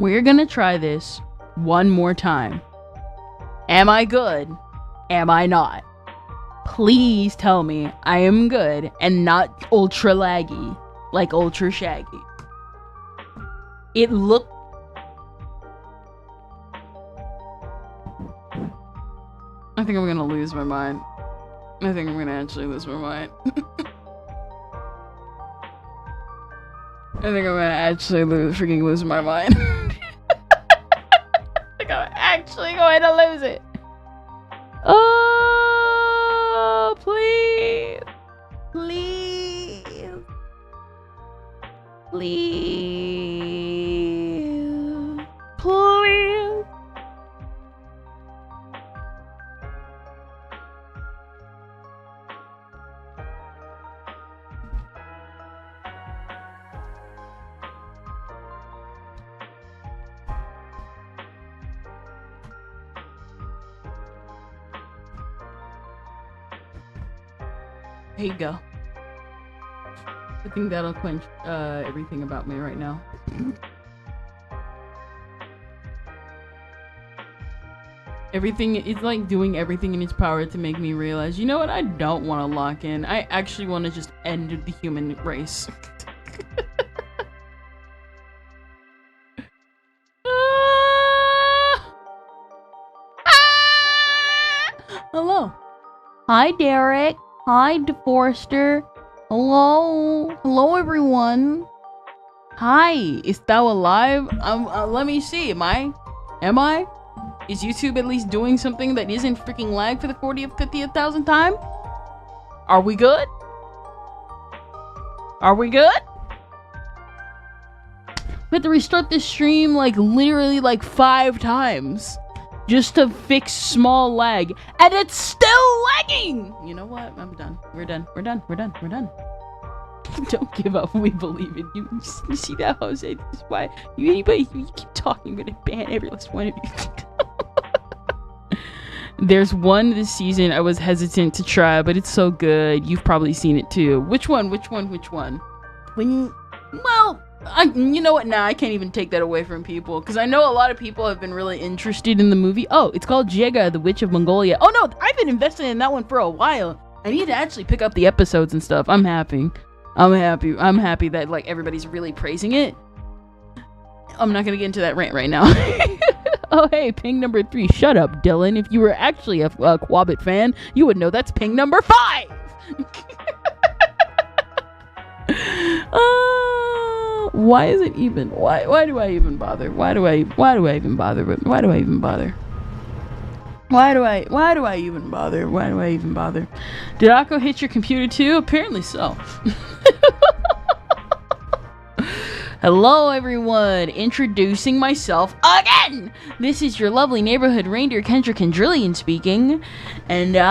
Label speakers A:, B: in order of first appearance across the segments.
A: We're gonna try this one more time. Am I good? Am I not? Please tell me I am good and not ultra laggy, like ultra shaggy. It looked... I think I'm gonna lose my mind. I think I'm gonna actually lose my mind. I think I'm gonna actually lose my mind. I think I'm actually going to lose it. Oh, please. Please. Please. Please. Here you go. I think that'll quench everything about me right now. Everything, it's like doing everything in its power to make me realize, you know what, I don't want to lock in. I actually want to just end the human race. Hello. Hi, Derek. Hi, DeForester. Hello. Hello, everyone. Hi. Is thou alive? Let me see. Am I? Is YouTube at least doing something that isn't freaking lag for the 40th, 50th thousand time? Are we good? Are we good? We have to restart this stream like literally like 5 times just to fix small lag, and it's still lagging. You know what? I'm done. We're done. We're done. We're done. We're done. Don't give up. We believe in you. You see that, Jose? This is why you keep talking, I'm gonna ban every last one of you. There's one this season I was hesitant to try, but it's so good. You've probably seen it too. Which one? Which one? Which one? When, well, you know what? Nah, I can't even take that away from people, because I know a lot of people have been really interested in the movie. Oh, it's called 𝙤𝙬𝙚, the Witch of Mongolia. Oh no, I've been invested in that one for a while. I need to actually pick up the episodes and stuff. I'm happy. I'm happy that like everybody's really praising it. I'm not gonna get into that rant right now. Oh hey, ping number 3. Shut up, Dylan. If you were actually a Quabbit fan, you would know that's ping number 5. Why is it even? Why do I even bother? Why do I even bother? Why do I even bother? Why do I even bother? Why do I even bother? Did Akko hit your computer too? Apparently so. Hello everyone, introducing myself again! This is your lovely neighborhood reindeer Kendrick Kendrillion speaking, and I'm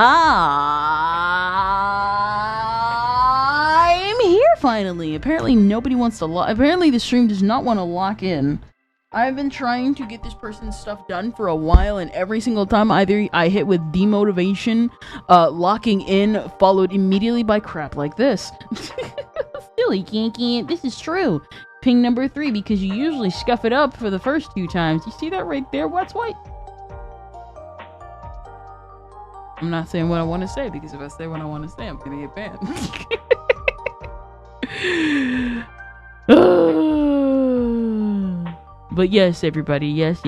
A: here finally. Apparently nobody wants to apparently the stream does not want to lock in. I've been trying to get this person's stuff done for a while, and every single time either I hit with demotivation, locking in, followed immediately by crap like this. Silly kinky, this is true. Ping number 3, because you usually scuff it up for the first 2 times. You see that right there? What's white? I'm not saying what I want to say, because if I say what I want to say, I'm gonna get banned. But yes, everybody, yes.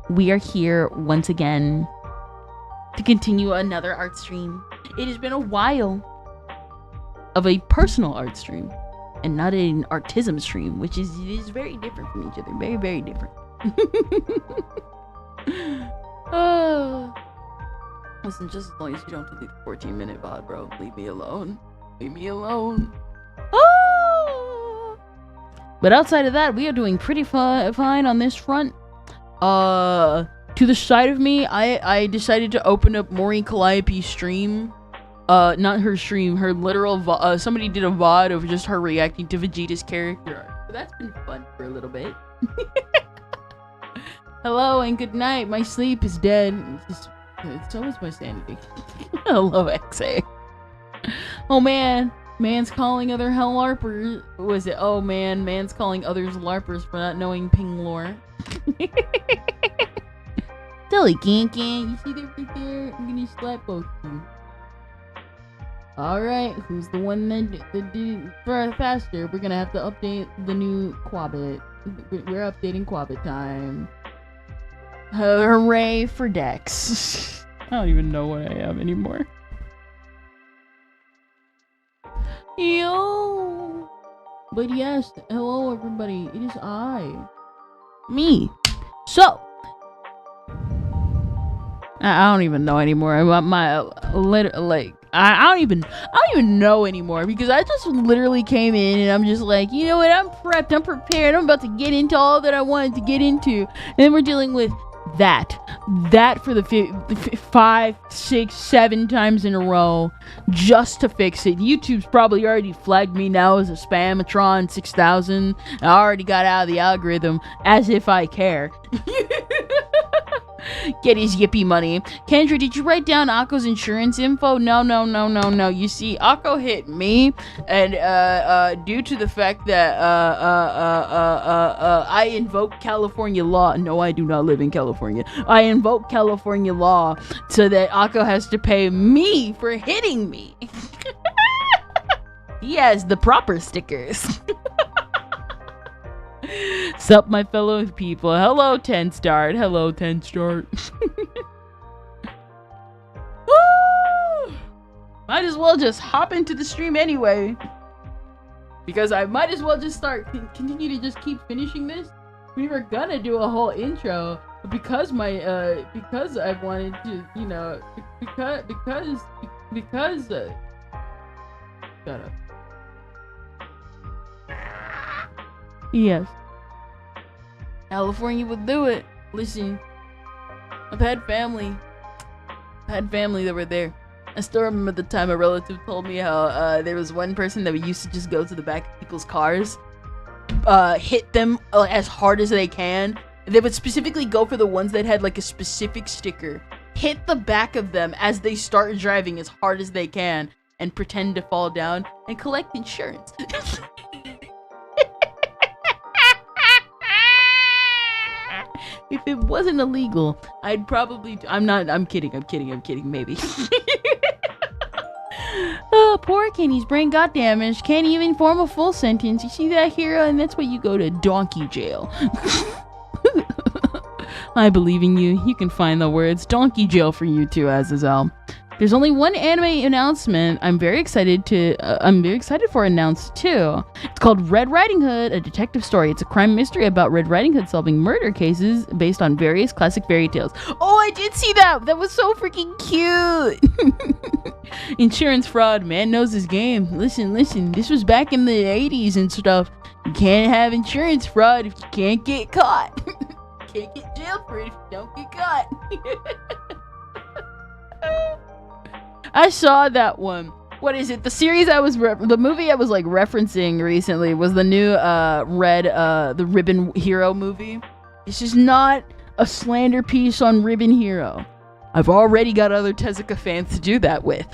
A: We are here once again to continue another art stream. It has been a while of a personal art stream and not an artism stream, which is very different from each other. Very, very different. Listen, just as long as you don't delete the 14-minute VOD, bro. Leave me alone. Leave me alone. Oh! But outside of that, we are doing pretty fine on this front. To the side of me, I decided to open up Maureen Calliope's stream. Not her stream, her literal somebody did a VOD of just her reacting to Vegeta's character. So that's been fun for a little bit. Hello and good night. My sleep is dead. So is my sanity. Hello, XA. Oh man, Man's calling other hell LARPers. Was it? Oh man, man's calling others LARPers for not knowing ping lore. Silly Gankin, you see that right there? I'm gonna slap both of you. Alright, who's the one that did it faster? We're gonna have to update the new Quabbit. We're updating Quabbit time. Hooray for Dex. I don't even know what I am anymore. Yo! But yes, hello everybody, it is me. So, I don't even know anymore. I don't even know anymore because I just literally came in and I'm just like, you know what? I'm prepped. I'm prepared. I'm about to get into all that I wanted to get into. And then we're dealing with that for the 5, 6, 7 times in a row just to fix it. YouTube's probably already flagged me now as a Spamatron 6000. I already got out of the algorithm, as if I care. Get his yippee money. Kendra, did you write down Akko's insurance info? No. You see, Akko hit me, and due to the fact that I invoke California law. No, I do not live in California. I invoke California law so that Akko has to pay me for hitting me. He has the proper stickers. Sup, my fellow people. Hello, 10 start. Hello, 10 start. Might as well just hop into the stream anyway, because I might as well just continue to just keep finishing this. We were gonna do a whole intro, but because because I wanted to, you know, because shut up. Yes. California would do it. Listen, I've had family that were there. I still remember the time a relative told me how there was one person that we used to just go to the back of people's cars, hit them as hard as they can. They would specifically go for the ones that had like a specific sticker. Hit the back of them as they start driving as hard as they can and pretend to fall down and collect insurance. If it wasn't illegal, I'd probably... I'm kidding, maybe. Oh, poor Kenny's brain got damaged. Can't even form a full sentence. You see that, hero? And that's why you go to donkey jail. I believe in you. You can find the words donkey jail for you too, Azazel. There's only one anime announcement I'm very excited for announced too. It's called Red Riding Hood, a detective story. It's a crime mystery about Red Riding Hood solving murder cases based on various classic fairy tales. Oh, I did see that! That was so freaking cute! Insurance fraud, man knows his game. Listen, this was back in the 80s and stuff. You can't have insurance fraud if you can't get caught. You can't get jailed for it if you don't get caught. I saw that one. What is it? The series the movie I was like referencing recently was the new the Ribbon Hero movie. This is not a slander piece on Ribbon Hero. I've already got other Tezuka fans to do that with.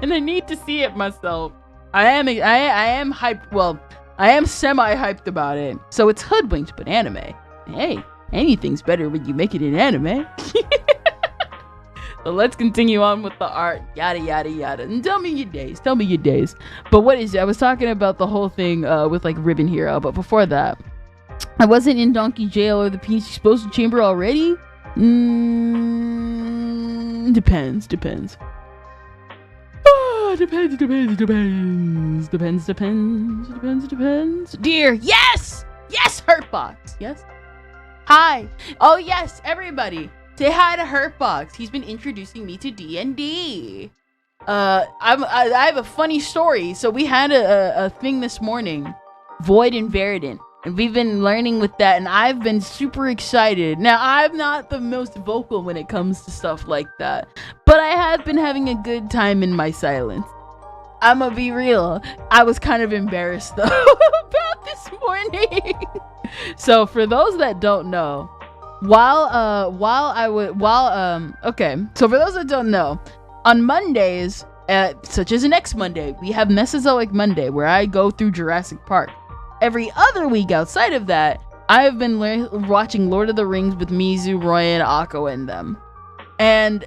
A: And I need to see it myself. I am hyped. Well, I am semi-hyped about it. So it's hoodwinked, but anime. Hey, anything's better when you make it in anime. So let's continue on with the art, yada yada yada. And tell me your days. But what is it? I was talking about the whole thing with like Ribbon Hero, but before that, I wasn't in Donkey Jail or the Peach Explosion Chamber already? Depends. Depends. Dear, yes! Yes, Hurtbox! Yes? Hi! Oh yes, everybody! Say hi to Hurtbox. He's been introducing me to D&D. I have a funny story. So we had a thing this morning, Void and Verdant, and we've been learning with that, and I've been super excited. Now, I'm not the most vocal when it comes to stuff like that, but I have been having a good time in my silence. I'm gonna be real. I was kind of embarrassed though about this morning. So for those that don't know, okay, so for those that don't know, on Mondays, such as next Monday, we have Mesozoic Monday, where I go through Jurassic Park. Every other week outside of that, I have been watching Lord of the Rings with Mizu, Royan, Akko, and them. And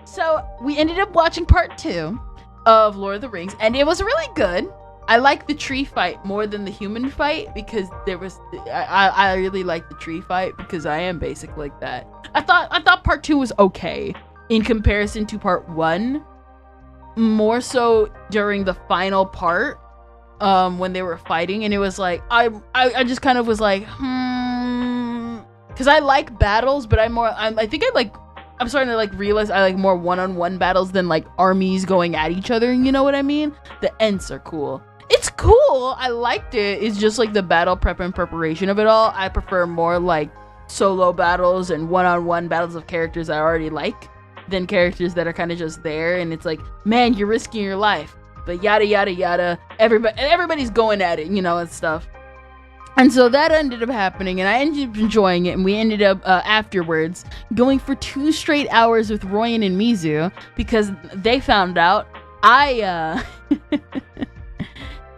A: so we ended up watching part 2 of Lord of the Rings, and it was really good. I like the tree fight more than the human fight, because I really like the tree fight because I am basic like that. I thought part 2 was okay in comparison to part 1, more so during the final part, when they were fighting, and it was like I just kind of was like, because I like battles, but I'm starting to like realize I like more one-on-one battles than like armies going at each other, you know what I mean? The Ents are cool. It's cool, I liked it. It's just like the battle prep and preparation of it all. I prefer more like solo battles and one-on-one battles of characters I already like than characters that are kind of just there, and it's like, man, you're risking your life, but yada yada yada, everybody's going at it, you know, and stuff. And so that ended up happening, and I ended up enjoying it, and we ended up afterwards going for 2 straight hours with Royan and Mizu, because they found out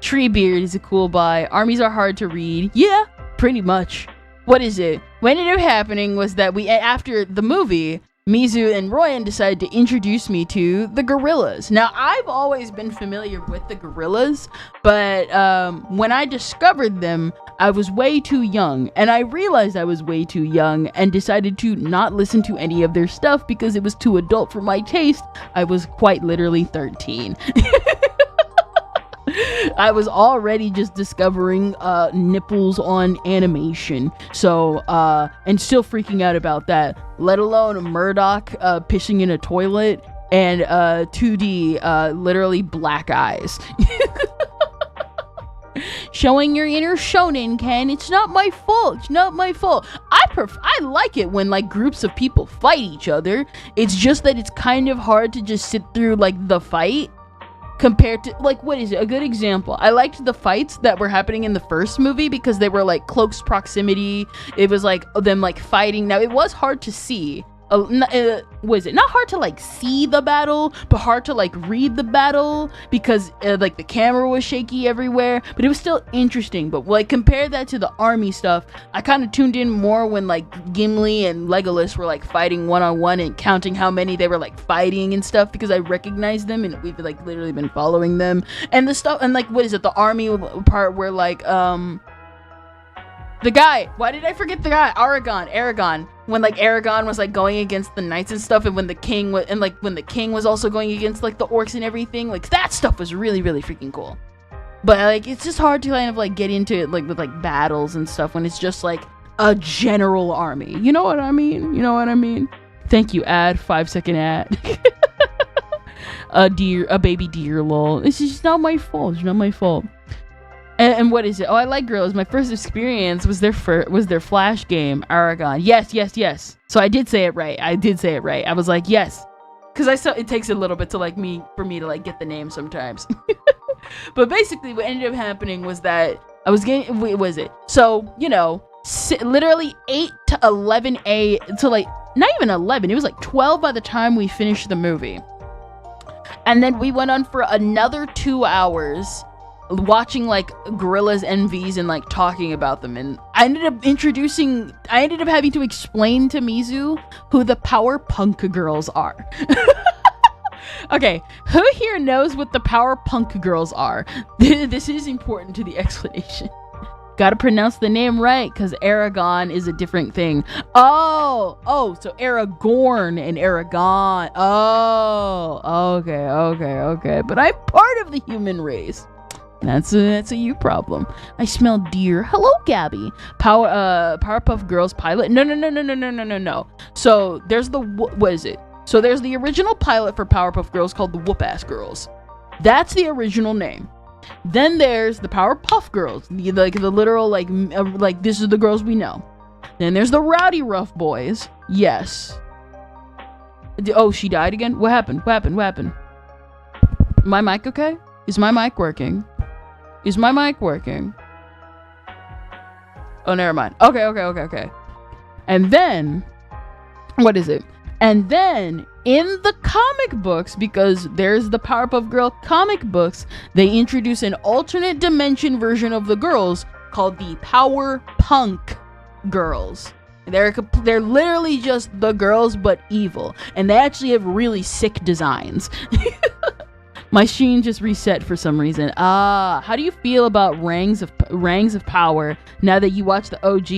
A: Treebeard is a cool buy. Armies are hard to read. Yeah, pretty much. What is it? What ended up happening was that after the movie, Mizu and Royan decided to introduce me to the gorillas. Now, I've always been familiar with the gorillas, but when I discovered them, I was way too young, and I realized I was way too young and decided to not listen to any of their stuff because it was too adult for my taste. I was quite literally 13. I was already just discovering nipples on animation, so and still freaking out about that, let alone Murdoch pissing in a toilet and 2D literally black eyes. Showing your inner shonen, Ken. It's not my fault. It's not my fault. I like it when like groups of people fight each other. It's just that it's kind of hard to just sit through like the fight compared to like, what is it? A good example. I liked the fights that were happening in the first movie because they were like close proximity. It was like them like fighting. Now it was hard to see. Was it not hard to like see the battle, but hard to like read the battle because like the camera was shaky everywhere, but it was still interesting. But like compare that to the army stuff, I kind of tuned in more when like Gimli and Legolas were like fighting one-on-one and counting how many they were like fighting and stuff, because I recognized them and we've like literally been following them and the stuff. And like, what is it, the army part where like the guy, why did I forget the guy? Aragorn. When like Aragorn was like going against the knights and stuff, and when the king was also going against like the orcs and everything, like that stuff was really, really freaking cool. But like it's just hard to kind of like get into it like with like battles and stuff when it's just like a general army. You know what I mean? Thank you, ad. 5-second ad. A baby deer, lol. It's just not my fault. And what is it? Oh, I like gorillas. My first experience was their Flash game, Aragon. Yes. So I did say it right. I was like, yes. Because I saw it takes a little bit to like for me to like get the name sometimes. But basically what ended up happening was that I was getting, what was it? So, you know, literally 8 to 11 to like, not even 11. It was like 12 by the time we finished the movie. And then we went on for another 2 hours watching like gorillas MVs and like talking about them, and I ended up having to explain to Mizu who the Power Punk Girls are. Okay, who here knows what the Power Punk Girls are? This is important to the explanation. Gotta pronounce the name right, because Aragon is a different thing. So Aragorn and Aragon. Oh, okay. But I'm part of the human race. That's a you problem. I smell deer. Hello, Gabby. Powerpuff Girls pilot. No. So there's what is it? So there's the original pilot for Powerpuff Girls called the Whoop Ass Girls. That's the original name. Then there's the Powerpuff Girls, the literal like this is the girls we know. Then there's the Rowdy Rough Boys. Yes. Oh, she died again? What happened? My mic okay? Is my mic working? Oh, never mind. Okay. And then, what is it? And then in the comic books, because there's the Powerpuff Girl comic books, they introduce an alternate dimension version of the girls called the Power Punk Girls. They're literally just the girls, but evil, and they actually have really sick designs. My screen just reset for some reason. How do you feel about Rings of Power now that you watch the OG?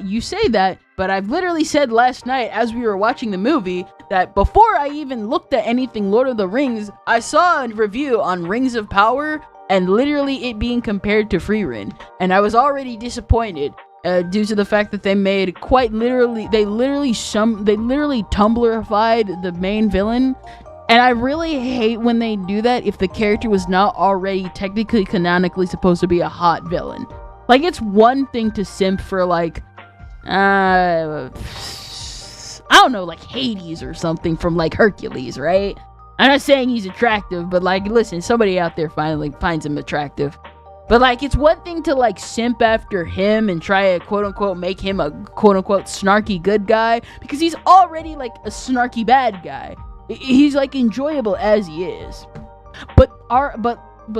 A: You say that, but I've literally said last night as we were watching the movie that before I even looked at anything Lord of the Rings, I saw a review on Rings of Power and literally it being compared to Frieren, and I was already disappointed. Due to the fact that they made they literally Tumblrified the main villain, and I really hate when they do that if the character was not already technically canonically supposed to be a hot villain. Like, it's one thing to simp for like I don't know, like Hades or something from like Hercules, right? I'm not saying he's attractive, but like, listen, somebody out there finally finds him attractive. But like, it's one thing to like simp after him and try to quote unquote make him a quote unquote snarky good guy, because he's already like a snarky bad guy. He's like enjoyable as he is. But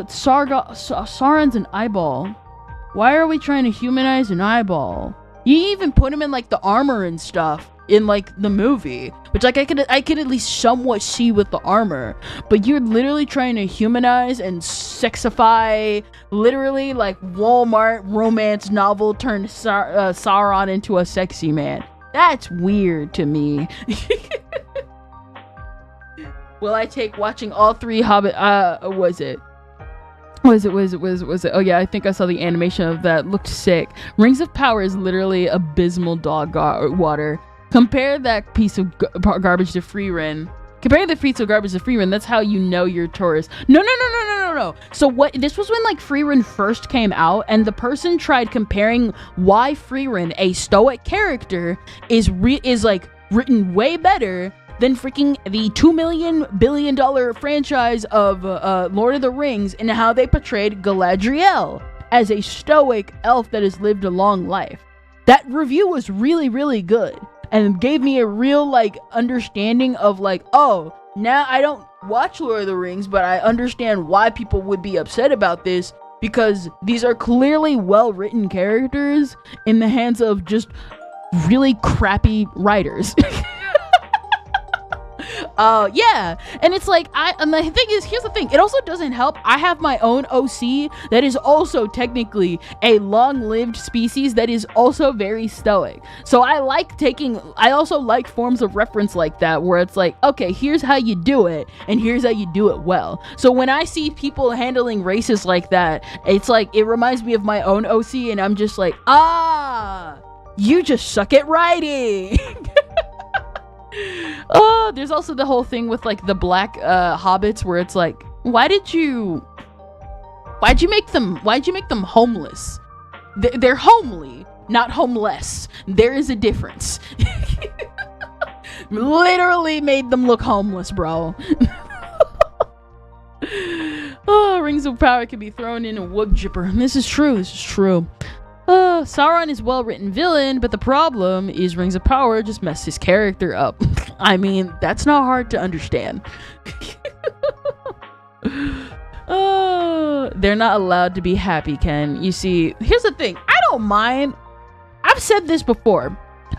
A: Sauron's an eyeball. Why are we trying to humanize an eyeball? You even put him in like the armor and stuff in like the movie, which like I could at least somewhat see with the armor, but you're literally trying to humanize and sexify, literally like Walmart romance novel turned Sauron into a sexy man. That's weird to me. Will I take watching all three Hobbit? Was it? Oh yeah, I think I saw the animation of that. Looked sick. Rings of Power is literally abysmal dog water. Compare that piece of garbage to Frieren. Compare the piece of garbage to Frieren. That's how you know you're tourist. No. So what? This was when like Frieren first came out, and the person tried comparing why Frieren, a stoic character, is like written way better than freaking the $2 billion franchise of Lord of the Rings, and how they portrayed Galadriel as a stoic elf that has lived a long life. That review was really, really good, and gave me a real like understanding of like, oh, now I don't watch Lord of the Rings, but I understand why people would be upset about this, because these are clearly well-written characters in the hands of just really crappy writers. Yeah, and it's like, and the thing is, here's the thing, it also doesn't help. I have my own OC that is also technically a long-lived species that is also very stoic. So I also like forms of reference like that, where it's like, okay, here's how you do it, and here's how you do it well. So when I see people handling races like that, it's like, it reminds me of my own OC, and I'm just like, you just suck at writing. Oh, there's also the whole thing with like the black hobbits, where it's like, why'd you make them homeless? They're homely, not homeless. There is a difference. Literally made them look homeless, bro. Oh, Rings of Power can be thrown in a wood chipper. This is true. Sauron is a well-written villain, but the problem is Rings of Power just messed his character up. I mean, that's not hard to understand. They're not allowed to be happy, Ken. You see, here's the thing. I don't mind. I've said this before.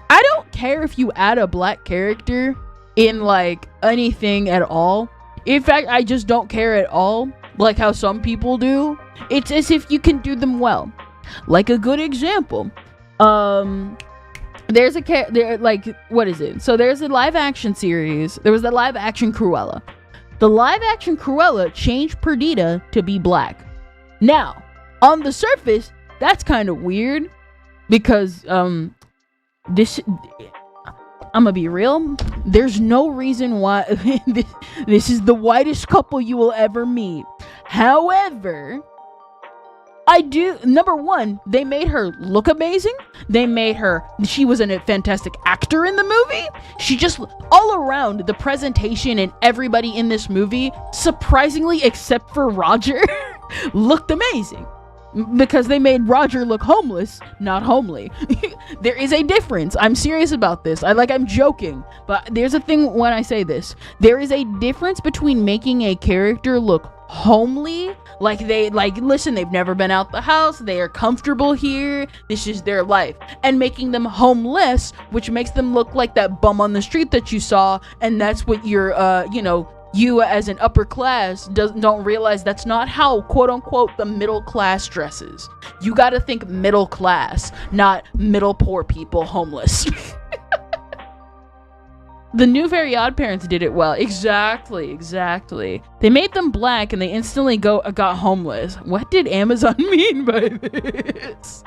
A: I don't care if you add a black character in, like, anything at all. In fact, I just don't care at all, like how some people do. It's as if you can do them well. Like a good example, there's what is it? So there's a live action series. There was the live action Cruella. The live action Cruella changed Perdita to be black. Now, on the surface, that's kind of weird, because this, I'm gonna be real, there's no reason why this is the whitest couple you will ever meet. However, number one, they made her look amazing. She was a fantastic actor in the movie. She just, all around, the presentation and everybody in this movie, surprisingly, except for Roger, looked amazing. because they made Roger look homeless, not homely. There is a difference. I'm serious about this. I'm joking, but there's a thing when I say this. There is a difference between making a character look homely, listen, they've never been out the house, they are comfortable here, this is their life, and making them homeless, which makes them look like that bum on the street that you saw, and that's what you're, you as an upper class don't realize that's not how quote unquote the middle class dresses. You gotta think middle class, not middle poor people homeless. The new Very Odd Parents did it well. Exactly. They made them black and they instantly got homeless. What did Amazon mean by this?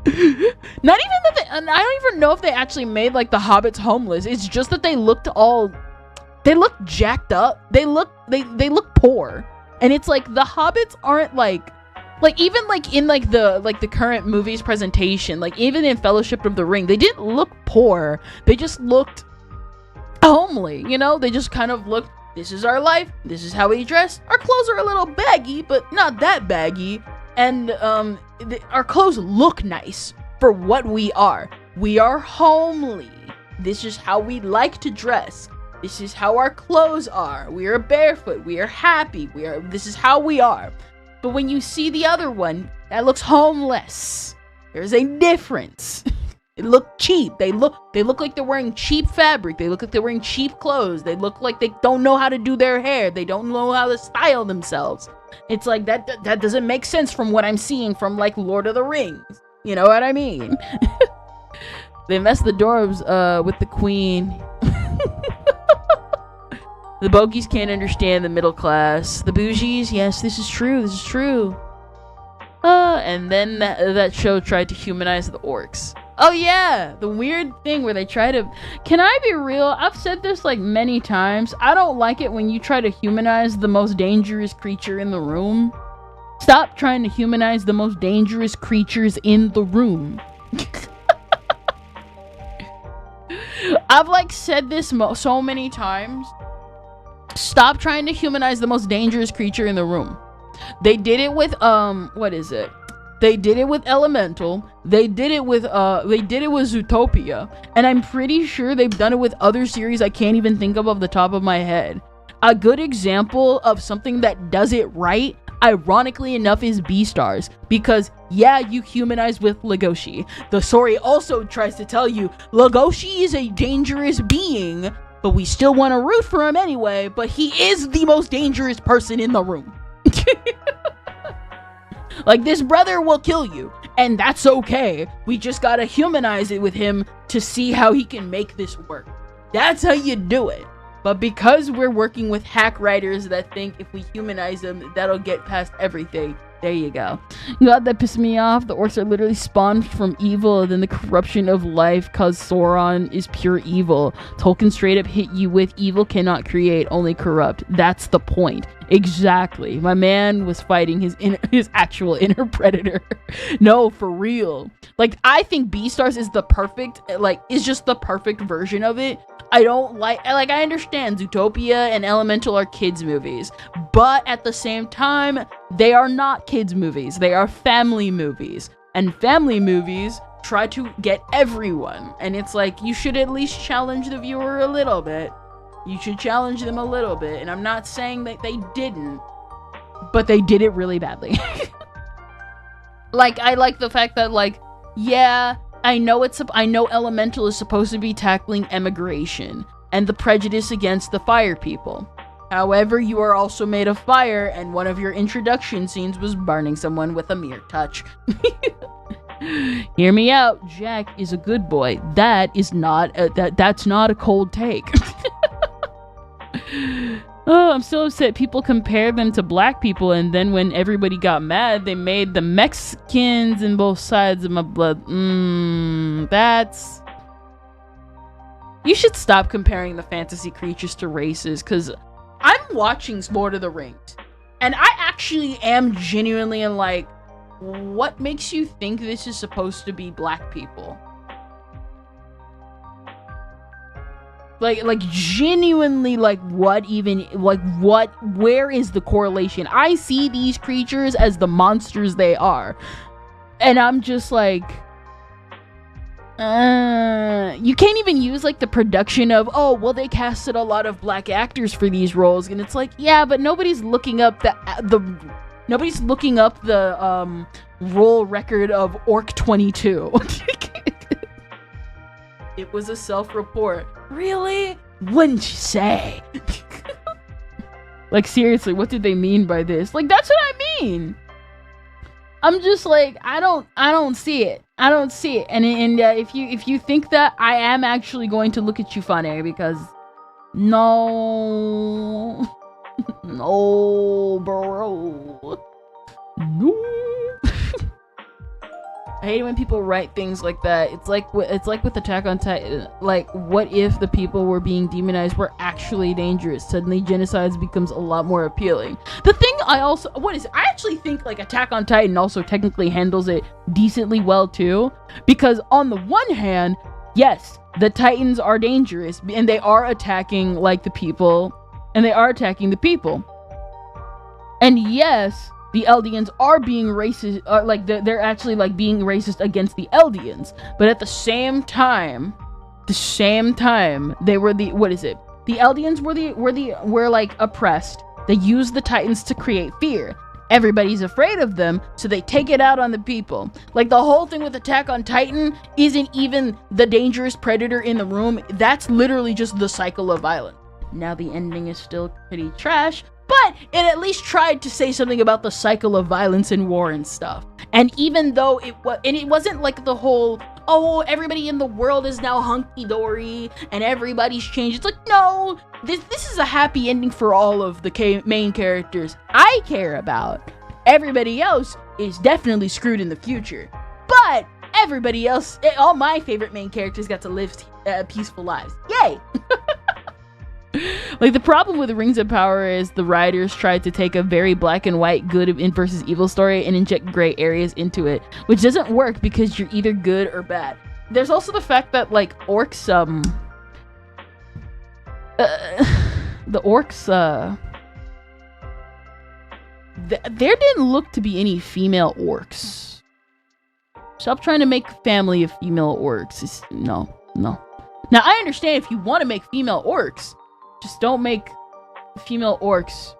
A: Not even that I don't even know if they actually made the hobbits homeless. It's just that they look jacked up. They look poor. And it's the hobbits aren't even in the current movie's presentation, even in Fellowship of the Ring, they didn't look poor. They just looked homely, they just kind of looked, this is our life, this is how we dress, our clothes are a little baggy, but not that baggy, and our clothes look nice for what we are homely, this is how we like to dress, this is how our clothes are, we are barefoot, we are happy, this is how we are. But when you see the other one that looks homeless, there's a difference. They look cheap. They look like they're wearing cheap fabric. They look like they're wearing cheap clothes. They look like they don't know how to do their hair. They don't know how to style themselves. It's that doesn't make sense from what I'm seeing from Lord of the Rings. You know what I mean? They messed the dwarves with the queen. The bogies can't understand the middle class. The bougies, yes, this is true. And then that show tried to humanize the orcs. Oh yeah, the weird thing where they try to... Can I be real? I've said this many times. I don't like it when you try to humanize the most dangerous creature in the room. Stop trying to humanize the most dangerous creatures in the room. I've said this so many times. Stop trying to humanize the most dangerous creature in the room. They did it with what is it? They did it with Elemental. They did it with Zootopia, and I'm pretty sure they've done it with other series I can't even think of off the top of my head. A good example of something that does it right, ironically enough, is Beastars, because yeah, you humanize with Legoshi. The story also tries to tell you Legoshi is a dangerous being, but we still want to root for him anyway, but he is the most dangerous person in the room. This brother will kill you, and that's okay. We just gotta humanize it with him to see how he can make this work. That's how you do it. But because we're working with hack writers that think if we humanize them, that'll get past everything, there you go. God, that pissed me off. The orcs are literally spawned from evil, and then the corruption of life cause Sauron is pure evil. Tolkien straight up hit you with evil cannot create, only corrupt. That's the point. Exactly. My man was fighting his actual inner predator. No, for real. I think Beastars is the perfect, is just the perfect version of it. I don't I understand Zootopia and Elemental are kids movies, but at the same time, they are not kids movies. They are family movies, and family movies try to get everyone, and it's you should at least challenge the viewer a little bit. You should challenge them a little bit, and I'm not saying that they didn't, but they did it really badly. I like the fact that yeah, I know Elemental is supposed to be tackling emigration and the prejudice against the fire people. However, you are also made of fire, and one of your introduction scenes was burning someone with a mere touch. Hear me out. Jack is a good boy. That is not that's not a cold take. Oh, I'm so upset people compare them to black people, and then when everybody got mad, they made the Mexicans in both sides of my blood. That's... You should stop comparing the fantasy creatures to races, because I'm watching Lord of the Rings, and I actually am genuinely what makes you think this is supposed to be black people? Like genuinely, like what even, like what, where is the correlation? I see these creatures as the monsters they are. And I'm just like, you can't even use like the production of, oh, well, they casted a lot of black actors for these roles. And it's like, yeah, but nobody's looking up nobody's looking up the role record of Orc 22. It was a self-report. Really? Wouldn't you say? Like, seriously, what did they mean by this? Like, that's what I mean. I'm just like, I don't see it. I don't see it. And if you think that, I am actually going to look at you funny, because no, no, bro, no. I hate it when people write things like that. It's like with Attack on Titan. Like, what if the people were being demonized were actually dangerous? Suddenly, genocides becomes a lot more appealing. The thing I actually think like Attack on Titan also technically handles it decently well too, because on the one hand, yes, the Titans are dangerous and they are attacking like the people, and they are attacking the people, and yes, the Eldians are being racist, like they're actually like being racist against the Eldians, but at the same time, they were the, what is it? The Eldians were like oppressed. They used the Titans to create fear. Everybody's afraid of them, so they take it out on the people. Like, the whole thing with Attack on Titan isn't even the dangerous predator in the room. That's literally just the cycle of violence. Now the ending is still pretty trash, but it at least tried to say something about the cycle of violence and war and stuff. And even though it wasn't like the whole, oh, everybody in the world is now hunky-dory and everybody's changed. It's like, no, this is a happy ending for all of the main characters I care about. Everybody else is definitely screwed in the future. But everybody else, all my favorite main characters got to live peaceful lives. Yay! Like, the problem with Rings of Power is the writers tried to take a very black and white good versus evil story and inject gray areas into it, which doesn't work because you're either good or bad. There's also the fact that, like, orcs, the orcs, there didn't look to be any female orcs. Stop trying to make a family of female orcs. No. Now, I understand if you want to make female orcs, just don't make female orcs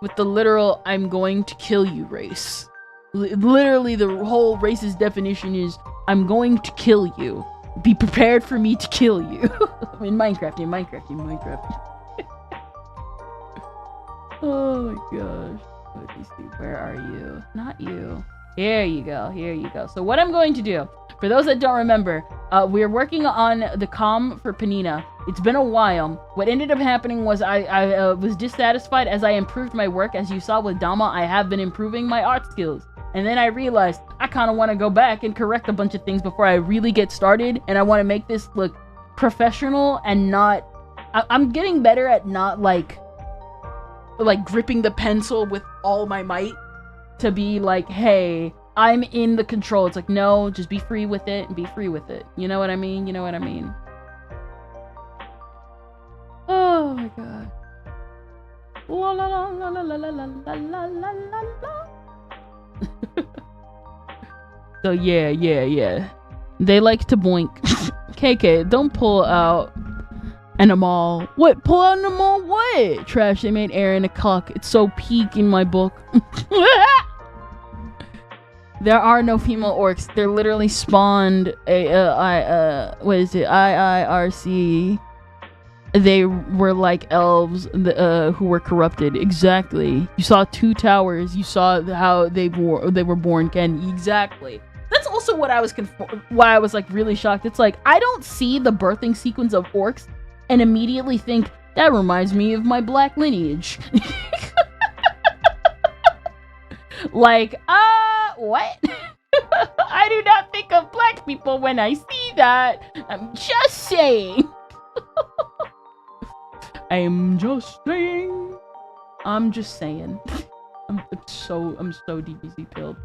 A: with the literal "I'm going to kill you" race. Literally, the whole race's definition is "I'm going to kill you. Be prepared for me to kill you." in Minecraft. Oh my gosh. Let me see. Where are you? Not you. Here you go. So what I'm going to do, for those that don't remember, we're working on the comm for Panina. It's been a while. What ended up happening was I was dissatisfied as I improved my work. As you saw with Dama, I have been improving my art skills. And then I realized I kind of want to go back and correct a bunch of things before I really get started. And I want to make this look professional and not... I'm getting better at not like gripping the pencil with all my might to be like, hey, I'm in the control. It's like, no, just be free with it and be free with it. You know what I mean? Oh my god. La la la la la la la la la la la la. So yeah. They like to boink. KK, don't pull out an Amal. What? Pull out an Amal? What? Trash, they made Aaron a cuck. It's so peak in my book. There are no female orcs. They're literally spawned what is it? IIRC. They were like elves who were corrupted. Exactly. You saw two towers. You saw how they were born, Ken. Exactly. That's also what I was why I was like really shocked. It's like, I don't see the birthing sequence of orcs and immediately think, that reminds me of my black lineage. Like, what? I do not think of black people when I see that. I'm just saying. I'm just saying. I'm so DBZ pilled.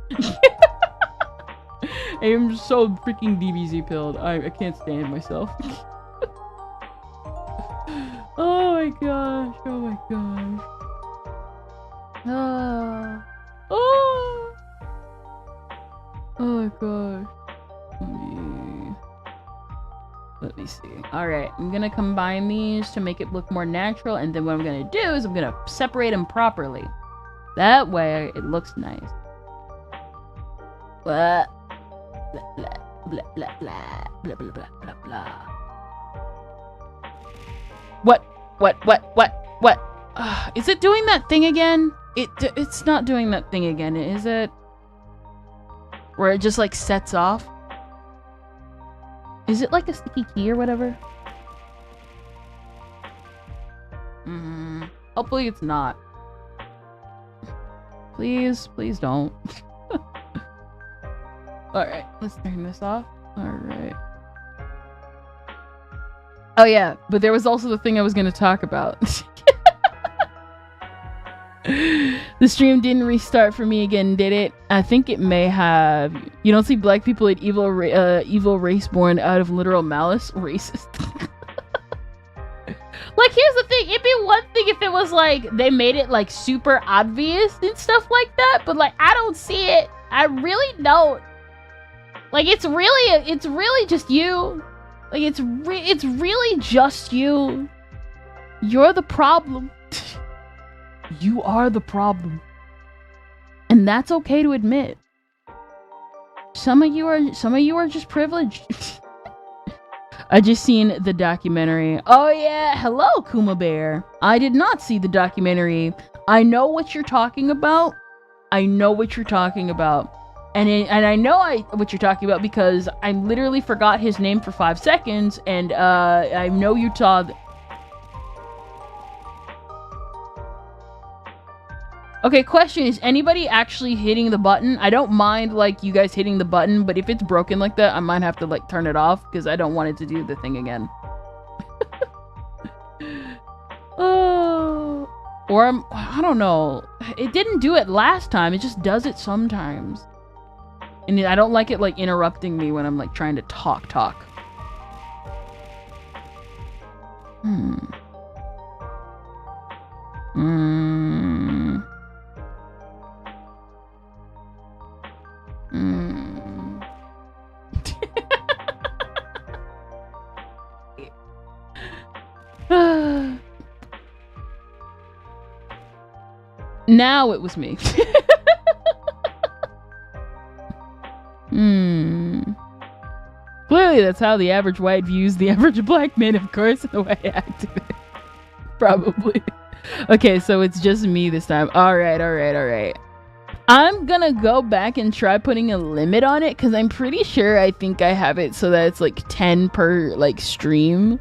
A: I am so freaking DBZ pilled. I can't stand myself. my gosh. Oh my gosh. Oh. Oh my gosh. Let me see. Alright, I'm gonna combine these to make it look more natural, and then what I'm gonna do is I'm gonna separate them properly. That way it looks nice. Blah, blah, blah, blah, blah, blah, blah, blah, blah, blah. What? Is it doing that thing again? It's not doing that thing again, is it? Where it just like sets off? Is it like a sticky key or whatever? Hopefully it's not. Please don't. Alright, let's turn this off. Alright. Oh yeah, but there was also the thing I was going to talk about. The stream didn't restart for me again, did it? I think it may have. You don't see black people at evil race born out of literal malice? Racist. Like, here's the thing. It'd be one thing if it was like they made it like super obvious and stuff like that, but like I don't see it. I really don't. Like, it's really just you. Like, it's really just you. You're the problem. You are the problem. And that's okay to admit. Some of you are just privileged. I just seen the documentary. Oh yeah, hello Kuma Bear. I did not see the documentary. I know what you're talking about. I know what you're talking about. And I know what you're talking about because I literally forgot his name for 5 seconds, and I know you saw. Okay, question, is anybody actually hitting the button? I don't mind, like, you guys hitting the button, but if it's broken like that, I might have to, like, turn it off, because I don't want it to do the thing again. Or, I don't know. It didn't do it last time, it just does it sometimes. And I don't like it, like, interrupting me when I'm, like, trying to talk. Now it was me. Clearly that's how the average white views the average black man, of course, in the way I acted. Probably. Okay, so it's just me this time. Alright. I'm gonna go back and try putting a limit on it, because I'm pretty sure I think I have it so that it's like 10 per like stream.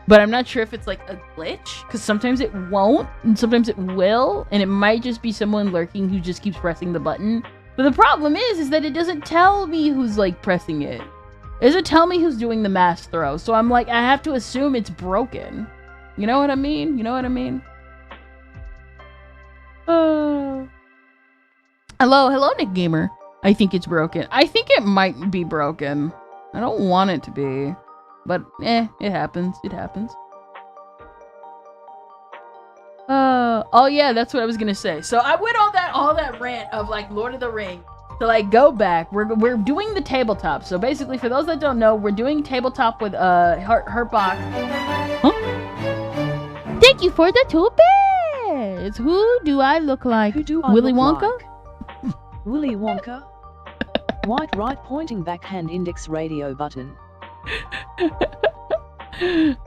A: But I'm not sure if it's like a glitch, because sometimes it won't, and sometimes it will, and it might just be someone lurking who just keeps pressing the button. But the problem is that it doesn't tell me who's like pressing it. It doesn't tell me who's doing the mass throw, so I'm like, I have to assume it's broken. You know what I mean? Hello, Nick Gamer. I think it's broken. I think it might be broken. I don't want it to be. But, it happens. Oh yeah, that's what I was gonna say. So I went on all that rant of, like, Lord of the Rings to, like, go back. We're doing the tabletop. So basically, for those that don't know, we're doing tabletop with, Hurtbox. Huh? Thank you for the 2 bits! Who do I look like?
B: Who do I
A: Willy
B: look
A: Wonka?
B: Like? Willy Wonka? White right pointing backhand index radio button.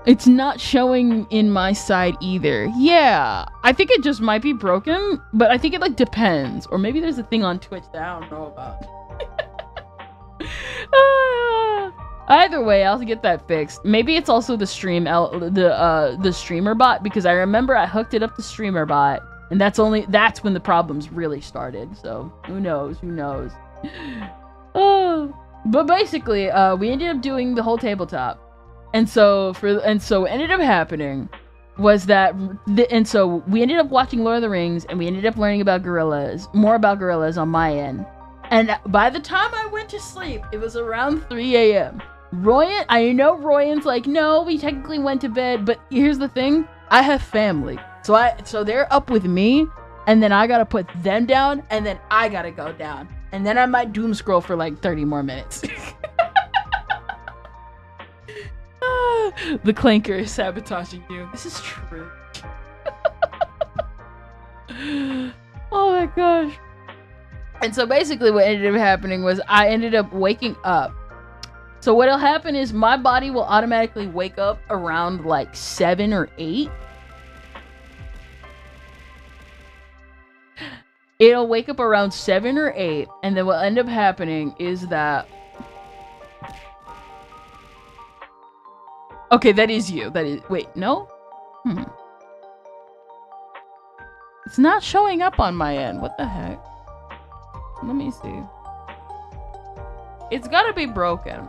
A: It's not showing in my side either. Yeah, I think it just might be broken, but I think it like depends, or maybe there's a thing on Twitch that I don't know about. Either way, I'll get that fixed. Maybe it's also the the streamer bot, because I remember I hooked it up to streamer bot, and that's when the problems really started. So who knows? But basically, we ended up doing the whole tabletop. And so what ended up happening was that, so we ended up watching Lord of the Rings, and we ended up learning about more about gorillas on my end. And by the time I went to sleep, it was around 3 a.m. I know Royan's like, no, we technically went to bed, but here's the thing. I have family. So they're up with me, and then I gotta put them down, and then I gotta go down. And then I might doom scroll for like 30 more minutes. The clanker is sabotaging you. This is true. Oh my gosh. And so basically what ended up happening was I ended up waking up. So what'll happen is my body will automatically wake up around like 7 or 8. It'll wake up around 7 or 8, and then what end up happening is that... Okay, that is you. That is... Wait, no? It's not showing up on my end. What the heck? Let me see. It's gotta be broken.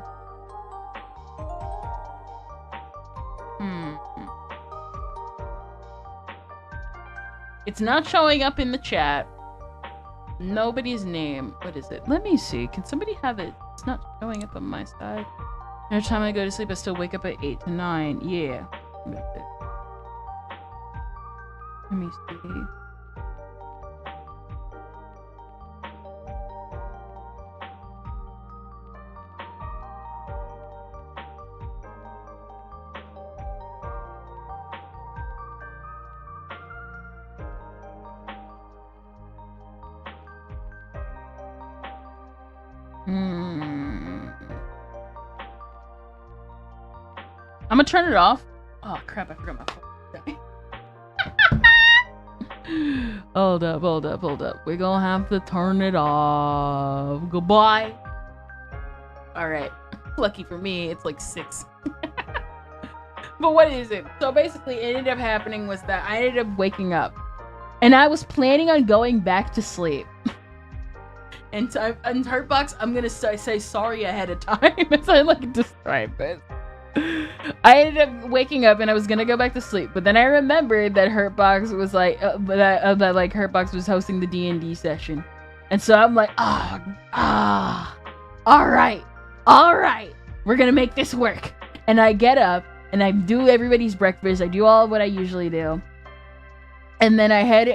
A: It's not showing up in the chat. Nobody's name. What is it? Let me see. Can somebody have it? It's not showing up on my side. Every time I go to sleep, I still wake up at 8 to 9. Yeah. Let me see. I'm gonna turn it off. Oh crap, I forgot my phone. Hold up. We're gonna have to turn it off. Goodbye. Alright. Lucky for me, it's like 6. But what is it? So basically, it ended up happening was that I ended up waking up. And I was planning on going back to sleep. And so in Hurtbox, I'm gonna say sorry ahead of time as I like describe it. I ended up waking up and I was gonna go back to sleep, but then I remembered that Hurtbox was like that like Hurtbox was hosting the D&D session, and so I'm like, all right, we're gonna make this work. And I get up and I do everybody's breakfast. I do all of what I usually do, and then I head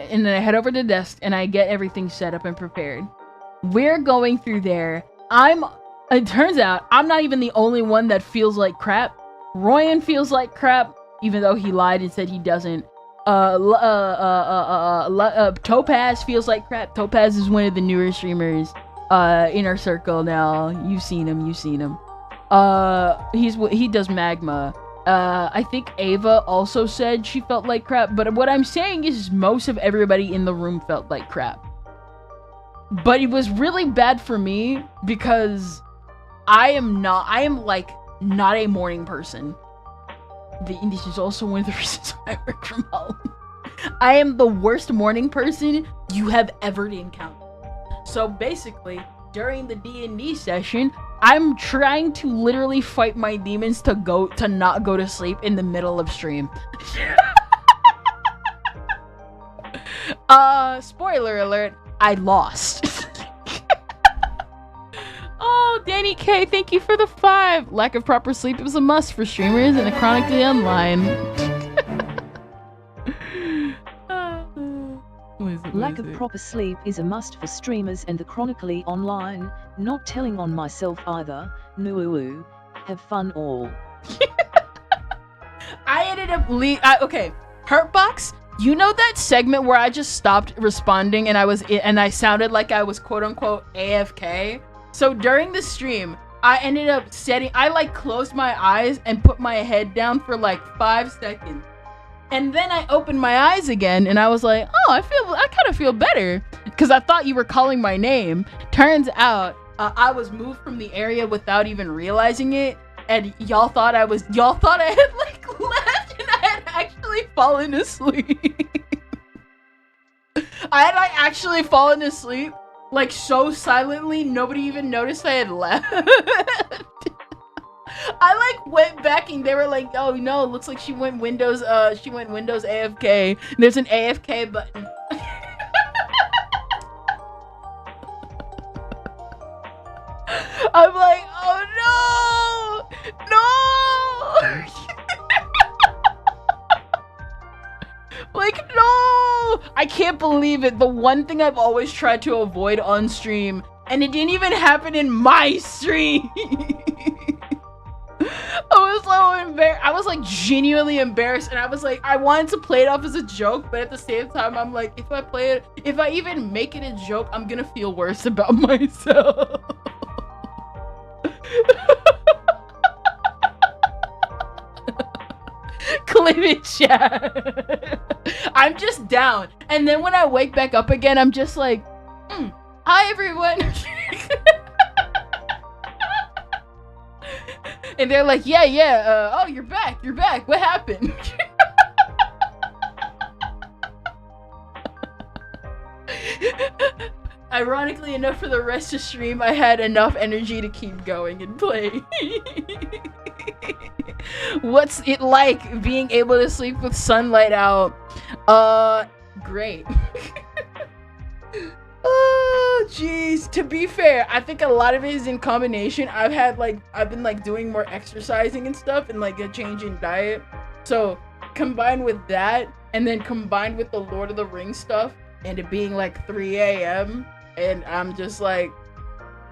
A: over to the desk and I get everything set up and prepared. We're going through there. It turns out I'm not even the only one that feels like crap. Royan feels like crap, even though he lied and said he doesn't. Topaz feels like crap. Topaz is one of the newer streamers in our circle now. You've seen him. He does Magma. I think Ava also said she felt like crap, but what I'm saying is most of everybody in the room felt like crap. But it was really bad for me because I am not a morning person. And this is also one of the reasons why I work from home. I am the worst morning person you have ever encountered. So basically, during the D&D session, I'm trying to literally fight my demons to not go to sleep in the middle of stream. Spoiler alert, I lost. Oh, Danny K, thank you for the 5. Lack of proper sleep is a must for streamers and a chronically online.
B: Lack of proper sleep is a must for streamers and the chronically online. Not telling on myself either. Nuuu. Have fun all.
A: I ended up okay, Hurtbox. You know that segment where I just stopped responding and I sounded like I was quote unquote AFK? So during the stream, I ended up I closed my eyes and put my head down for like 5 seconds. And then I opened my eyes again and I was like, oh, I kind of feel better. Because I thought you were calling my name. Turns out, I was moved from the area without even realizing it. And y'all thought I had like left and I had actually fallen asleep. I had like actually fallen asleep. Like so silently, nobody even noticed I had left. I like went back and they were like, "Oh no, it looks like she went Windows AFK." There's an AFK button. I'm like, "Oh no, no!" No! I can't believe it. The one thing I've always tried to avoid on stream, and it didn't even happen in my stream. I was so embarrassed. I was like genuinely embarrassed, and I was like, I wanted to play it off as a joke, but at the same time, I'm like, if I play it, if I even make it a joke, I'm gonna feel worse about myself. Clip it, chat. I'm just down, and then when I wake back up again, I'm just like, hi everyone. And they're like, oh, you're back, what happened? Ironically enough, for the rest of stream, I had enough energy to keep going and play. What's it like being able to sleep with sunlight out? Great. Oh, jeez. To be fair, I think a lot of it is in combination. I've been like doing more exercising and stuff, and like a change in diet. So combined with that, and then combined with the Lord of the Rings stuff, and it being like 3 a.m. and I'm just like,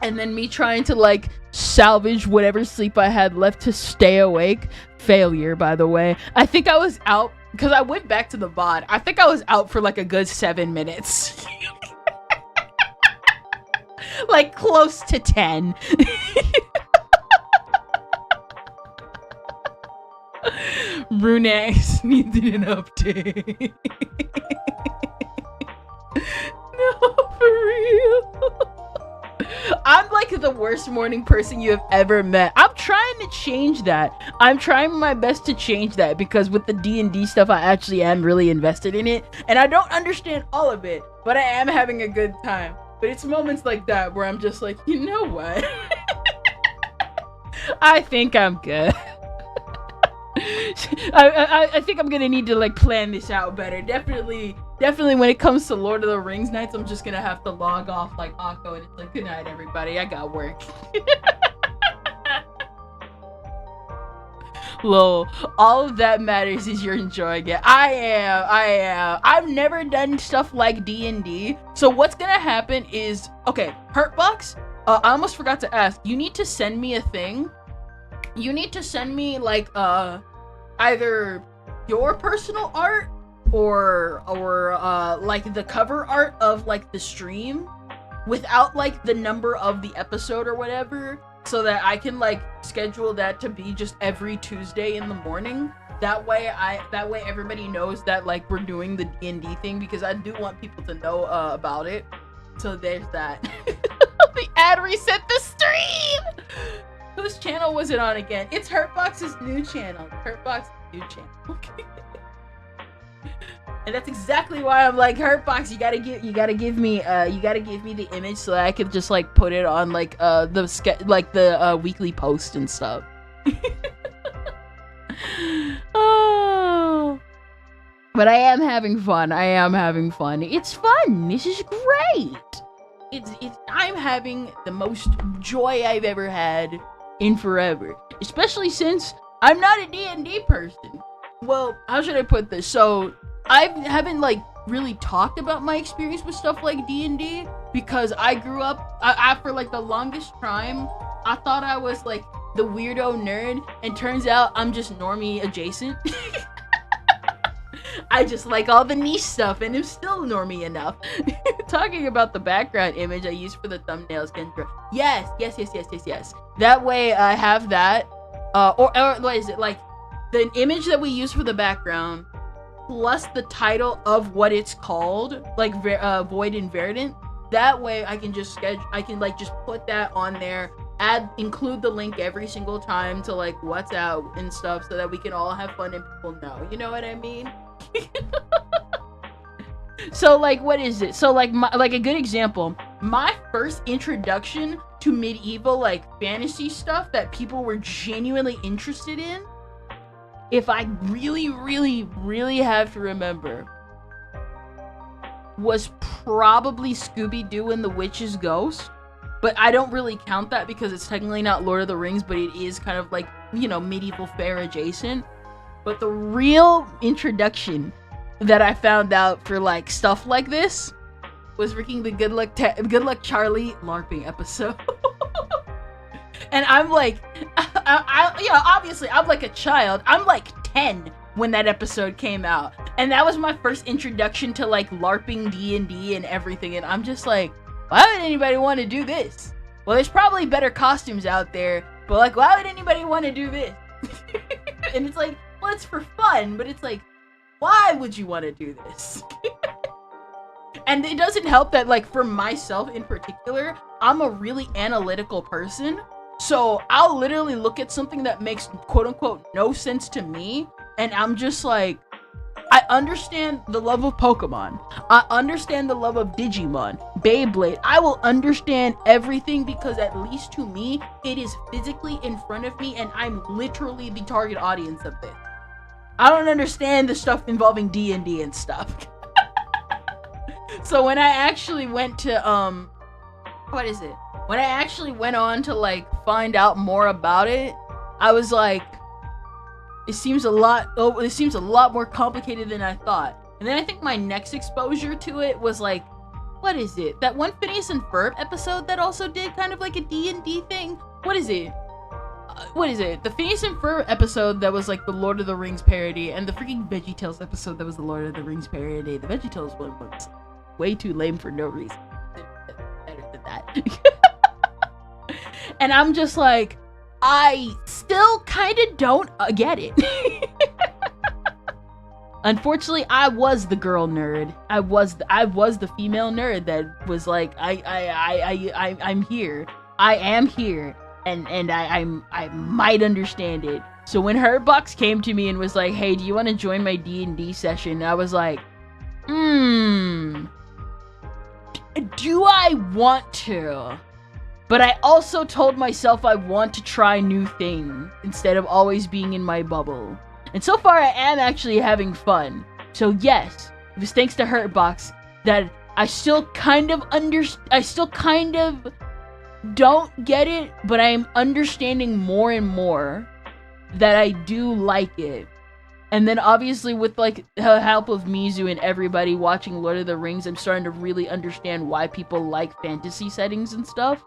A: and then me trying to like salvage whatever sleep I had left to stay awake. Failure, by the way. I think I was out because I went back to the VOD. I think I was out for like a good 7 minutes. Like close to 10. Brunex needed an update. No, for real. I'm like the worst morning person you have ever met. I'm trying to change that. I'm trying my best to change that, because with the D&D stuff, I actually am really invested in it, and I don't understand all of it, but I am having a good time. But it's moments like that where I'm just like, you know what? I think I'm good. I think I'm gonna need to like plan this out better. Definitely when it comes to Lord of the Rings nights, I'm just gonna have to log off like Akko, and it's like, good night everybody, I got work. Lol, all of that matters is you're enjoying it. I am. I've never done stuff like D&D, so what's gonna happen is, okay, Hurtbox, I almost forgot to ask, you need to send me a thing. You need to send me like either your personal art or like the cover art of like the stream without like the number of the episode or whatever, so that I can like schedule that to be just every Tuesday in the morning. That way everybody knows that like we're doing the D&D thing, because I do want people to know about it. So there's that. The ad reset the stream. Whose channel was it on again? It's Hurtbox's new channel. Hurtbox's new channel. Okay. And that's exactly why I'm like, Hurtbox, you gotta give me the image so that I could just like put it on like the weekly post and stuff. Oh, but I am having fun. It's fun. This is great. I'm having the most joy I've ever had in forever, especially since I'm not a D&D person. Well, how should I put this? So I haven't like really talked about my experience with stuff like D&D, because I grew up after like the longest time I thought I was like the weirdo nerd, and turns out I'm just normie adjacent. I just like all the niche stuff, and I'm still normie enough. Talking about the background image I used for the thumbnails, Kendra. Yes. That way I have that, or what is it, like the image that we use for the background plus the title of what it's called, like Void and Verdant. That way I can just like just put that on there, include the link every single time to like what's out and stuff, so that we can all have fun and people know. You know what I mean? So like, what is it? So like a good example, my first introduction to medieval like fantasy stuff that people were genuinely interested in, if I really have to remember, was probably Scooby-Doo and the Witch's Ghost. But I don't really count that because it's technically not Lord of the Rings, but it is kind of like, you know, medieval fair adjacent. But the real introduction that I found out for like stuff like this was freaking the Good Luck Charlie LARPing episode. And I'm like, obviously I'm like a child. I'm like 10 when that episode came out, and that was my first introduction to like LARPing D&D and everything. And I'm just like, why would anybody want to do this? Well, there's probably better costumes out there, but like, why would anybody want to do this? And it's like, well, it's for fun, but it's like, why would you want to do this? And it doesn't help that, like, for myself in particular, I'm a really analytical person. So I'll literally look at something that makes quote unquote no sense to me, and I'm just like, I understand the love of Pokemon. I understand the love of Digimon, Beyblade. I will understand everything because at least to me, it is physically in front of me and I'm literally the target audience of this. I don't understand the stuff involving D&D and stuff. So when I actually went to, when I actually went on to like find out more about it, I was like, it seems a lot more complicated than I thought. And then I think my next exposure to it was like, what is it? That one Phineas and Ferb episode that also did kind of like a D&D thing? What is it? The Phineas and Ferb episode that was like the Lord of the Rings parody, and the freaking VeggieTales episode that was the Lord of the Rings parody. The VeggieTales one was way too lame for no reason. Better than that. And I'm just like, I still kind of don't get it. Unfortunately, I was the girl nerd. I was the female nerd that was like, I'm here. I am here, and I might understand it. So when Hurtbox came to me and was like, hey, do you want to join my D&D session? I was like, do I want to? But I also told myself I want to try new things instead of always being in my bubble. And so far I am actually having fun. So yes, it was thanks to Hurtbox that I still kind of don't get it, but I am understanding more and more that I do like it. And then obviously with like the help of Mizu and everybody watching Lord of the Rings, I'm starting to really understand why people like fantasy settings and stuff.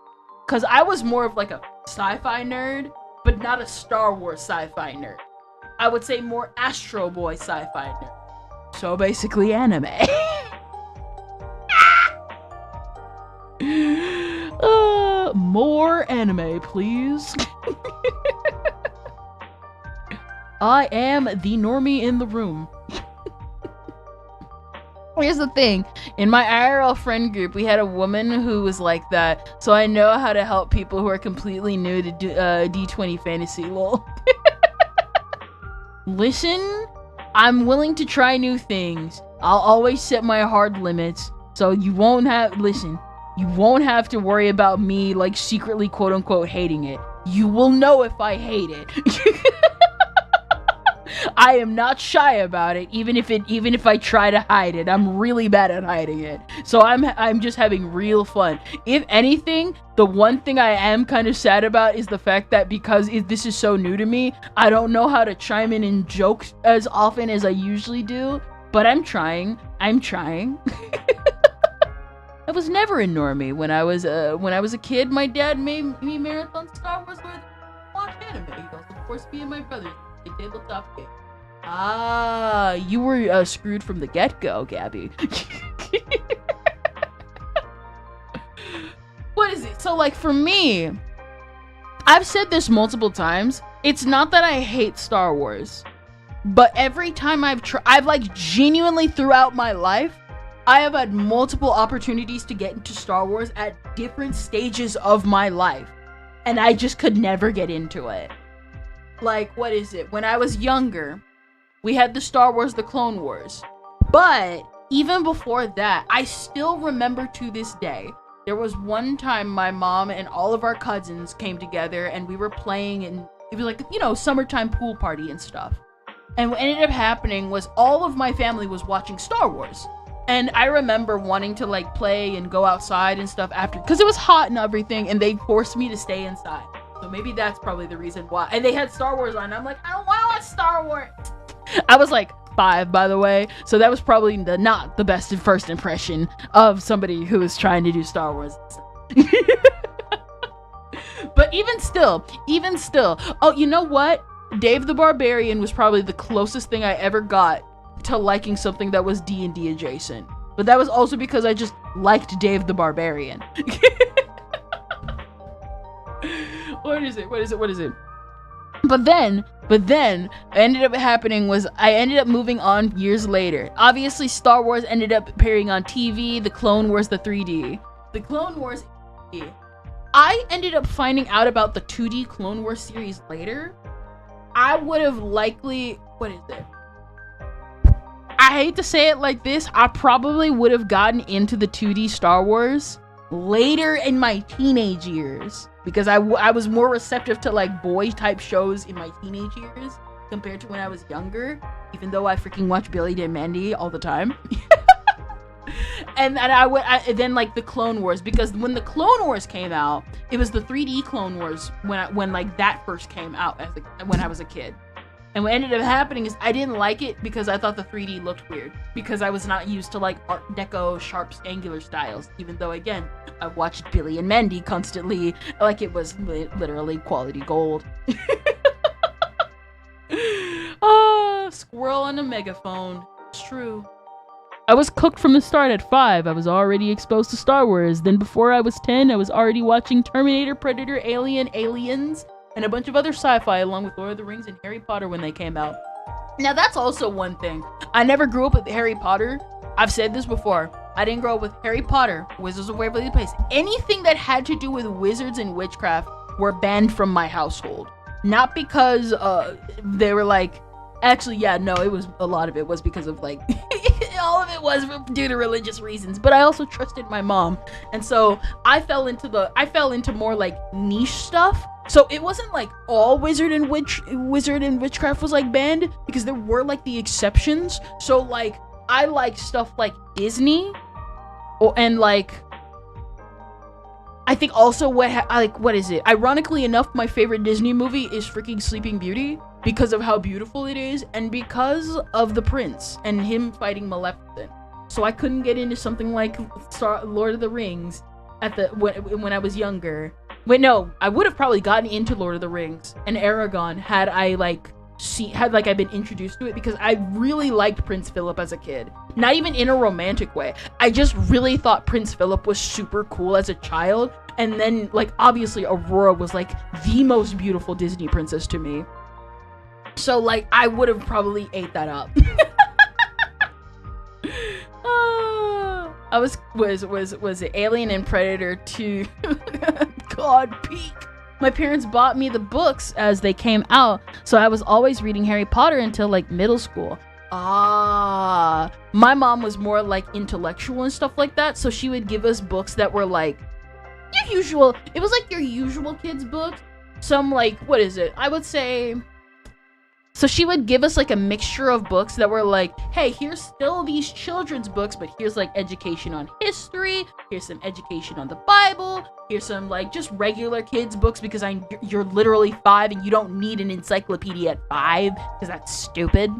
A: Because I was more of like a sci-fi nerd, but not a Star Wars sci-fi nerd. I would say more Astro Boy sci-fi nerd. So basically anime. More anime, please. I am the normie in the room. Here's the thing, in my IRL friend group, we had a woman who was like that, so I know how to help people who are completely new to D20 fantasy, lol. Listen, I'm willing to try new things. I'll always set my hard limits, so you won't have to worry about me, like, secretly quote-unquote hating it. You will know if I hate it. I am not shy about it, even if I try to hide it. I'm really bad at hiding it. So I'm just having real fun. If anything, the one thing I am kind of sad about is the fact that because this is so new to me, I don't know how to chime in jokes as often as I usually do. But I'm trying. I was never a normie when I was a kid. My dad made me marathon Star Wars with watch anime. He goes, of course, me and my brothers. Tabletop game. Ah, you were screwed from the get-go, Gabby. What is it? So, like, for me, I've said this multiple times. It's not that I hate Star Wars, but every time I've like genuinely throughout my life, I have had multiple opportunities to get into Star Wars at different stages of my life, and I just could never get into it. Like, what is it? When I was younger, we had the Star Wars, the Clone Wars. But even before that, I still remember to this day, there was one time my mom and all of our cousins came together and we were playing, and it was like, you know, summertime pool party and stuff. And what ended up happening was all of my family was watching Star Wars. And I remember wanting to like play and go outside and stuff after, because it was hot and everything, and they forced me to stay inside. So maybe that's probably the reason why. And they had Star Wars on. I'm like, I don't want to watch Star Wars. I was like 5, by the way, so that was probably not the best first impression of somebody who was trying to do Star Wars. But even still, oh, you know what? Dave the Barbarian was probably the closest thing I ever got to liking something that was D&D adjacent. But that was also because I just liked Dave the Barbarian. What is it? But then, ended up happening was I ended up moving on years later. Obviously, Star Wars ended up appearing on TV, the Clone Wars, the 3D. The Clone Wars, I ended up finding out about the 2D Clone Wars series later. I would have likely, what is it? I hate to say it like this, I probably would have gotten into the 2D Star Wars later in my teenage years, because I was more receptive to like boy type shows in my teenage years compared to when I was younger, even though I freaking watch Billy and Mandy all the time. And then like the Clone Wars, because when the Clone Wars came out, it was the 3D Clone Wars when like that first came out when I was a kid. And what ended up happening is I didn't like it because I thought the 3D looked weird, because I was not used to like Art Deco sharp angular styles, even though again I watched Billy and Mandy constantly like it was literally quality gold. Squirrel on a megaphone. It's true. I was cooked from the start at 5. I was already exposed to Star Wars. Then before I was 10, I was already watching Terminator, Predator, Alien, Aliens, and a bunch of other sci-fi along with Lord of the Rings and Harry Potter when they came out. Now that's also one thing. I never grew up with Harry Potter. I've said this before. I didn't grow up with Harry Potter, Wizards of Waverly Place. Anything that had to do with wizards and witchcraft were banned from my household. Not because they were like, actually, yeah, no, it was a lot of it was because of like all of it was due to religious reasons, but I also trusted my mom, and so I fell into more like niche stuff. So it wasn't like all wizard and witchcraft was like banned, because there were like the exceptions. So like I like stuff like Disney, and like I think also what is it? Ironically enough, my favorite Disney movie is freaking Sleeping Beauty, because of how beautiful it is and because of the prince and him fighting Maleficent. So I couldn't get into something like Lord of the Rings when I was younger. Wait, no, I would have probably gotten into Lord of the Rings and Aragon had I been introduced to it, because I really liked Prince Philip as a kid. Not even in a romantic way. I just really thought Prince Philip was super cool as a child. And then like obviously Aurora was like the most beautiful Disney princess to me. So like I would have probably ate that up. I was it Alien and Predator 2? God, peak. My parents bought me the books as they came out, so I was always reading Harry Potter until like middle school. My mom was more like intellectual and stuff like that, so she would give us books that were like your usual. It was like your usual kids book. Some like, what is it? I would say. So she would give us like a mixture of books that were like, hey, here's still these children's books, but here's like education on history, here's some education on the Bible, here's some like just regular kids books, because you're literally 5 and you don't need an encyclopedia at 5, because that's stupid.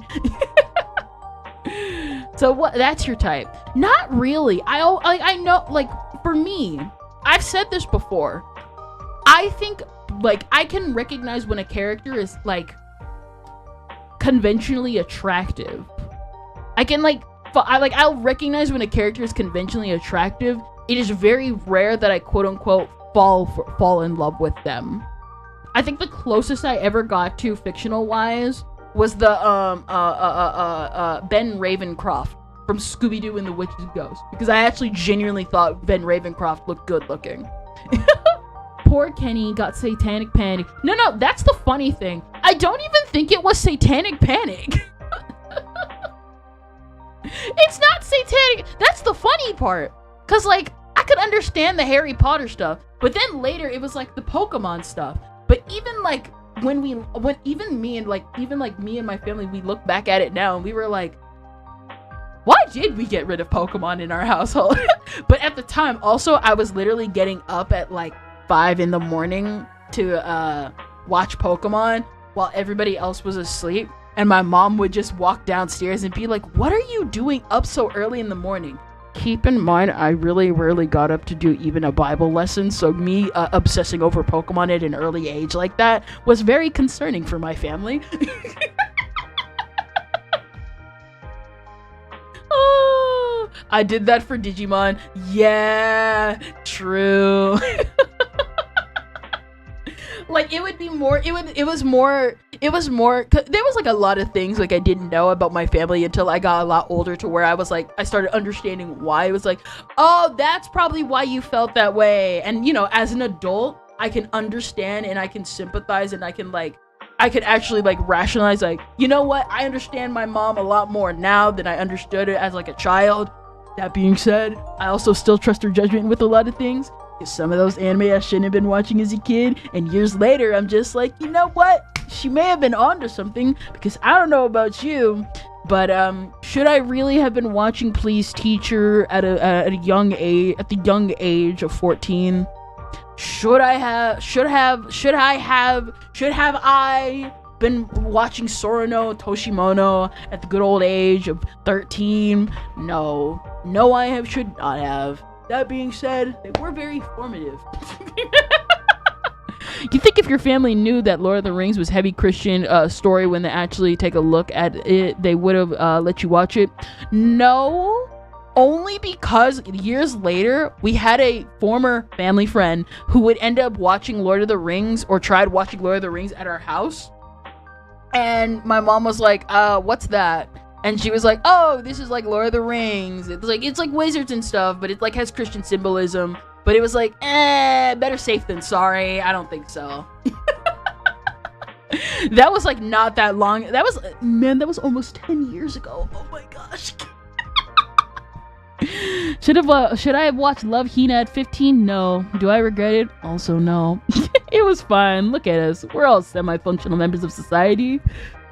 A: So that's your type. Not really. I know, like, for me, I've said this before. I think like I can recognize when a character is like conventionally attractive. I'll recognize when a character is conventionally attractive. It is very rare that I quote unquote fall in love with them. I think the closest I ever got to fictional wise was the Ben Ravencroft from Scooby-Doo and the Witch's Ghost, because I actually genuinely thought Ben Ravencroft looked good looking. Poor Kenny got satanic panic. No, that's the funny thing. I don't even think it was satanic panic. It's not satanic. That's the funny part. Cause like I could understand the Harry Potter stuff, but then later it was like the Pokemon stuff. But even like when me and my family, we look back at it now and we were like, why did we get rid of Pokemon in our household? But at the time also I was literally getting up at like 5 a.m. to watch Pokemon while everybody else was asleep. and my mom would just walk downstairs and be like, what are you doing up so early in the morning? Keep in mind, I really rarely got up to do even a Bible lesson, so me obsessing over Pokemon at an early age like that was very concerning for my family. Oh, I did that for Digimon. Yeah, true. Like, it was more, there was like a lot of things like I didn't know about my family until I got a lot older, to where I was like, I started understanding why. It was like, oh, that's probably why you felt that way. And, you know, as an adult, I can understand and I can sympathize and I can actually like rationalize, like, you know what? I understand my mom a lot more now than I understood it as like a child. That being said, I also still trust her judgment with a lot of things. Because some of those anime I shouldn't have been watching as a kid, and years later I'm just like, you know what? She may have been onto something, because I don't know about you, but should I really have been watching Please Teacher at a young age, at the young age of 14? Should I been watching Sorano Toshimono at the good old age of 13? No, I should not have. That being said, they were very formative. You think if your family knew that Lord of the Rings was heavy Christian story when they actually take a look at it, they would have let you watch it? No, only because years later, we had a former family friend who would end up watching Lord of the Rings, or tried watching Lord of the Rings at our house. And my mom was like, what's that? And she was like, oh, this is like Lord of the Rings. It's like wizards and stuff, but it like has Christian symbolism. But it was like, better safe than sorry. I don't think so. That was like not that long. That was almost 10 years ago. Oh my gosh. Should I have watched Love Hina at 15? No. Do I regret it? Also no. It was fine. Look at us. We're all semi-functional members of society.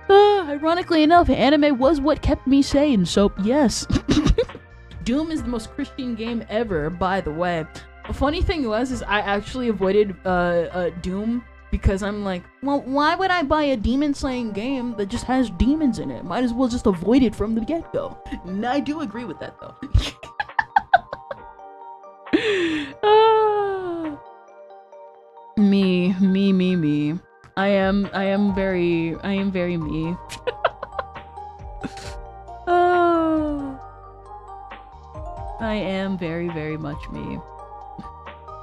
A: Ironically enough, anime was what kept me sane, so yes. Doom is the most Christian game ever, by the way. A funny thing is I actually avoided Doom because I'm like, well, why would I buy a demon-slaying game that just has demons in it? Might as well just avoid it from the get-go. And I do agree with that, though. Me. I am very me. Oh, I am very, very much me.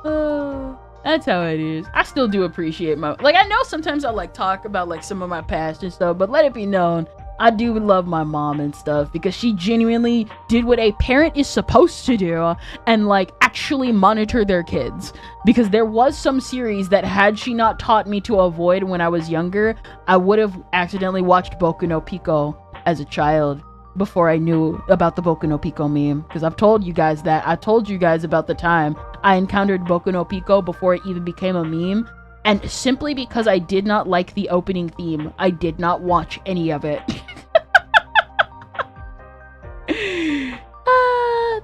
A: Oh, that's how it is. I still do appreciate I know sometimes I like talk about like some of my past and stuff, but let it be known, I do love my mom and stuff because she genuinely did what a parent is supposed to do and like actually monitor their kids. Because there was some series that had she not taught me to avoid when I was younger, I would have accidentally watched Boku no Pico as a child before I knew about the Boku no Pico meme. Because I've told you guys that. I told you guys about the time I encountered Boku no Pico before it even became a meme. And simply because I did not like the opening theme, I did not watch any of it.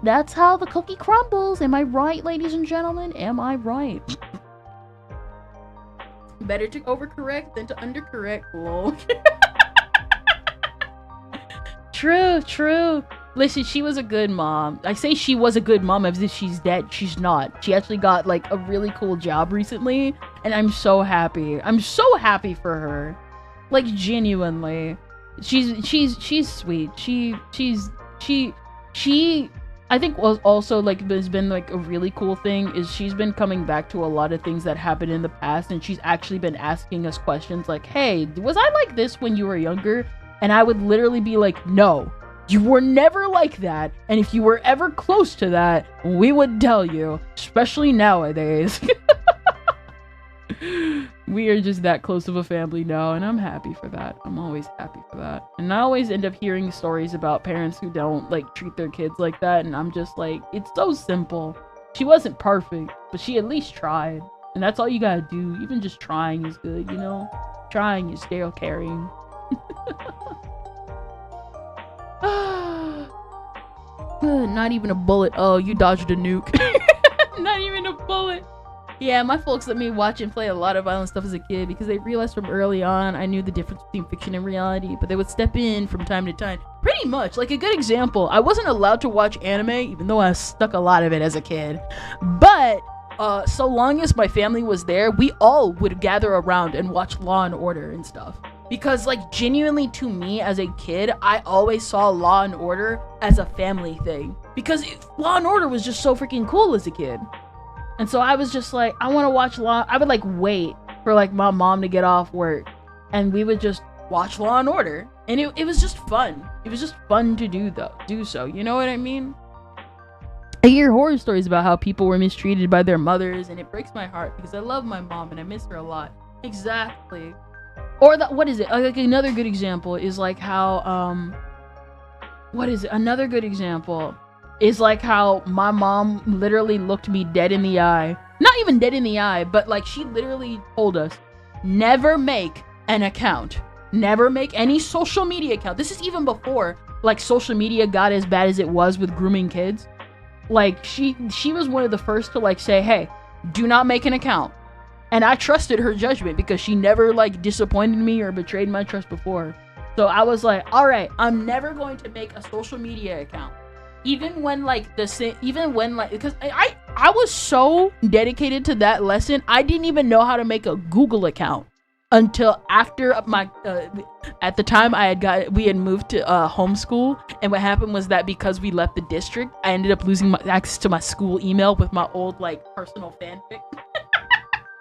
A: That's how the cookie crumbles. Am I right, ladies and gentlemen? Am I right? Better to overcorrect than to undercorrect, lol. True. Listen, she was a good mom. I say she was a good mom as if she's dead. She's not. She actually got like a really cool job recently, and I'm so happy. I'm so happy for her. Like, genuinely. She's sweet. She I think was also like has been like a really cool thing is she's been coming back to a lot of things that happened in the past, and she's actually been asking us questions like, hey, was I like this when you were younger? And I would literally be like, no, you were never like that, and if you were ever close to that, we would tell you, especially nowadays. We are just that close of a family now, and I'm happy for that. I'm always happy for that. And I always end up hearing stories about parents who don't like treat their kids like that, and I'm just like, it's so simple. She wasn't perfect, but she at least tried, and that's all you gotta do. Even just trying is good, you know? Trying is still carrying. Not even a bullet. Oh, you dodged a nuke. Not even a bullet. Yeah, my folks let me watch and play a lot of violent stuff as a kid because they realized from early on I knew the difference between fiction and reality, but they would step in from time to time. Pretty much, like a good example, I wasn't allowed to watch anime, even though I stuck a lot of it as a kid. But so long as my family was there, we all would gather around and watch Law and Order and stuff. Because like genuinely to me as a kid, I always saw Law and Order as a family thing. Because Law and Order was just so freaking cool as a kid. And so I was just like, I want to watch I would like wait for like my mom to get off work and we would just watch Law and Order. And it was just fun. It was just fun to do so. You know what I mean? I hear horror stories about how people were mistreated by their mothers and it breaks my heart because I love my mom and I miss her a lot. Exactly. Or what is it? Like another good example is like how, what is it? Another good example is like how my mom literally looked me dead in the eye. Not even dead in the eye, but like she literally told us, never make an account. Never make any social media account. This is even before like social media got as bad as it was with grooming kids. Like she was one of the first to like say, hey, do not make an account. And I trusted her judgment because she never like disappointed me or betrayed my trust before. So I was like, all right, I'm never going to make a social media account. Even when like because I was so dedicated to that lesson, I didn't even know how to make a Google account until after my at the time we had moved to homeschool, and what happened was that because we left the district, I ended up losing access to my school email with my old like personal fanfic.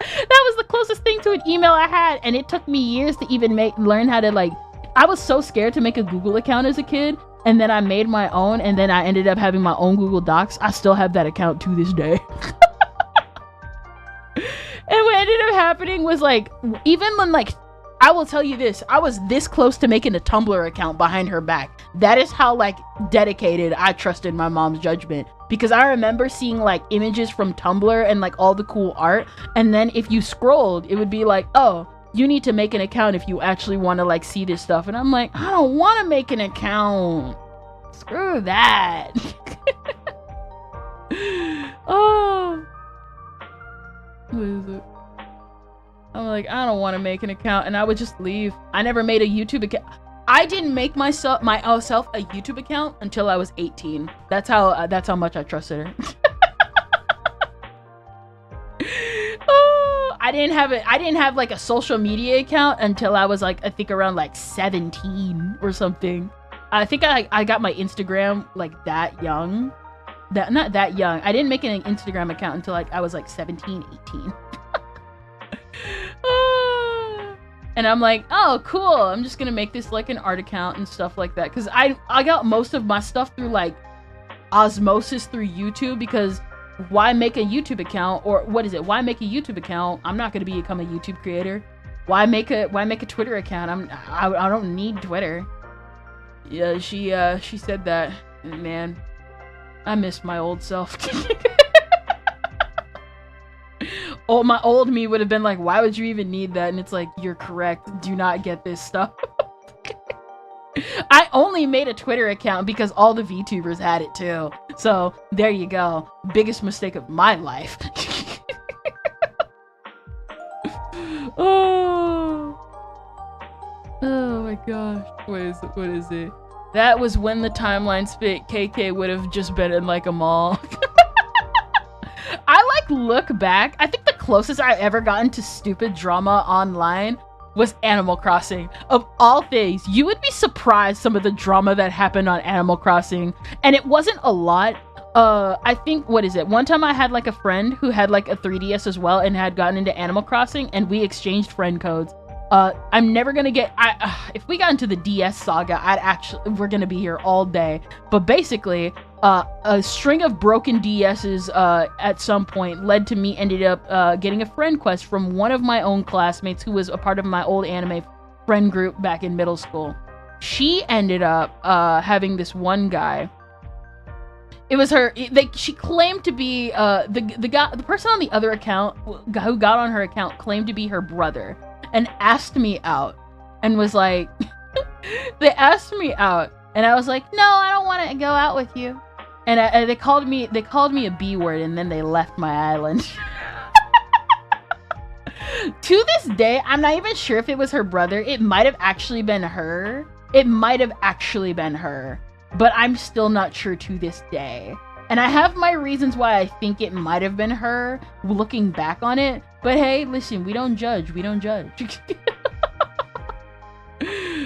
A: That was the closest thing to an email I had, and it took me years to even learn how to like. I was so scared to make a Google account as a kid, and then I made my own, and then I ended up having my own Google Docs. I still have that account to this day. And what ended up happening was like, even when like, I will tell you this, I was this close to making a Tumblr account behind her back. That is how like dedicated I trusted my mom's judgment. Because I remember seeing like images from Tumblr and like all the cool art. And then if you scrolled, it would be like, oh, you need to make an account if you actually want to like see this stuff. And I'm like, I don't want to make an account. Screw that. Oh. What is it? I'm like, I don't want to make an account, and I would just leave. I never made a YouTube account. I didn't make myself a YouTube account until I was 18. That's how much I trusted her. Oh, I didn't have like a social media account until I was like, I think around like 17 or something. I think I got my Instagram like that young. Not that young. I didn't make an Instagram account until like I was like 17, 18. And I'm like, oh, cool. I'm just gonna make this like an art account and stuff like that. Because I got most of my stuff through like osmosis through YouTube. Because why make a YouTube account? Or what is it? Why make a YouTube account? I'm not gonna become a YouTube creator. Why make a Twitter account? I don't need Twitter. Yeah, she said that, and man, I miss my old self. Oh, my old me would have been like, why would you even need that? And it's like, you're correct. Do not get this stuff. I only made a Twitter account because all the VTubers had it too. So there you go. Biggest mistake of my life. Oh my gosh. What is it? That was when the timeline spit. KK would have just been in like a mall. I like look back. I think the closest I ever gotten to stupid drama online was Animal Crossing. Of all things, you would be surprised some of the drama that happened on Animal Crossing. And it wasn't a lot. I think, what is it? One time I had like a friend who had like a 3DS as well and had gotten into Animal Crossing, and we exchanged friend codes. I'm never gonna get, if we got into the DS saga, we're gonna be here all day. But basically, a string of broken DSs at some point led to me ended up getting a friend quest from one of my own classmates who was a part of my old anime friend group back in middle school. She ended up having this one guy. It was her. She claimed to be the person on the other account who got on her account claimed to be her brother, and asked me out, and was like, they asked me out, and I was like, no, I don't want to go out with you. And they called me a B word, and then they left my island. To this day, I'm not even sure if it was her brother. It might have actually been her. It might have actually been her. But I'm still not sure to this day. And I have my reasons why I think it might have been her, looking back on it. But hey, listen, we don't judge. We don't judge.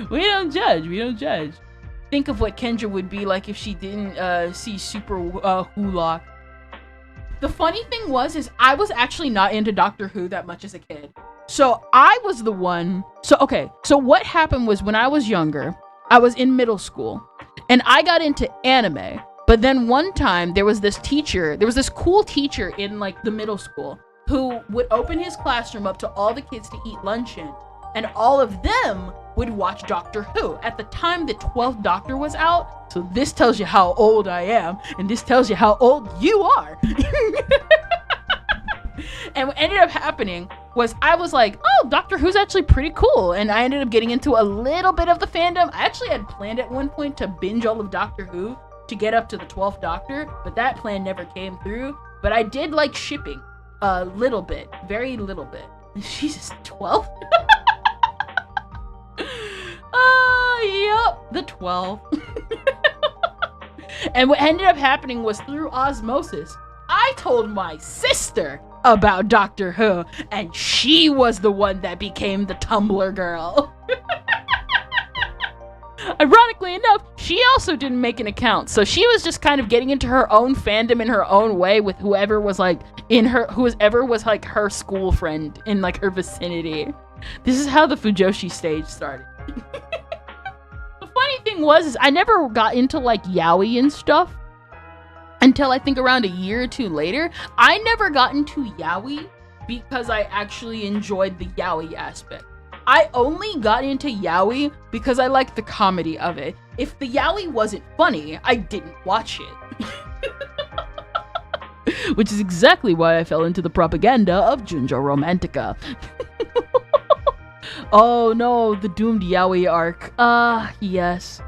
A: We don't judge. We don't judge. Think of what Kendra would be like if she didn't see Super Whoolock. The funny thing is I was actually not into Doctor Who that much as a kid. So I was the one. So what happened was when I was younger, I was in middle school and I got into anime. But then one time there was this cool teacher in like the middle school who would open his classroom up to all the kids to eat lunch in. And all of them would watch Doctor Who. At the time, the 12th Doctor was out. So this tells you how old I am. And this tells you how old you are. And what ended up happening was I was like, oh, Doctor Who's actually pretty cool. And I ended up getting into a little bit of the fandom. I actually had planned at one point to binge all of Doctor Who to get up to the 12th Doctor. But that plan never came through. But I did like shipping a little bit. Very little bit. Jesus, 12? Yep, the 12. And what ended up happening was through osmosis, I told my sister about Doctor Who, and she was the one that became the Tumblr girl. Ironically enough, she also didn't make an account, so she was just kind of getting into her own fandom in her own way with whoever was like her school friend in like her vicinity. This is how the Fujoshi stage started. Funny thing was I never got into like yaoi and stuff until I think around a year or two later. I never got into yaoi because I actually enjoyed the yaoi aspect. I only got into yaoi because I liked the comedy of it. If the yaoi wasn't funny, I didn't watch it. Which is exactly why I fell into the propaganda of Junjo Romantica. Oh no, the doomed yaoi arc. Yes.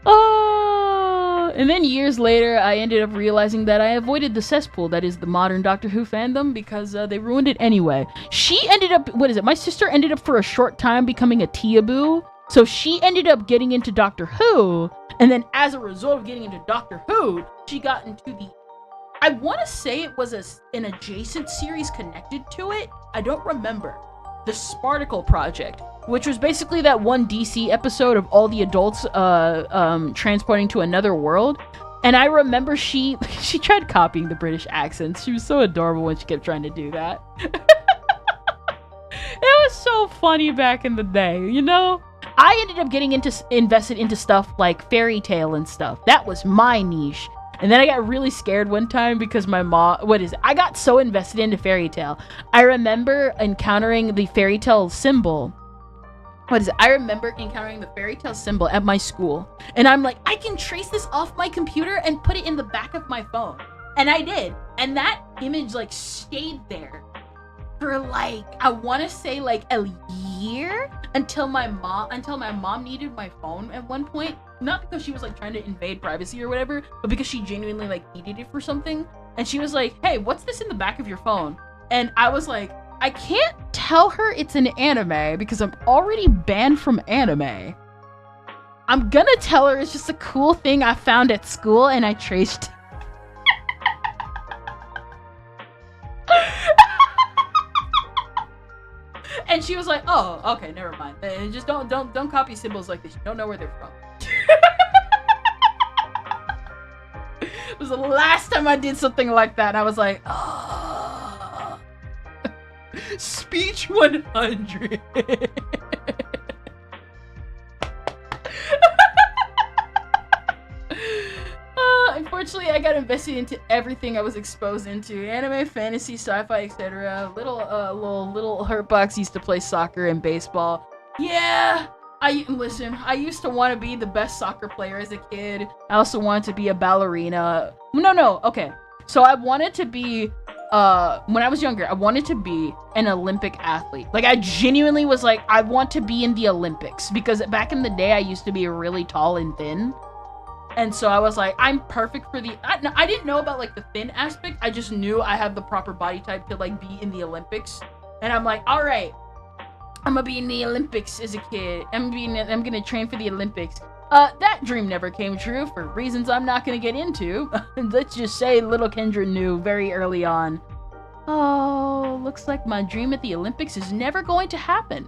A: And then years later, I ended up realizing that I avoided the cesspool that is the modern Doctor Who fandom because they ruined it anyway. She ended up, my sister ended up for a short time becoming a Teaboo. So she ended up getting into Doctor Who. And then as a result of getting into Doctor Who, she got into I want to say it was an adjacent series connected to it. I don't remember. The Spartacle Project, which was basically that one DC episode of all the adults transporting to another world. And I remember she tried copying the British accents. She was so adorable when she kept trying to do that. It was so funny back in the day, you know? I ended up getting invested into stuff like fairy tale and stuff. That was my niche. And then I got really scared one time because my mom, I got so invested into fairy tale. I remember encountering the fairy tale symbol. I remember encountering the fairy tale symbol at my school. And I'm like, I can trace this off my computer and put it in the back of my phone. And I did. And that image like stayed there for like, I want to say like a year until my mom needed my phone at one point. Not because she was like trying to invade privacy or whatever, but because she genuinely like needed it for something. And she was like, hey, what's this in the back of your phone? And I was like, I can't tell her it's an anime because I'm already banned from anime. I'm gonna tell her it's just a cool thing I found at school and I traced. And she was like, oh, okay, never mind. Just don't copy symbols like this. You don't know where they're from. It was the last time I did something like that. I was like, oh. Speech 100. Unfortunately, I got invested into everything I was exposed into: anime, fantasy, sci-fi, etc. Little Hurtbox used to play soccer and baseball. Yeah, I used to want to be the best soccer player as a kid. I also wanted to be a ballerina. Okay. So I wanted to be, when I was younger, I wanted to be an Olympic athlete. Like, I genuinely was like, I want to be in the Olympics. Because back in the day, I used to be really tall and thin. And so I was like, I'm perfect for I didn't know about, like, the thin aspect. I just knew I had the proper body type to, like, be in the Olympics. And I'm like, all right, I'm gonna be in the Olympics as a kid. I'm gonna train for the Olympics. That dream never came true for reasons I'm not gonna get into. Let's just say little Kendra knew very early on. Oh, looks like my dream at the Olympics is never going to happen.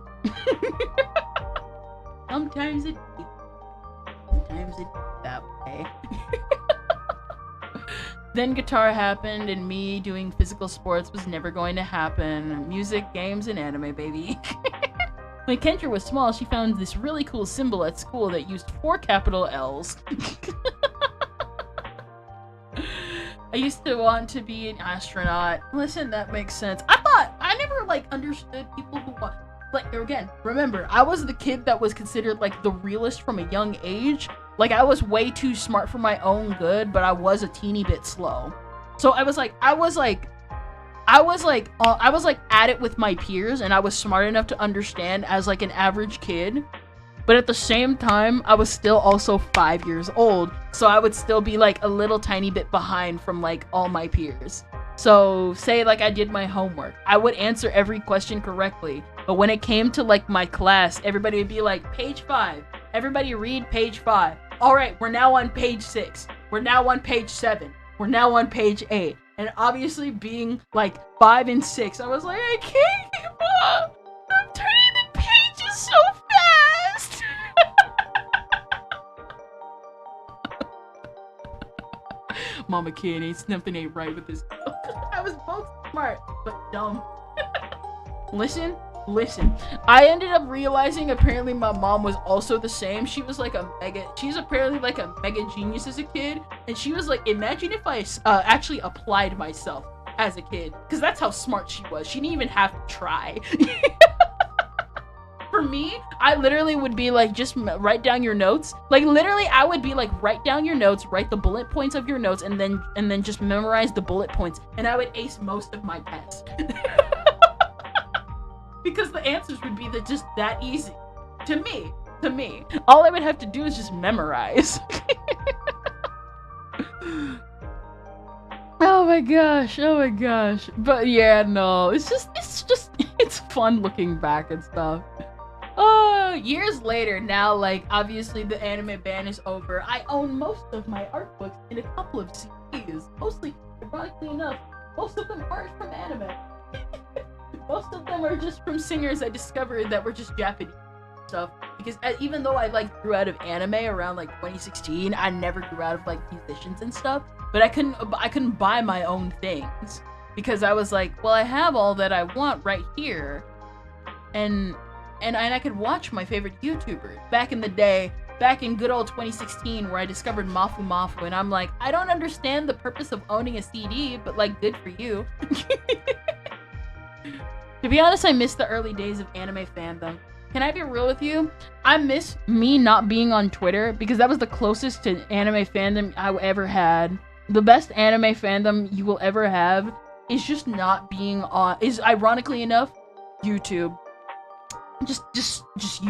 A: Sometimes it's that way. Then guitar happened, and me doing physical sports was never going to happen. Music, games, and anime, baby. When Kendra was small, she found this really cool symbol at school that used 4 capital L's. I used to want to be an astronaut. Listen, that makes sense. I never, like, understood people who want... Like, again, remember, I was the kid that was considered, like, the realist from a young age. Like, I was way too smart for my own good, but I was a teeny bit slow. So I was at it with my peers, and I was smart enough to understand as, like, an average kid. But at the same time, I was still also 5 years old. So I would still be, like, a little tiny bit behind from, like, all my peers. So, say, like, I did my homework. I would answer every question correctly. But when it came to, like, my class, everybody would be like, page 5. Everybody read page 5. All right, we're now on page 6. We're now on page 7. We're now on page 8. And obviously being, like, 5 and 6, I was like, I can't keep up. I'm turning the pages so fast. Mama kid, something ain't right with this. I was both smart, but dumb. Listen. I ended up realizing apparently my mom was also the same. She's apparently like a mega genius as a kid. And she was like, imagine if I actually applied myself as a kid. Because that's how smart she was. She didn't even have to try. For me, I literally would be like, just write down your notes. Like, literally, I would be like, write down your notes, write the bullet points of your notes, and then just memorize the bullet points. And I would ace most of my tests. Because the answers would be just that easy. To me. All I would have to do is just memorize. Oh my gosh. But yeah, no. It's fun looking back and stuff. Oh, years later, now, like, obviously the anime ban is over. I own most of my art books in a couple of CDs. Mostly, ironically enough, most of them aren't from anime. Most of them are just from singers I discovered that were just Japanese stuff. Because even though I, like, grew out of anime around, like, 2016, I never grew out of, like, musicians and stuff. But I couldn't buy my own things. Because I was like, well, I have all that I want right here. And I could watch my favorite YouTubers. Back in the day, back in good old 2016, where I discovered Mafu Mafu, and I'm like, I don't understand the purpose of owning a CD, but, like, good for you. To be honest, I miss the early days of anime fandom. Can I be real with you? I miss me not being on Twitter, because that was the closest to anime fandom I ever had. The best anime fandom you will ever have is just not being on, is ironically enough, YouTube. Just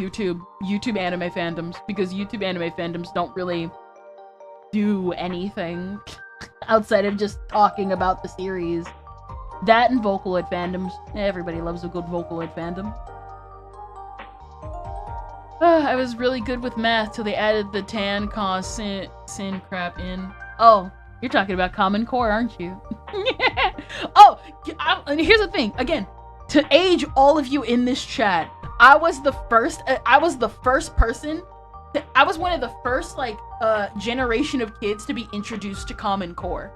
A: YouTube anime fandoms, because YouTube anime fandoms don't really do anything outside of just talking about the series. That and Vocaloid fandoms. Everybody loves a good Vocaloid fandom. I was really good with math till they added the tan cause sin crap in. Oh, you're talking about Common Core, aren't you? Oh, and here's the thing. Again, to age all of you in this chat, I was one of the first, like, generation of kids to be introduced to Common Core.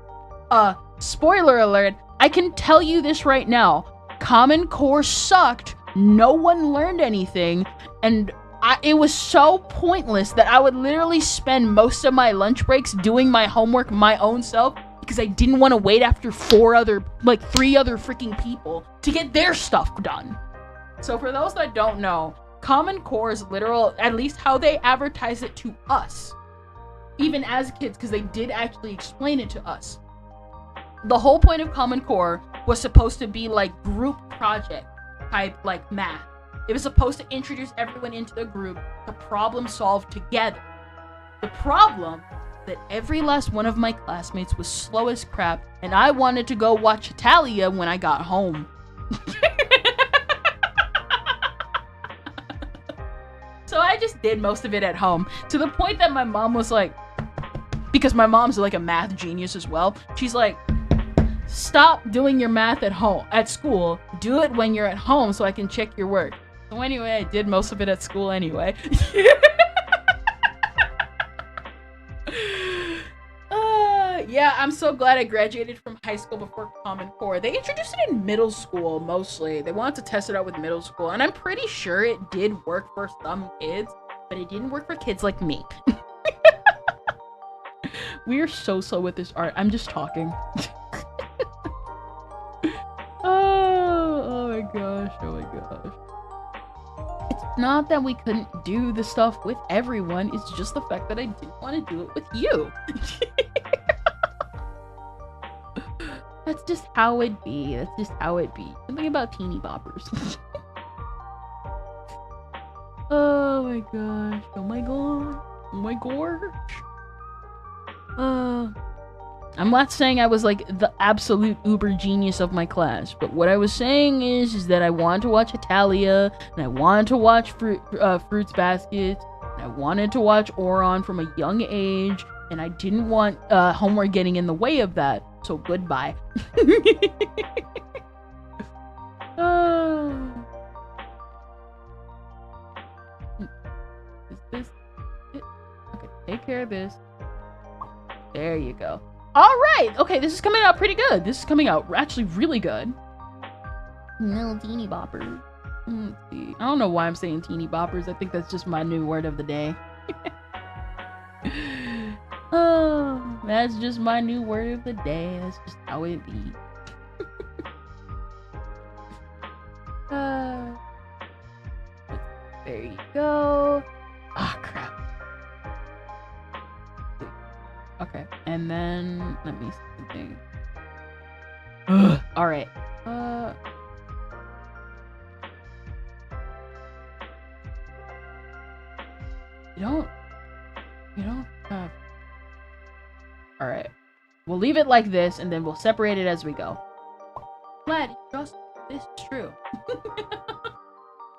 A: Spoiler alert, I can tell you this right now. Common Core sucked. No one learned anything. And it was so pointless that I would literally spend most of my lunch breaks doing my homework my own self, because I didn't want to wait after 3 other freaking people to get their stuff done. So for those that don't know, Common Core is literal, at least how they advertise it to us, even as kids, because they did actually explain it to us. The whole point of Common Core was supposed to be like group project type, like math. It was supposed to introduce everyone into the group to problem solve together. The problem that every last one of my classmates was slow as crap, and I wanted to go watch Italia when I got home. I just did most of it at home, to the point that my mom was like, because my mom's like a math genius as well, she's like, stop doing your math at school, do it when you're at home so I can check your work. So anyway, I did most of it at school anyway. Yeah, I'm so glad I graduated from high school before Common Core. They introduced it in middle school, mostly. They wanted to test it out with middle school, and I'm pretty sure it did work for some kids, but it didn't work for kids like me. We are so slow with this art. I'm just talking. Oh my gosh, oh my gosh. It's not that we couldn't do the stuff with everyone, it's just the fact that I didn't want to do it with you. That's just how it be. That's just how it be. Something about teeny boppers. Oh my gosh. Oh my god. Oh my gosh. I'm not saying I was like the absolute uber genius of my class, but what I was saying is that I wanted to watch Italia, and I wanted to watch Fruits Basket, and I wanted to watch Oron from a young age, and I didn't want homework getting in the way of that. So goodbye. Is this it? Okay, take care of this. There you go. Alright! Okay, this is coming out pretty good. This is coming out actually really good. Little teeny boppers. Let's see. I don't know why I'm saying teeny boppers. I think that's just my new word of the day. Oh, that's just my new word of the day. That's just how it be. There you go. Ah, crap. Okay, and then let me see something. All right. You don't have. All right, we'll leave it like this, and then we'll separate it as we go. Glad just this is true.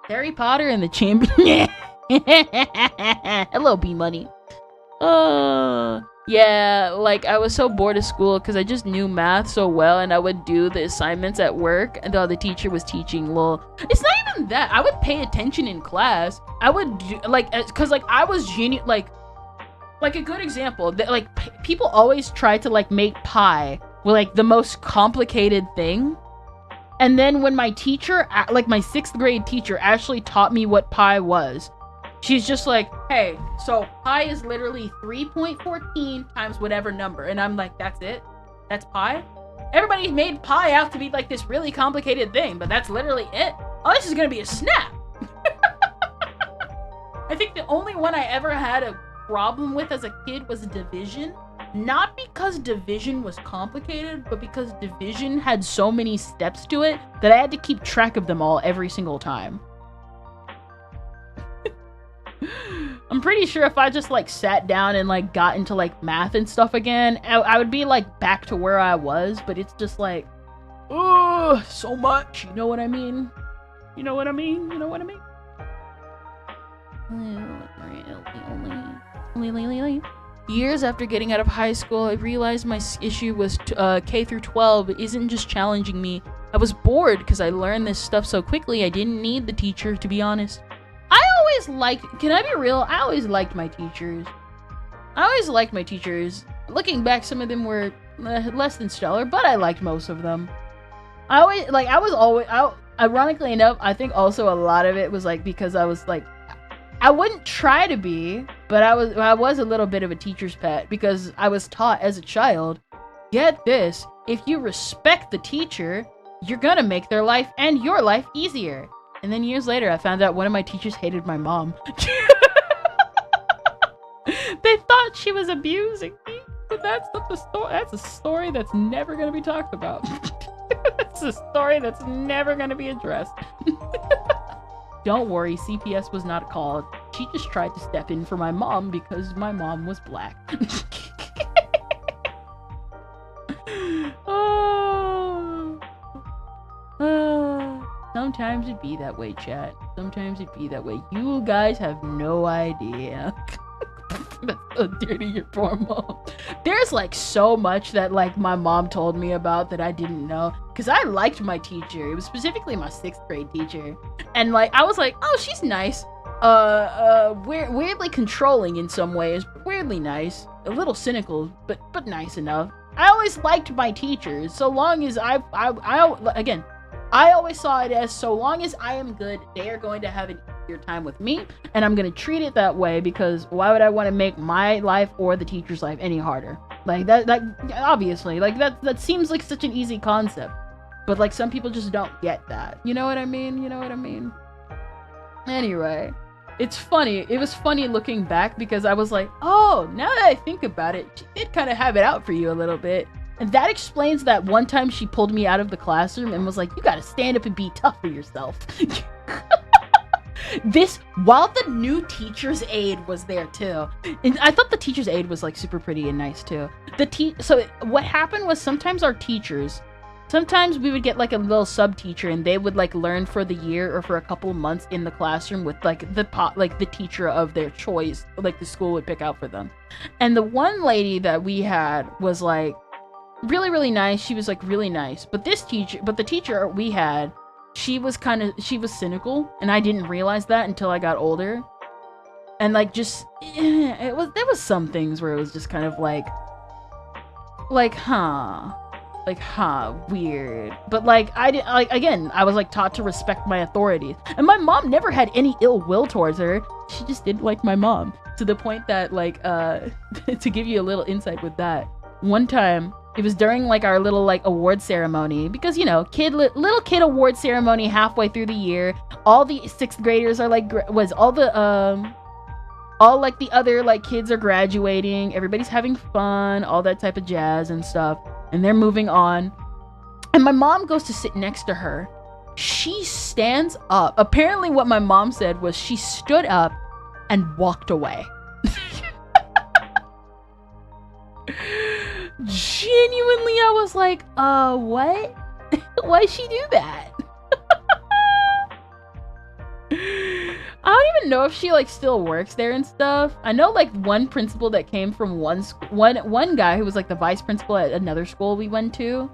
A: Harry Potter and the Chamber. Hello, B Money. Yeah, like I was so bored of school because I just knew math so well, and I would do the assignments at work and the teacher was teaching. Lol. It's not even that. I would pay attention in class. I would do, like, cause like I was like a good example that like people always try to like make pie with like the most complicated thing. And then when my teacher, like my 6th grade teacher actually taught me what pi was, she's just like, hey, so pi is literally 3.14 times whatever number. And I'm like, that's it? That's pi? Everybody made pi out to be like this really complicated thing, but that's literally it? Oh, this is gonna be a snap. I think the only one I ever had a problem with as a kid was division. Not because division was complicated, but because division had so many steps to it that I had to keep track of them all every single time. I'm pretty sure if I just like sat down and like got into like math and stuff again, I would be like back to where I was, but it's just like, oh, so much. You know what I mean? You know what I mean? You know what I mean? Years after getting out of high school, I realized my issue was K through 12 isn't just challenging me. I was bored because I learned this stuff so quickly I didn't need the teacher, to be honest. I always liked, can I be real? I always liked my teachers. Looking back, some of them were less than stellar, but I liked most of them. Ironically enough, I think also a lot of it was like because I was like, I wouldn't try to be, but I was a little bit of a teacher's pet because I was taught as a child, get this, if you respect the teacher, you're gonna make their life and your life easier. And then years later, I found out one of my teachers hated my mom. They thought she was abusing me, but that's not the story. That's a story that's never gonna be talked about. That's a story that's never gonna be addressed. Don't worry, CPS was not called. She just tried to step in for my mom because my mom was black. Sometimes it be that way, chat. Sometimes it be that way. You guys have no idea. That's so dirty, your poor mom. There's like so much that like my mom told me about that I didn't know, because I liked my teacher. It was specifically my 6th grade teacher, and like I was like, oh, she's nice. Weirdly controlling in some ways, weirdly nice, a little cynical, but nice enough. I always liked my teachers, so long as I always saw it as, so long as I am good, they are going to have an easier time with me, and I'm going to treat it that way, because why would I want to make my life or the teacher's life any harder? Like that obviously, like that seems like such an easy concept, but like some people just don't get that. You know what I mean? You know what I mean? Anyway, it's funny. It was funny looking back, because I was like, oh, now that I think about it, she did kind of have it out for you a little bit. And that explains that one time she pulled me out of the classroom and was like, you gotta stand up and be tough for yourself. While the new teacher's aide was there too. And I thought the teacher's aide was like super pretty and nice too. So what happened was, sometimes we would get like a little sub teacher, and they would like learn for the year or for a couple of months in the classroom with like the teacher of their choice, like the school would pick out for them. And the one lady that we had was like really, really nice. She was like really nice. But the teacher we had, she was cynical, and I didn't realize that until I got older. And like there was some things where it was just kind of like weird. But like I was like taught to respect my authorities, and my mom never had any ill will towards her. She just didn't like my mom, to the point that like to give you a little insight with that, one time it was during like our little like award ceremony, because you know, little kid award ceremony halfway through the year, all the 6th graders are like all like the other like kids are graduating, everybody's having fun, all that type of jazz and stuff, and they're moving on, and my mom goes to sit next to her. She stands up. Apparently what my mom said was she stood up and walked away. Genuinely, I was like, what? Why'd she do that? I don't even know if she like still works there and stuff. I know like one principal that came from one guy who was like the vice principal at another school we went to.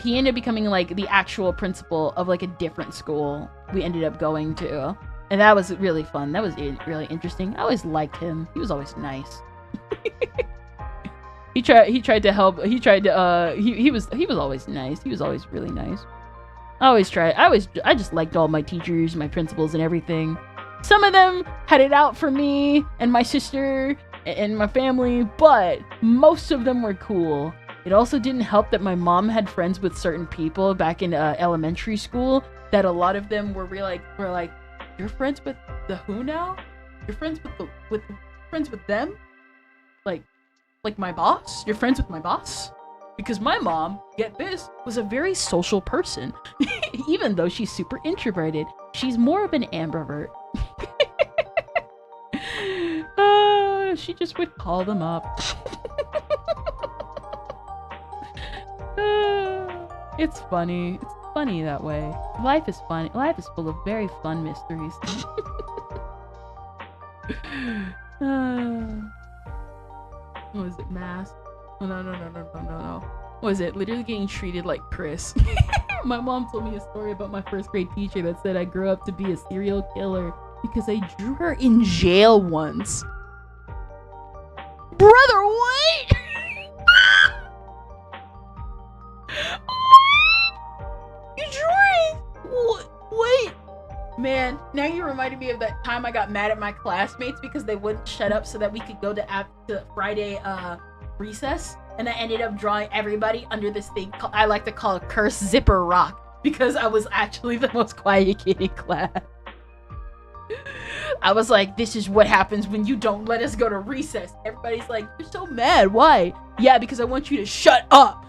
A: He ended up becoming like the actual principal of like a different school we ended up going to, and that was really fun. That was really interesting. I always liked him. He was always nice. He tried to help. He was always nice. He was always really nice. I just liked all my teachers, my principals, and everything. Some of them had it out for me and my sister and my family, but most of them were cool. It also didn't help that my mom had friends with certain people back in elementary school, that a lot of them were like, you're friends with the who now? You're friends with them? Like my boss? You're friends with my boss? Because my mom, get this, was a very social person. Even though she's super introverted, she's more of an ambivert. She just would call them up. It's funny. It's funny that way. Life is funny. Life is full of very fun mysteries. What was it? Mask? Oh, no. What was it? Literally getting treated like Chris. My mom told me a story about my 1st grade teacher that said I grew up to be a serial killer because I drew her in jail once. Brother, what? You drew it? What? Man, now you reminded me of that time I got mad at my classmates because they wouldn't shut up so that we could go to Friday recess, and I ended up drawing everybody under this thing I like to call a curse zipper rock, because I was actually the most quiet kid in class. I was like, this is what happens when you don't let us go to recess. Everybody's like, you're so mad, why? Yeah, because I want you to shut up.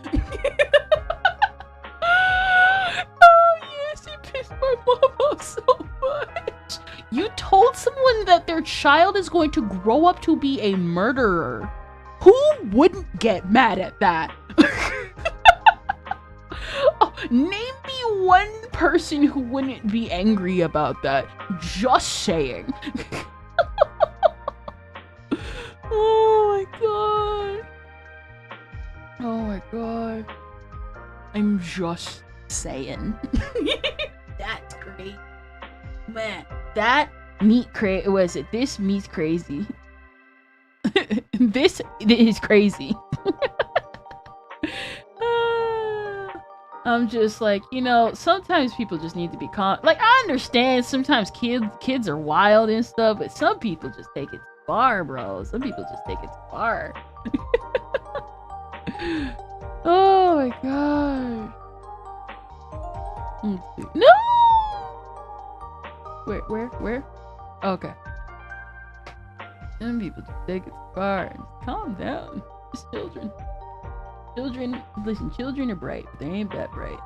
A: Oh yes, it pissed my mom off so much. You told someone that their child is going to grow up to be a murderer. Who wouldn't get mad at that? Oh, name me one person who wouldn't be angry about that. Just saying. Oh my god. Oh my god. I'm just saying. That's great. Man, that meat crazy. Was it? This meat's crazy. This is crazy. I'm just like, you know, sometimes people just need to be calm. Like, I understand sometimes kids are wild and stuff, but some people just take it too far, bro. Some people just take it too far. Oh my god. No! Where? Okay. Some people just take it too far. Calm down. It's children. Listen, children are bright, but they ain't that bright.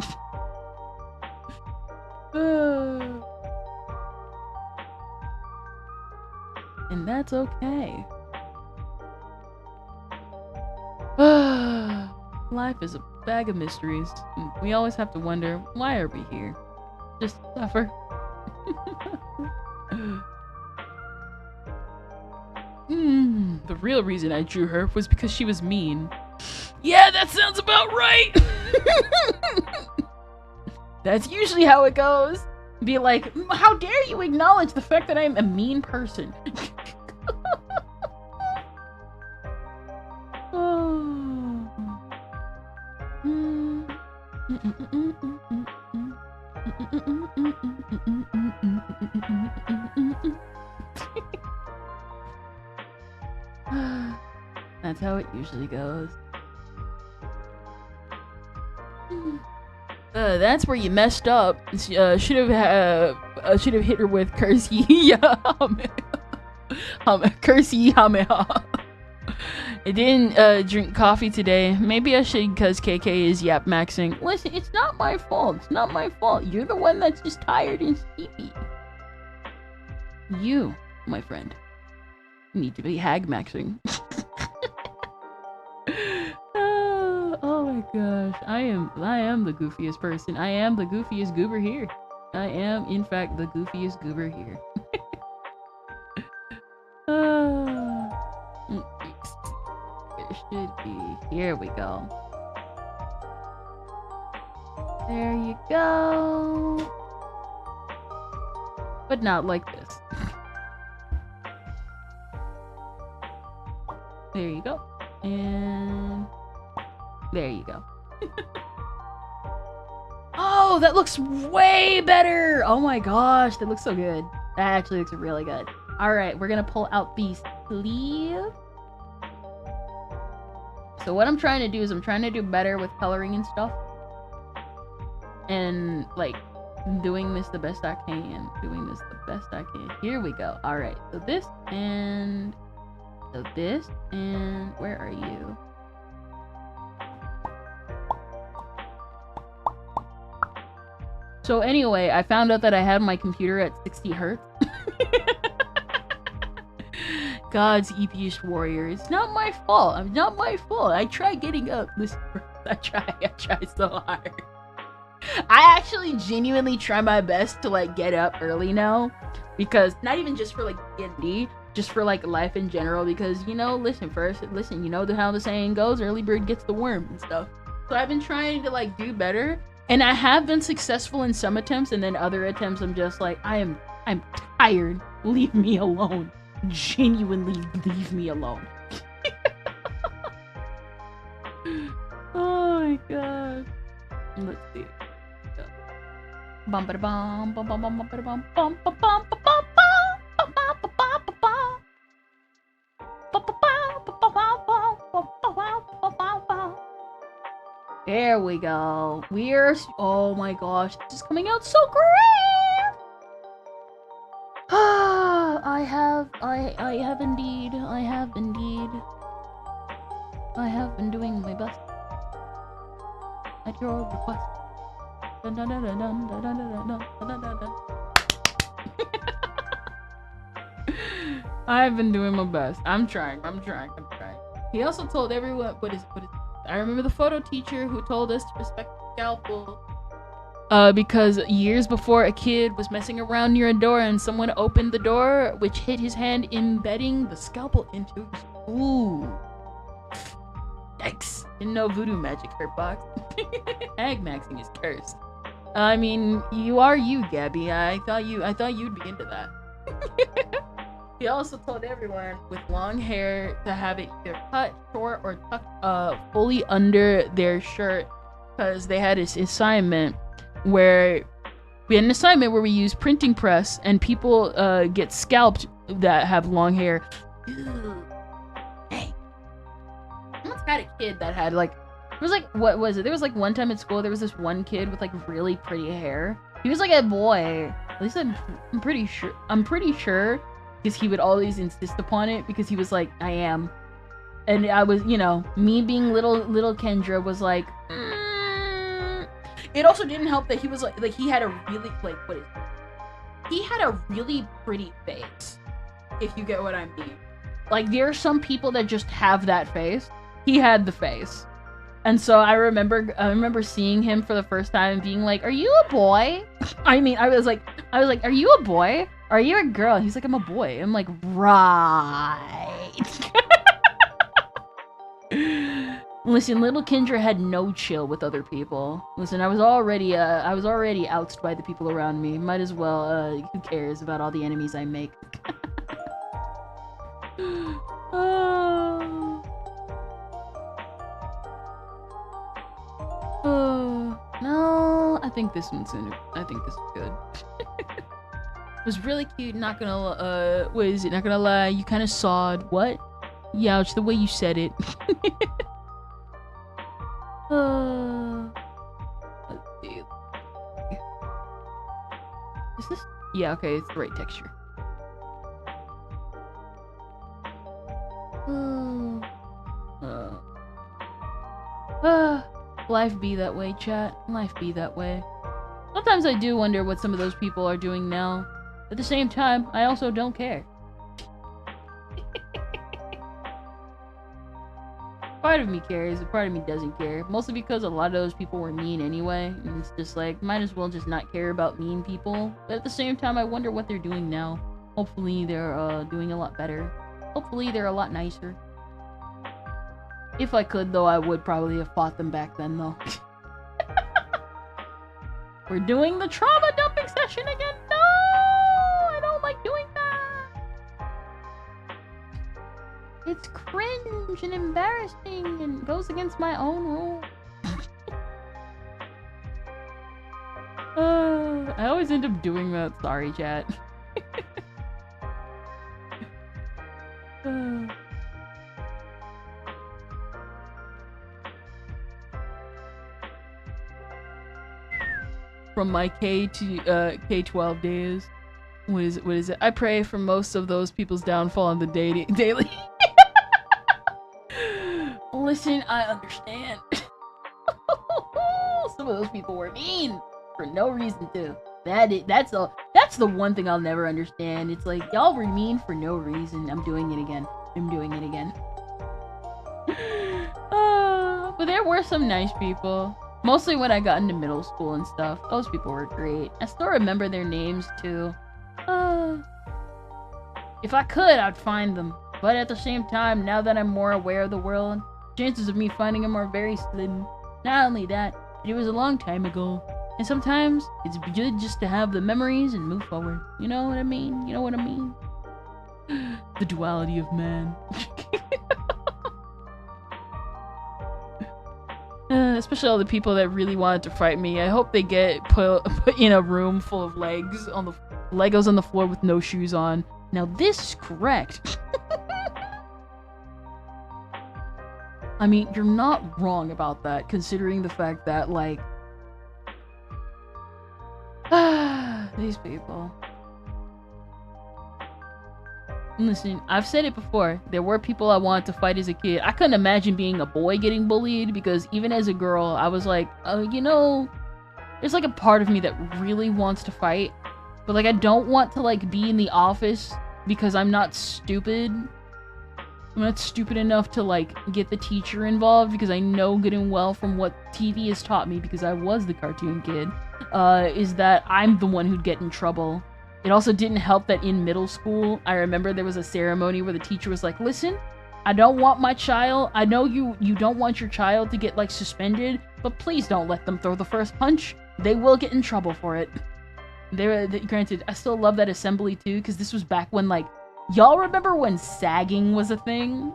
A: And that's okay. Life is a bag of mysteries. And we always have to wonder, why are we here? Just to suffer. The real reason I drew her was because she was mean. Yeah, that sounds about right! That's usually how it goes. Be like, how dare you acknowledge the fact that I'm a mean person? That's how it usually goes. That's where you messed up. Should have hit her with Cursey. Cursey. I didn't drink coffee today. Maybe I should, because KK is yap maxing. Listen, it's not my fault. It's not my fault. You're the one that's just tired and sleepy. You, my friend, need to be hag maxing. Oh my gosh, I am the goofiest person. I am the goofiest goober here. I am, in fact, the goofiest goober here. There should be. Here we go. There you go. But not like this. There you go. And there you go. Oh, that looks way better. Oh my gosh, that looks so good. That actually looks really good. All right, we're gonna pull out the sleeve. So what I'm trying to do is I'm trying to do better with coloring and stuff. And like doing this the best I can. Here we go. All right, so this and where are you? So anyway, I found out that I had my computer at 60 hertz. God's EPish warrior. It's not my fault. I'm not my fault. I try getting up. Listen, I try so hard. I actually genuinely try my best to like get up early now, because not even just for like D&D, just for like life in general, because you know, listen, you know how the saying goes, early bird gets the worm and stuff. So I've been trying to like do better, and I have been successful in some attempts, and then other attempts I'm just like, I'm tired, leave me alone. Genuinely leave me alone. Oh my god. Let's see. Bum ba bum bum bum bum bum bum bum bum bum bum. There we go. Oh my gosh, this is coming out so great. I have indeed. I have been doing my best. At your request. Dun, dun, dun, dun, dun, dun, dun, dun, dun, dun, dun. I've been doing my best. I'm trying. He also told everyone, what is I remember the photo teacher who told us to respect the scalpel. Because years before, a kid was messing around near a door and someone opened the door, which hit his hand, embedding the scalpel into his... Ooh. Yikes. Didn't know voodoo magic hurt box. Ag maxing is cursed. I mean, you are you, Gabby. I thought you'd be into that. He also told everyone with long hair to have it either cut short or tucked fully under their shirt, because they had this assignment where we use printing press and people get scalped that have long hair. Ew. Hey. I once had a kid that had like, it was like, what was it? There was like one time at school, there was this one kid with like really pretty hair. He was like a boy. At least I'm pretty sure. Because he would always insist upon it because he was like, I am. And I was, you know, me being little Kendra was like, It also didn't help that he was like he had a really, he had a really pretty face, if you get what I mean. Like, there are some people that just have that face. He had the face. And so I remember seeing him for the first time and being like, are you a boy? I mean, I was like, are you a boy? Are you a girl? He's like, I'm a boy. I'm like, right. Listen, little Kendra had no chill with other people. Listen, I was already outsed by the people around me. Might as well, who cares about all the enemies I make? No, I think this is good. It was really cute, not gonna lie, you kind of sawed. What? Youch, the way you said it. Let's see. Is this? Yeah, okay, it's the right texture. Life be that way, chat. Life be that way. Sometimes I do wonder what some of those people are doing now. At the same time, I also don't care. Part of me cares, and part of me doesn't care. Mostly because a lot of those people were mean anyway. And it's just like, might as well just not care about mean people. But at the same time, I wonder what they're doing now. Hopefully they're doing a lot better. Hopefully they're a lot nicer. If I could, though, I would probably have fought them back then, though. We're doing the trauma dumping session again. No! I don't like doing that. It's cringe and embarrassing and goes against my own rules. I always end up doing that. Sorry, chat. From my K-12 days. What is it? I pray for most of those people's downfall on the daily. Listen, I understand. Some of those people were mean for no reason to. That's the one thing I'll never understand. It's like, y'all were mean for no reason. I'm doing it again. But there were some nice people. Mostly when I got into middle school and stuff. Those people were great. I still remember their names too. If I could, I'd find them. But at the same time, now that I'm more aware of the world, chances of me finding them are very slim. Not only that, it was a long time ago. And sometimes, it's good just to have the memories and move forward. You know what I mean? The duality of man. Especially all the people that really wanted to fight me. I hope they get put in a room full of Legos on the floor with no shoes on. Now this is correct. I mean, you're not wrong about that, considering the fact that, like, these people. Listen, I've said it before. There were people I wanted to fight as a kid. I couldn't imagine being a boy getting bullied, because even as a girl, I was like, you know, there's like a part of me that really wants to fight, but like I don't want to like be in the office because I'm not stupid. I'm not stupid enough to like get the teacher involved, because I know good and well from what TV has taught me, because I was the cartoon kid. is that I'm the one who'd get in trouble. It also didn't help that in middle school, I remember there was a ceremony where the teacher was like, listen, I don't want my child, I know you don't want your child to get like suspended, but please don't let them throw the first punch. They will get in trouble for it. Granted, I still love that assembly too, because this was back when like, y'all remember when sagging was a thing?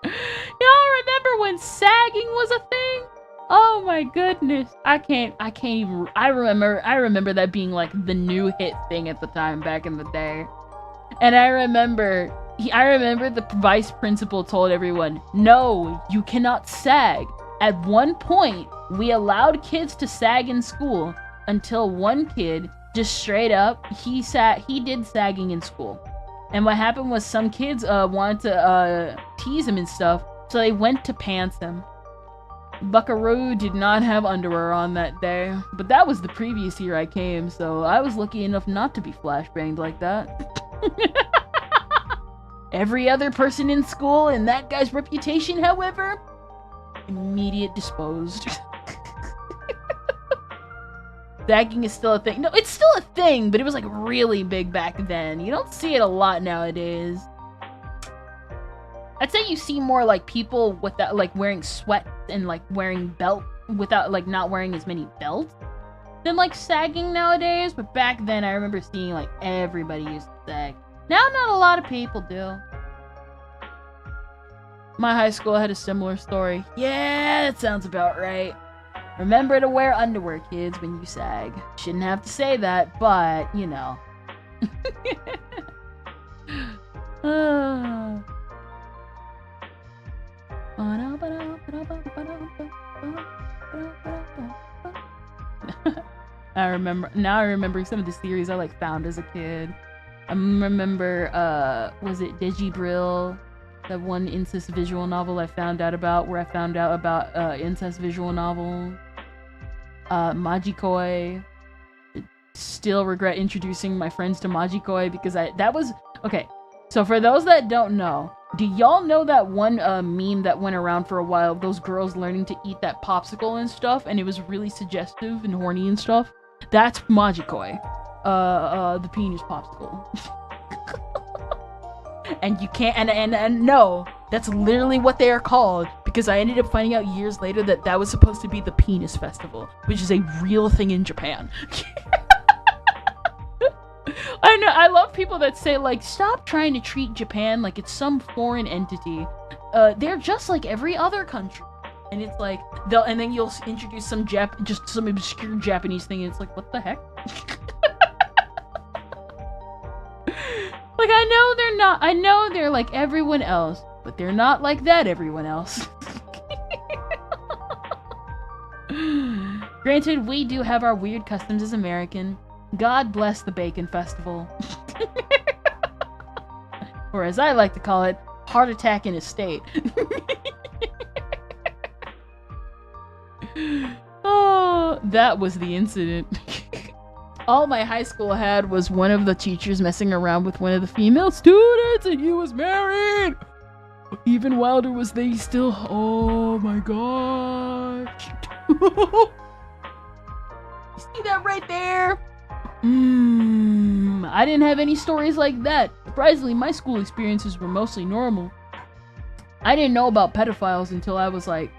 A: Y'all remember when sagging was a thing? Oh my goodness. I can't even, I remember that being like the new hit thing at the time back in the day. And I remember the vice principal told everyone, no, you cannot sag. At one point, we allowed kids to sag in school until one kid just straight up, he did sagging in school. And what happened was some kids wanted to tease him and stuff, so they went to pants him. Buckaroo did not have underwear on that day, but that was the previous year I came, so I was lucky enough not to be flashbanged like that. Every other person in school and that guy's reputation, however, immediate disposed. Sagging is still a thing. No, it's still a thing, but it was like really big back then. You don't see it a lot nowadays. I'd say you see more like people with that, like wearing sweats and like wearing belt without like not wearing as many belts than like sagging nowadays. But back then I remember seeing like everybody used to sag. Now not a lot of people do. My high school had a similar story. Yeah, that sounds about right. Remember to wear underwear, kids, when you sag. Shouldn't have to say that, but, you know. I remember some of the series I like found as a kid. I remember, was it 𝙩𝙧𝙧𝙀? That one incest visual novel I found out about, where I found out about incest visual novels. Majikoi. Still regret introducing my friends to Majikoi because that was okay. So for those that don't know, do y'all know that one meme that went around for a while of those girls learning to eat that popsicle and stuff, and it was really suggestive and horny and stuff? That's Majikoi. The penis popsicle. And you can't, and no, that's literally what they are called, because I ended up finding out years later that that was supposed to be the penis festival, which is a real thing in Japan. I know, I love people that say like, stop trying to treat Japan like it's some foreign entity. They're just like every other country. And it's like, and then you'll introduce some just some obscure Japanese thing, and it's like, what the heck? Like, I know they're like everyone else, but they're not like that everyone else. Granted, we do have our weird customs as American. God bless the Bacon Festival. Or as I like to call it, heart attack in a state. Oh, that was the incident. All my high school had was one of the teachers messing around with one of the female students, and he was married! Even wilder was they still. Oh my gosh. You see that right there? I didn't have any stories like that. Surprisingly, my school experiences were mostly normal. I didn't know about pedophiles until I was like,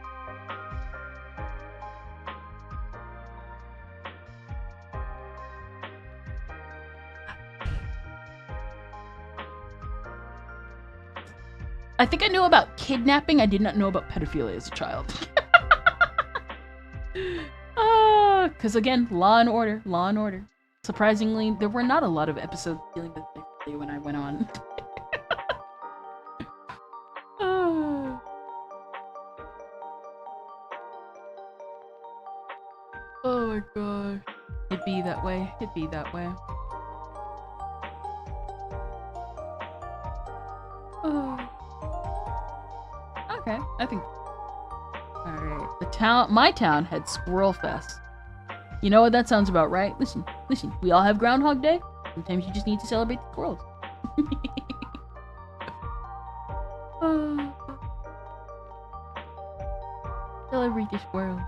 A: I think I knew about kidnapping. I did not know about pedophilia as a child. Because again, Law and Order, Law and Order. Surprisingly, there were not a lot of episodes dealing with pedophilia when I went on. Oh my gosh. It'd be that way. It'd be that way. Okay, I think. Alright, my town had Squirrel Fest. You know what? That sounds about right. Listen, we all have Groundhog Day. Sometimes you just need to celebrate the squirrels. Celebrate the squirrels.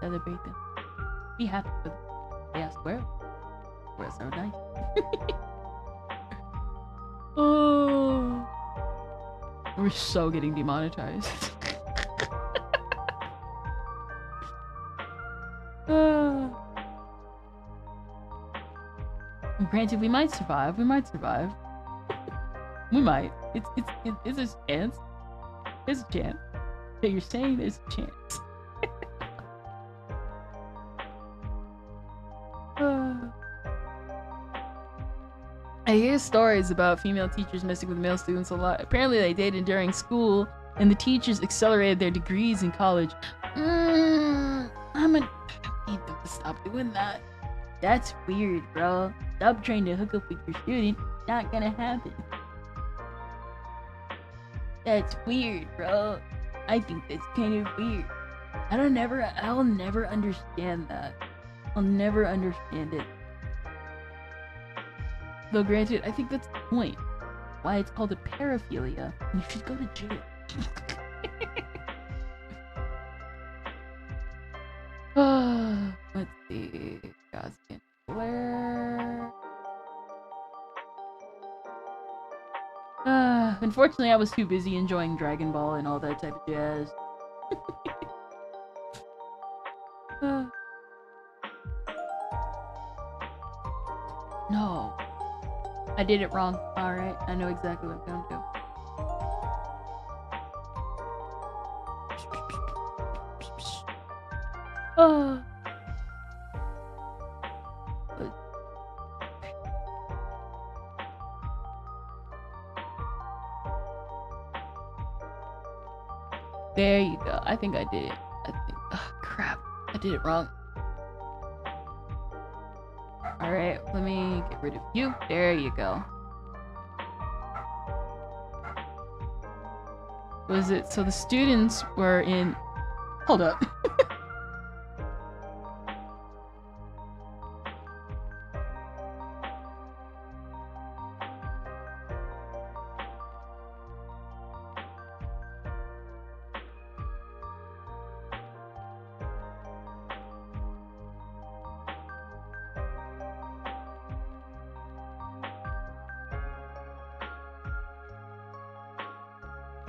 A: Celebrate them. Be happy for them. They ask where? We're so nice. Oh, we're so getting demonetized. Granted, we might survive. We might survive. We might. It's a chance. There's a chance. So you're saying there's a chance. I hear stories about female teachers messing with male students a lot. Apparently they dated during school and the teachers accelerated their degrees in college. I need them to stop doing that. That's weird, bro. Stop trying to hook up with your student. Not gonna happen. That's weird, bro. I think that's kind of weird. I'll never understand that. I'll never understand it. Though granted, I think that's the point. Why it's called a paraphilia. You should go to jail. Let's see. Goskin Blair. Unfortunately, I was too busy enjoying Dragon Ball and all that type of jazz. No. I did it wrong. Alright, I know exactly what I'm gonna do. There you go. I think I did it. Crap. I did it wrong. Alright, let me get rid of you. There you go. Was it? So the students were in... Hold up.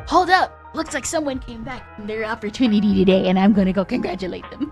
A: Hold up! Looks like someone came back from their opportunity today, and I'm gonna go congratulate them.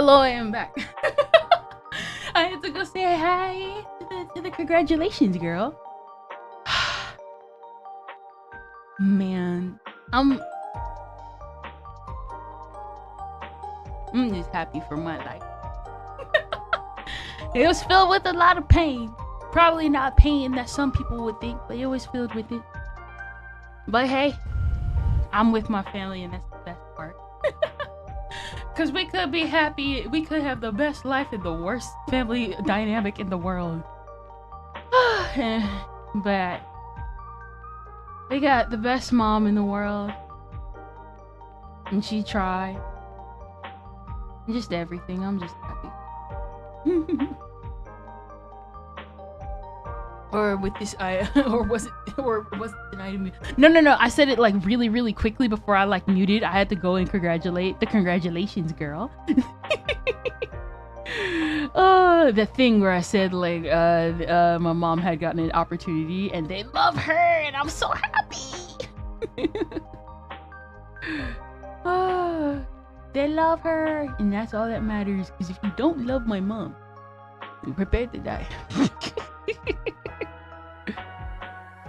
A: Hello, I am back. I had to go say hi to the congratulations girl. Man, I'm just happy for my life. It was filled with a lot of pain. Probably not pain that some people would think, but it was filled with it. But hey, I'm with my family and that's the best part. Cause we could be happy, we could have the best life in the worst family dynamic in the world. But we got the best mom in the world. And she tried. Just everything, I'm just happy. Or with this or was it an item? No, I said it like really quickly before I like muted. I had to go and congratulate the congratulations girl. The thing where I said like my mom had gotten an opportunity and they love her and I'm so happy. They love her and that's all that matters, because if you don't love my mom, you're prepared to die.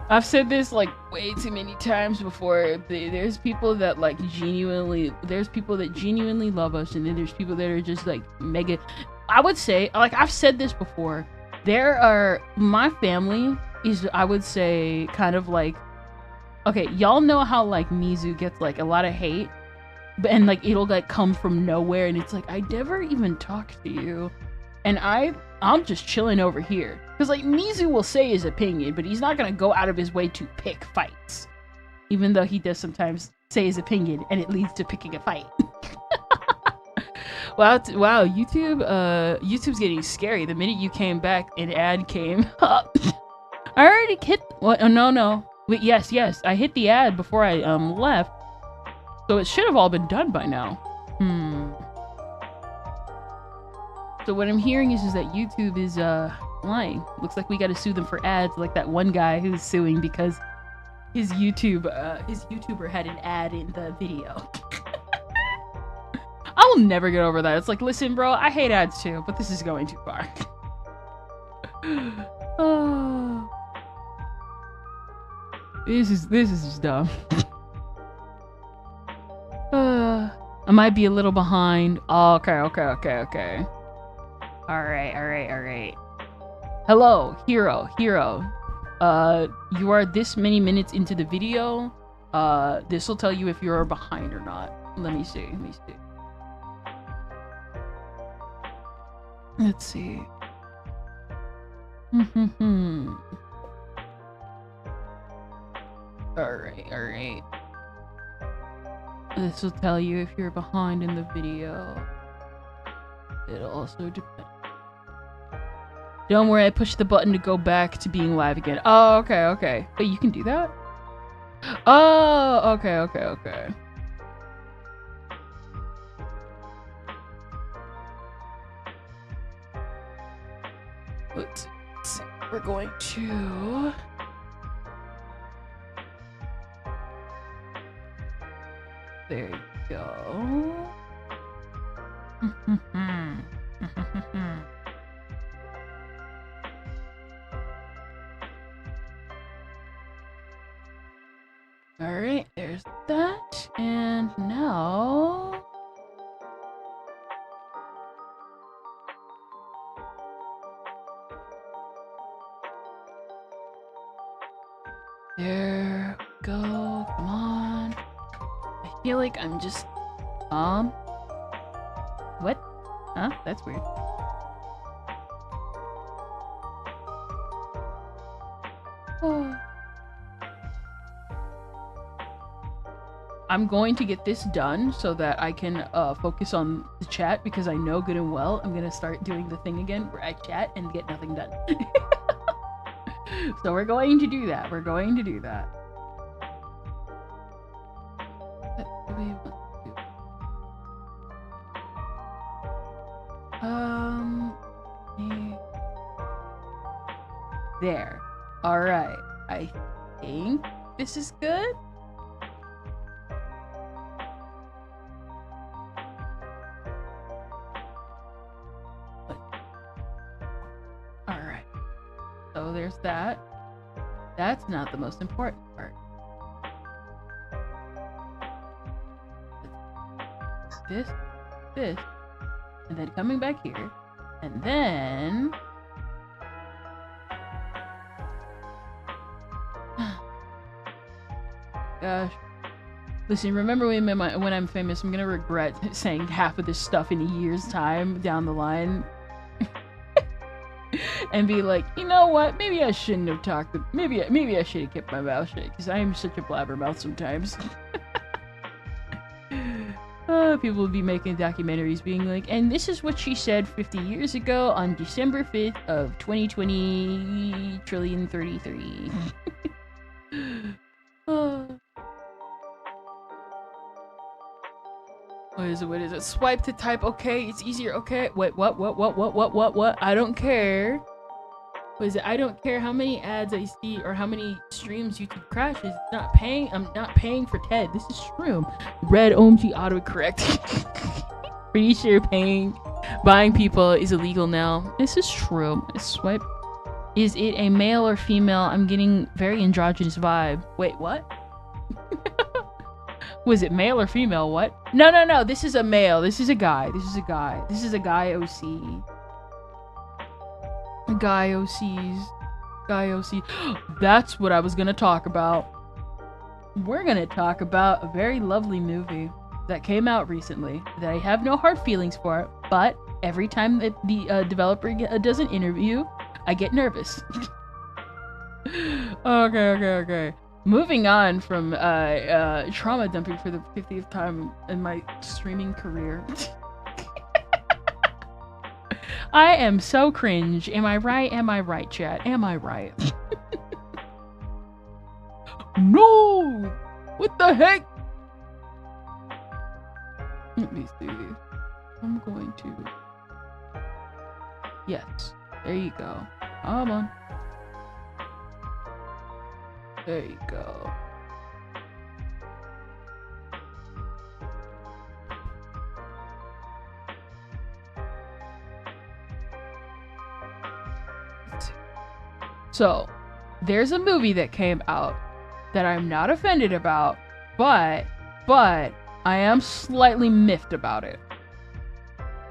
A: I've said this like way too many times before. There's people that like genuinely love us, and then there's people that are just like mega. I would say, like I've said this before, my family is, I would say, kind of like, okay, y'all know how like Mizu gets like a lot of hate, and like it'll like come from nowhere, and it's like, I never even talked to you, and I'm just chilling over here. Because like Mizu will say his opinion, but he's not gonna go out of his way to pick fights. Even though he does sometimes say his opinion and it leads to picking a fight. Wow, YouTube's getting scary. The minute you came back, an ad came up. I already hit, what? Oh, no. Wait, yes, I hit the ad before I left. So it should have all been done by now. So what I'm hearing is that YouTube is lying. Looks like we gotta sue them for ads, like that one guy who's suing because his YouTuber had an ad in the video. I will never get over that. It's like, listen bro, I hate ads too, but this is going too far. This is just dumb. I might be a little behind. Oh, okay. Alright. Hello, hero. You are this many minutes into the video. This will tell you if you're behind or not. Let me see. Let's see. Alright. This will tell you if you're behind in the video. It'll also depend. Don't worry, I pushed the button to go back to being live again. Oh, okay. Wait, you can do that? Oh, okay. Let's see. We're going to... There you go. Alright, there's that. And now... There we go. Come on. I feel like I'm just... What? Huh? That's weird. Oh. I'm going to get this done so that I can focus on the chat, because I know good and well I'm gonna start doing the thing again where I chat and get nothing done. So we're going to do that. What do we want to do? There. Alright. I think this is good. So there's that. That's not the most important part. This, and then coming back here, and then gosh. Listen, remember when I'm famous, I'm gonna regret saying half of this stuff in a year's time down the line. And be like, you know what? Maybe I shouldn't have talked. Maybe I should have kept my mouth shut, because I am such a blabbermouth sometimes. People will be making documentaries being like, and this is what she said 50 years ago on December 5th of 2020 trillion 33. What is it? Swipe to type, okay, it's easier, okay. Wait, what? I don't care. What is it? I don't care how many ads I see or how many streams YouTube crashes. It's not paying. I'm not paying for TED. This is true. Red OMG autocorrect. Pretty sure buying people is illegal now. This is true. Swipe. Is it a male or female? I'm getting very androgynous vibe. Wait, what? Was it male or female? What? No. This is a male. This is a guy. This is a guy. This is a guy OC. Guy OC. That's what I was gonna talk about. We're gonna talk about a very lovely movie that came out recently that I have no hard feelings for, but every time that the developer does an interview, I get nervous. Okay. Moving on from trauma dumping for the 50th time in my streaming career. I am so cringe. Am I right? Am I right, chat? Am I right? No! What the heck? Let me see. I'm going to... Yes. There you go. Come on. There you go. So, there's a movie that came out that I'm not offended about, but I am slightly miffed about it.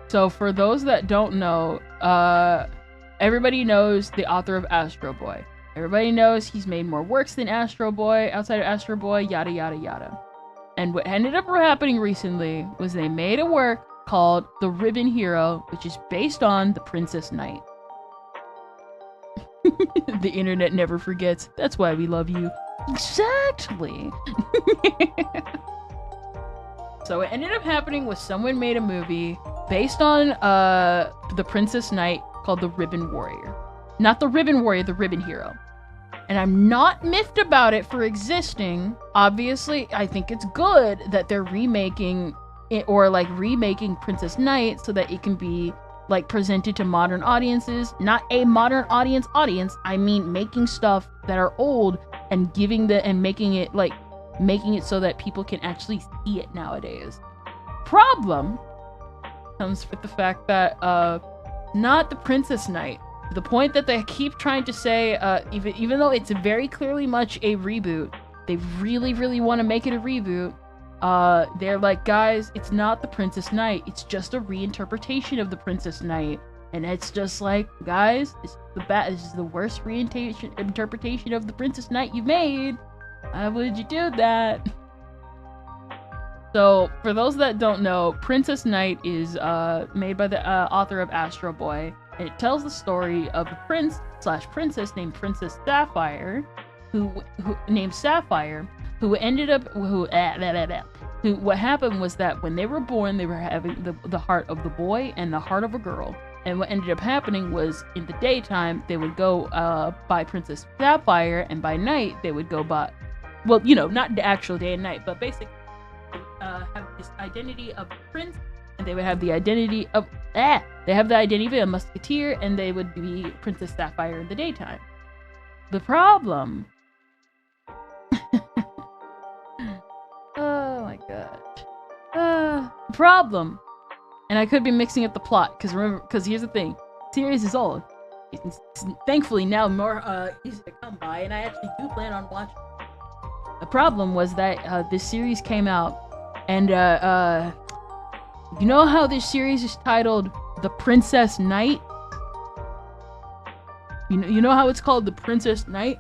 A: So, for those that don't know, everybody knows the author of Astro Boy. Everybody knows he's made more works than Astro Boy, outside of Astro Boy, yada yada yada. And what ended up happening recently was they made a work called The Ribbon Hero, which is based on The Princess Knight. The internet never forgets. That's why we love you. Exactly. So what ended up happening was someone made a movie based on The Princess Knight called The Ribbon Warrior. Not The Ribbon Warrior, The Ribbon Hero. And I'm not miffed about it for existing. Obviously, I think it's good that they're remaking it, or like remaking Princess Knight so that it can be like presented to modern audiences. Not a modern audience, I mean making stuff that are old and making it so that people can actually see it nowadays. Problem comes with the fact that not The Princess Knight. The point that they keep trying to say, even though it's very clearly much a reboot, they really want to make it a reboot. They're like, guys, it's not The Princess Knight. It's just a reinterpretation of The Princess Knight. And it's just like, guys, this is the worst interpretation of The Princess Knight you've made. Why would you do that? So, for those that don't know, Princess Knight is made by the author of Astro Boy. And it tells the story of a prince/princess named Princess Sapphire, who what happened was that when they were born, they were having the heart of the boy and the heart of a girl. And what ended up happening was, in the daytime, they would go by Princess Sapphire, and by night, they would go by, well, you know, not the actual day and night, but basically have this identity of prince, and they would have the identity of a musketeer, and they would be Princess Sapphire in the daytime. The problem... oh my god. Problem. And I could be mixing up the plot, because here's the thing. Series is old. Thankfully, now more easy to come by, and I actually do plan on watching. The problem was that this series came out, and you know how this series is titled The Princess Knight? You know how it's called The Princess Knight?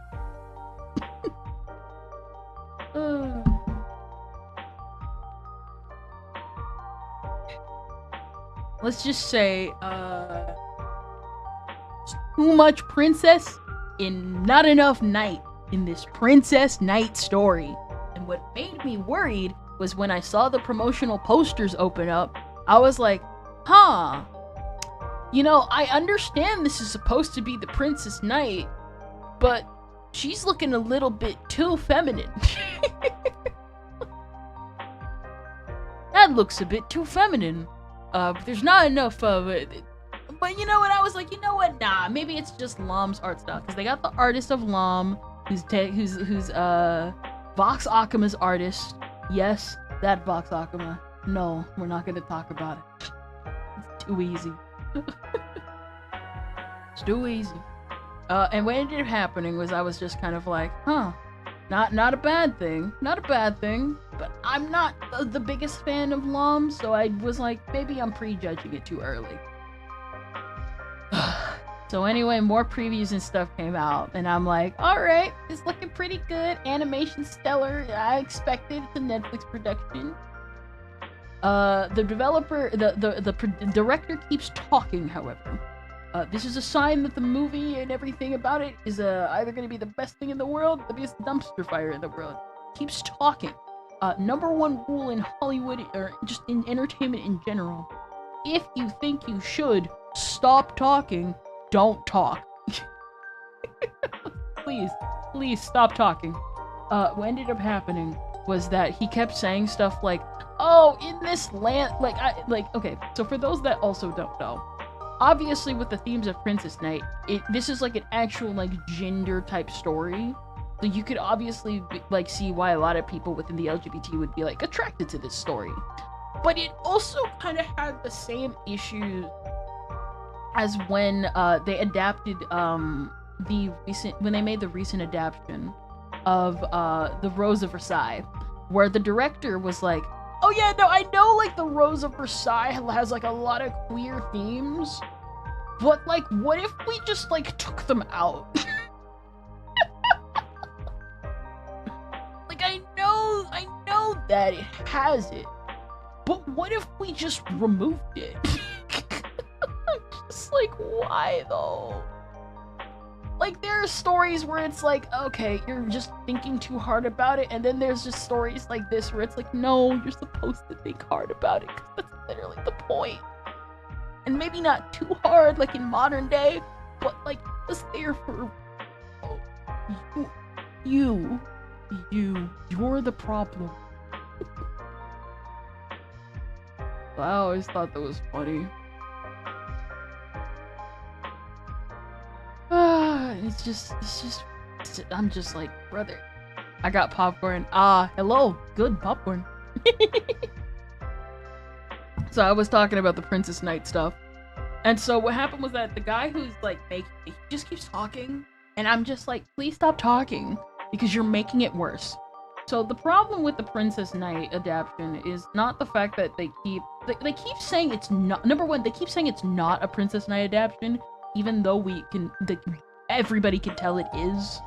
A: Let's just say, too much princess and not enough knight in this Princess Knight story. And what made me worried was when I saw the promotional posters open up, I was like, huh, you know, I understand this is supposed to be the Princess Knight, but she's looking a little bit too feminine. That looks a bit too feminine. There's not enough of it. But you know what? I was like, you know what? Nah, maybe it's just 𝙀𝙀's art style, because they got the artist of 𝙀𝙀, who's Vox Akima's artist. Yes, that Vox Akima. No, we're not gonna talk about it. It's too easy. It's too easy. And what ended up happening was I was just kind of like, huh, not a bad thing, not a bad thing. But I'm not the biggest fan of 𝙀𝙀, so I was like, maybe I'm prejudging it too early. So anyway, more previews and stuff came out, and I'm like, alright, it's looking pretty good. Animation stellar. I expected. It's a Netflix production. The developer, the director keeps talking, however. This is a sign that the movie and everything about it is either going to be the best thing in the world, the biggest dumpster fire in the world. Keeps talking. Number one rule in Hollywood, or just in entertainment in general, if you think you should stop talking, don't talk. Please stop talking. What ended up happening was that he kept saying stuff like, oh, in this land, okay, so for those that also don't know, obviously with the themes of Princess Knight, this is like an actual like gender type story. So you could obviously see why a lot of people within the LGBT would be like attracted to this story. But it also kind of had the same issues as when they adapted when they made the recent adaptation of The Rose of Versailles, where the director was like, oh yeah, no, I know like The Rose of Versailles has like a lot of queer themes, but like what if we just like took them out? Like I know that it has it, but what if we just removed it? Just like, why though? Like, there are stories where it's like, okay, you're just thinking too hard about it, and then there's just stories like this where it's like, no, you're supposed to think hard about it, because that's literally the point. And maybe not too hard, like in modern day, but like, just there for, oh, you're the problem. I always thought that was funny. I'm just like, brother, I got popcorn. Hello, good popcorn. So I was talking about the Princess Knight stuff. And so what happened was that the guy who's like making it, he just keeps talking. And I'm just like, please stop talking, because you're making it worse. So the problem with the Princess Knight adaptation is not the fact that they keep saying it's not, number one, they keep saying it's not a Princess Knight adaptation, even though everybody can tell it is.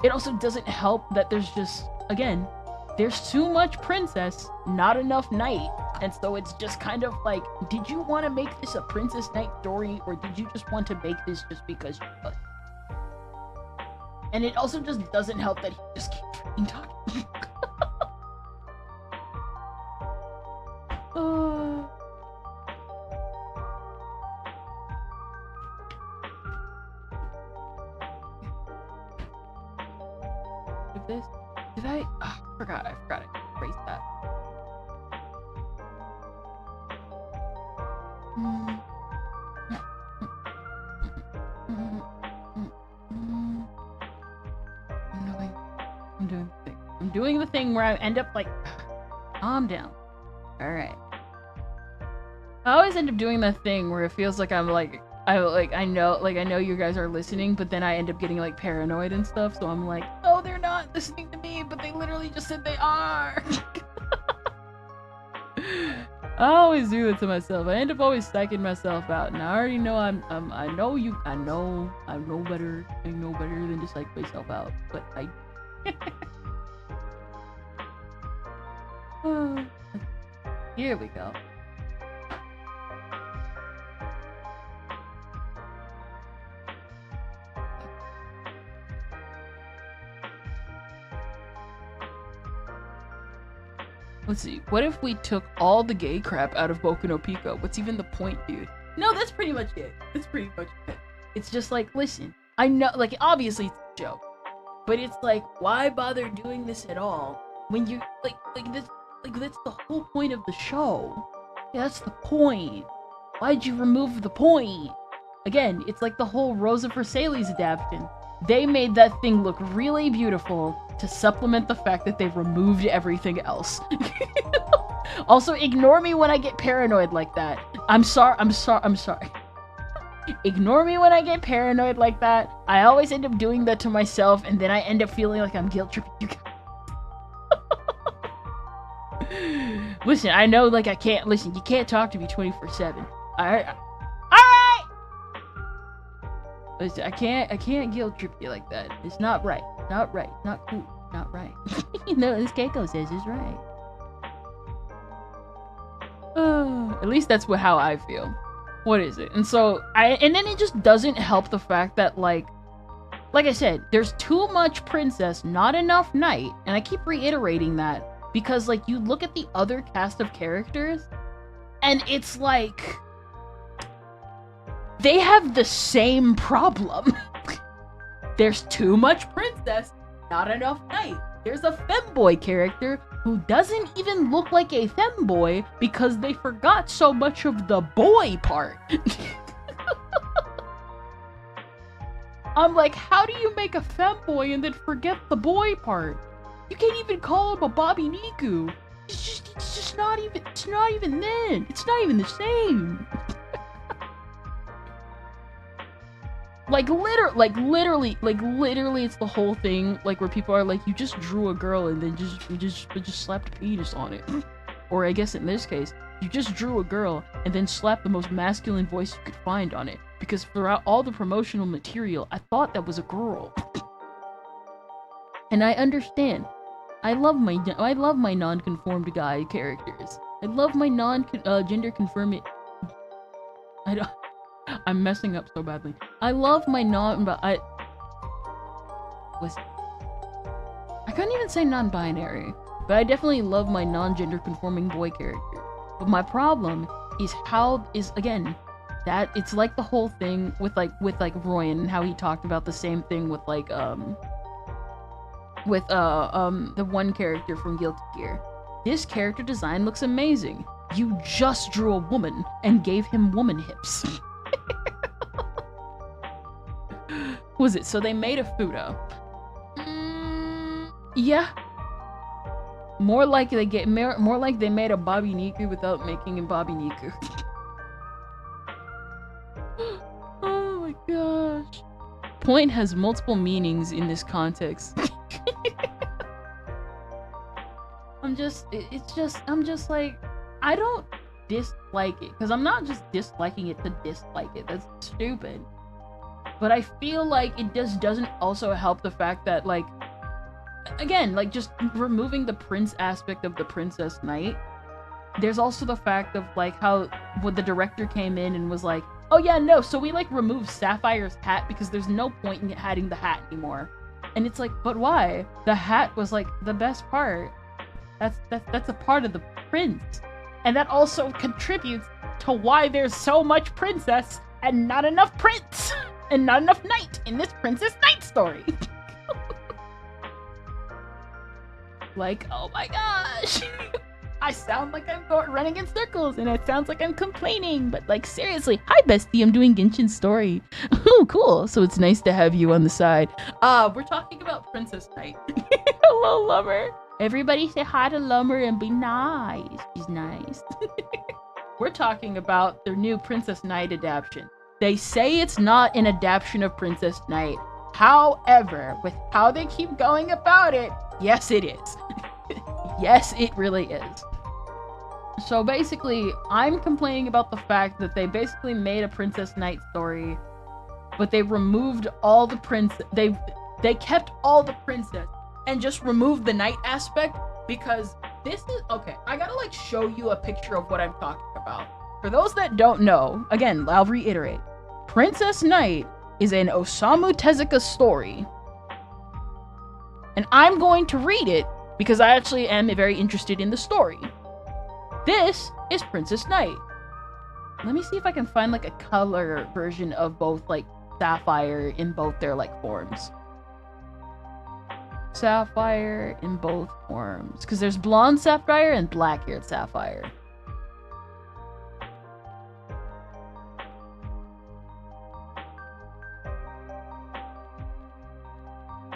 A: It also doesn't help that there's just, again, there's too much princess, not enough knight, and so it's just kind of like, did you want to make this a Princess Knight story, or did you just want to make this just because you could? And it also just doesn't help that he just keeps freaking talking. This? Did I? Oh, I forgot I erased that. I'm doing the thing where I end up like, calm down. Alright. I always end up doing that thing where it feels like I'm like I know you guys are listening, but then I end up getting like paranoid and stuff, so I'm like, oh, they're not listening to me, but they literally just said they are. I always do it to myself. I end up always psyching myself out, and I already know I know better than to psych myself out, but I here we go. Let's see, what if we took all the gay crap out of Boku no Pico? What's even the point, dude? No, that's pretty much it. That's pretty much it. It's just like, listen, I know, like, obviously it's a joke, but it's like, why bother doing this at all when you, that's the whole point of the show. Yeah, that's the point. Why'd you remove the point? Again, it's like the whole Rosa Versailles adaptation. They made that thing look really beautiful to supplement the fact that they've removed everything else. Also, ignore me when I get paranoid like that. I'm sorry. Ignore me when I get paranoid like that. I always end up doing that to myself, and then I end up feeling like I'm guilt tripping you guys. Listen, I know, like, listen, you can't talk to me 24/7. Alright? Listen, I can't guilt trip you like that. It's not right. Not right. Not cool. Not right. You know, as Keiko says, is right. At least that's how I feel. What is it? And so, and then it just doesn't help the fact that, like I said, there's too much princess, not enough knight, and I keep reiterating that, because, like, you look at the other cast of characters, and it's like, they have the same problem. There's too much princess, not enough knight. There's a femboy character who doesn't even look like a femboy because they forgot so much of the boy part. I'm like, how do you make a femboy and then forget the boy part? You can't even call him a Bobby Niku. It's just not even then. It's not even the same. Literally, it's the whole thing, like, where people are like, you just drew a girl and then just slapped a penis on it. Or I guess in this case, you just drew a girl and then slapped the most masculine voice you could find on it. Because throughout all the promotional material, I thought that was a girl. And I understand. I love my non-conformed guy characters. I love my gender conforming. I'm messing up so badly. I love my I couldn't even say non-binary, but I definitely love my non-gender conforming boy character. But my problem is again, that it's like the whole thing with Royan and how he talked about the same thing with the one character from Guilty Gear. This character design looks amazing. You just drew a woman and gave him woman hips. Was it? So they made a Fudo. Yeah. More like they made a Bobby Niku without making him Bobby Niku. Oh my gosh. Point has multiple meanings in this context. I'm just like, I don't dislike it, because I'm not just disliking it to dislike it. That's stupid. But I feel like it just doesn't also help the fact that, like, again, like, just removing the prince aspect of the Princess Knight, there's also the fact of, like, how when the director came in and was like, oh yeah, no, so we, like, removed Sapphire's hat because there's no point in having the hat anymore. And it's like, but why? The hat was, like, the best part. That's a part of the prince. And that also contributes to why there's so much princess and not enough prince. And not enough knight in this Princess Knight story. Like, oh my gosh. I sound like I'm running in circles, and it sounds like I'm complaining, but, like, seriously, hi bestie, I'm doing Genshin's story. Oh, cool. So it's nice to have you on the side. We're talking about Princess Knight. Hello, Lumber. Everybody say hi to Lumber and be nice. She's nice. We're talking about their new Princess Knight adaptation. They say it's not an adaptation of Princess Knight. However, with how they keep going about it, yes it is. Yes, it really is. So basically, I'm complaining about the fact that they basically made a Princess Knight story, but they removed all the they kept all the princess and just removed the knight aspect, because this is, okay, I gotta like show you a picture of what I'm talking about. For those that don't know, again, I'll reiterate. Princess Knight is an Osamu Tezuka story. And I'm going to read it because I actually am very interested in the story. This is Princess Knight. Let me see if I can find like a color version of both like Sapphire in both their like forms. Sapphire in both forms. Because there's blonde Sapphire and black-haired Sapphire.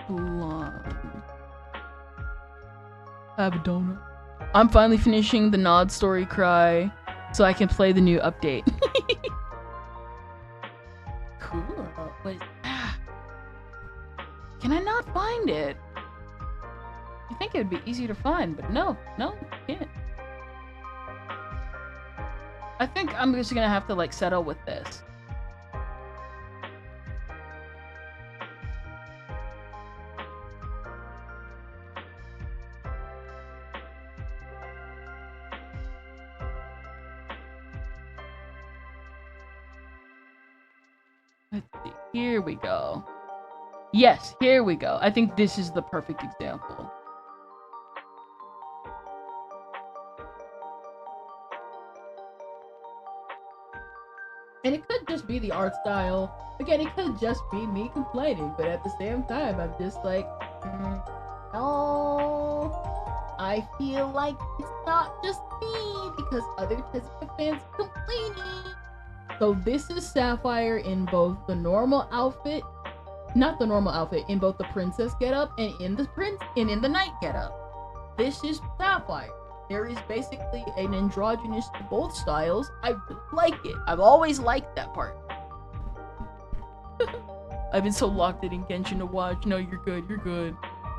A: Blonde. Have a donut. I'm finally finishing the Nod story cry so I can play the new update. Cool. What is that? Can I not find it? You think it would be easy to find, but no, can't. I think I'm just gonna have to like settle with this. Let's see. Here we go. Yes, here we go. I think this is the perfect example. And it could just be the art style. Again, it could just be me complaining, but at the same time, I'm just like, no, I feel like it's not just me, because other Tezuka fans are complaining. So this is Sapphire in both the normal outfit, not the normal outfit, in both the princess getup and in the knight getup. This is Sapphire. There is basically an androgynous to both styles. I like it. I've always liked that part. I've been so locked in Genshin to watch. No, you're good, you're good.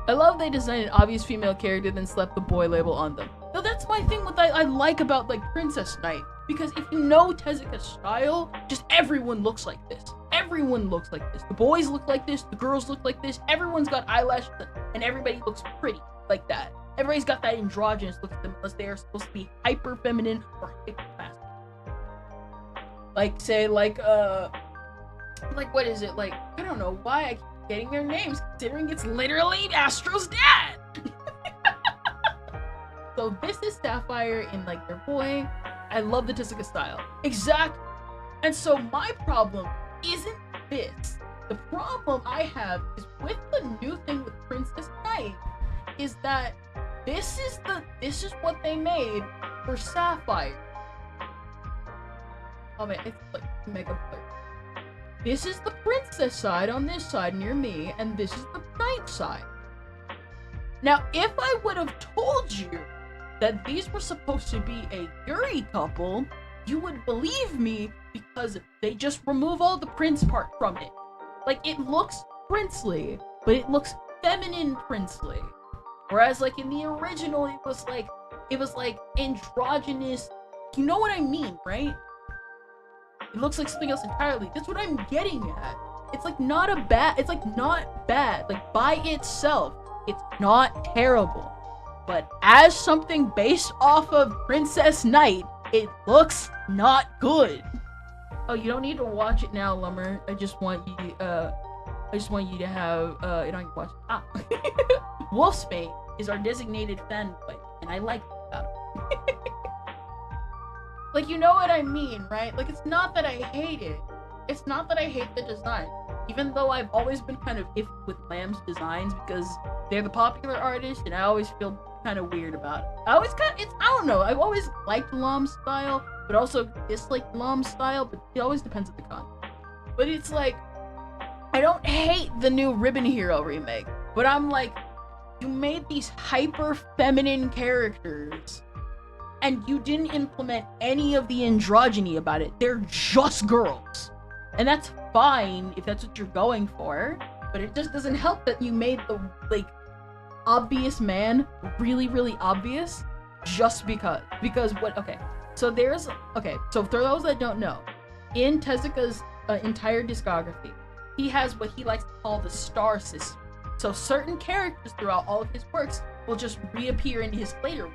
A: I love they designed an obvious female character then slapped the boy label on them. So that's my thing with I like about like Princess Knight. Because if you know Tezuka's style, just everyone looks like this. Everyone looks like this. The boys look like this, the girls look like this, everyone's got eyelashes, and everybody looks pretty like that. Everybody's got that androgynous look to them unless they are supposed to be hyper feminine or hyper masculine. Like say like what is it? Like, I don't know why I keep getting their names considering it's literally Astro's dad. So this is Sapphire in like their boy. I love the Tezuka style. Exactly. And so my problem isn't this. The problem I have is with the new thing with Princess Knight is that this is what they made for Sapphire. Oh man, it's like mega clear. This is the princess side on this side near me, and this is the knight side. Now, if I would have told you that these were supposed to be a Yuri couple, you would believe me because they just remove all the prince part from it. Like, it looks princely, but it looks feminine princely. Whereas, like, in the original, it was like androgynous. You know what I mean, right? It looks like something else entirely. That's what I'm getting at. It's like not bad. Like, by itself, it's not terrible. But as something based off of Princess Knight, it looks not good. Oh, you don't need to watch it now, Lummer. I just want you to have it on your watch. Wolfsbane is our designated fanboy, and I like that about him. Like, you know what I mean, right? Like, it's not that I hate it. It's not that I hate the design. Even though I've always been kind of iffy with Lamb's designs because they're the popular artist, and I always feel kind of weird about it. I don't know. I've always liked Lamb's style, but also disliked Lamb's style, but it always depends on the content. But it's like, I don't hate the new Ribbon Hero remake, but I'm like, you made these hyper feminine characters and you didn't implement any of the androgyny about it. They're just girls. And that's fine if that's what you're going for, but it just doesn't help that you made the, like, obvious man really, really obvious just because. Because what, okay. So there's, okay, so for those that don't know, in Tezuka's entire discography, he has what he likes to call the star system. So certain characters throughout all of his works will just reappear in his later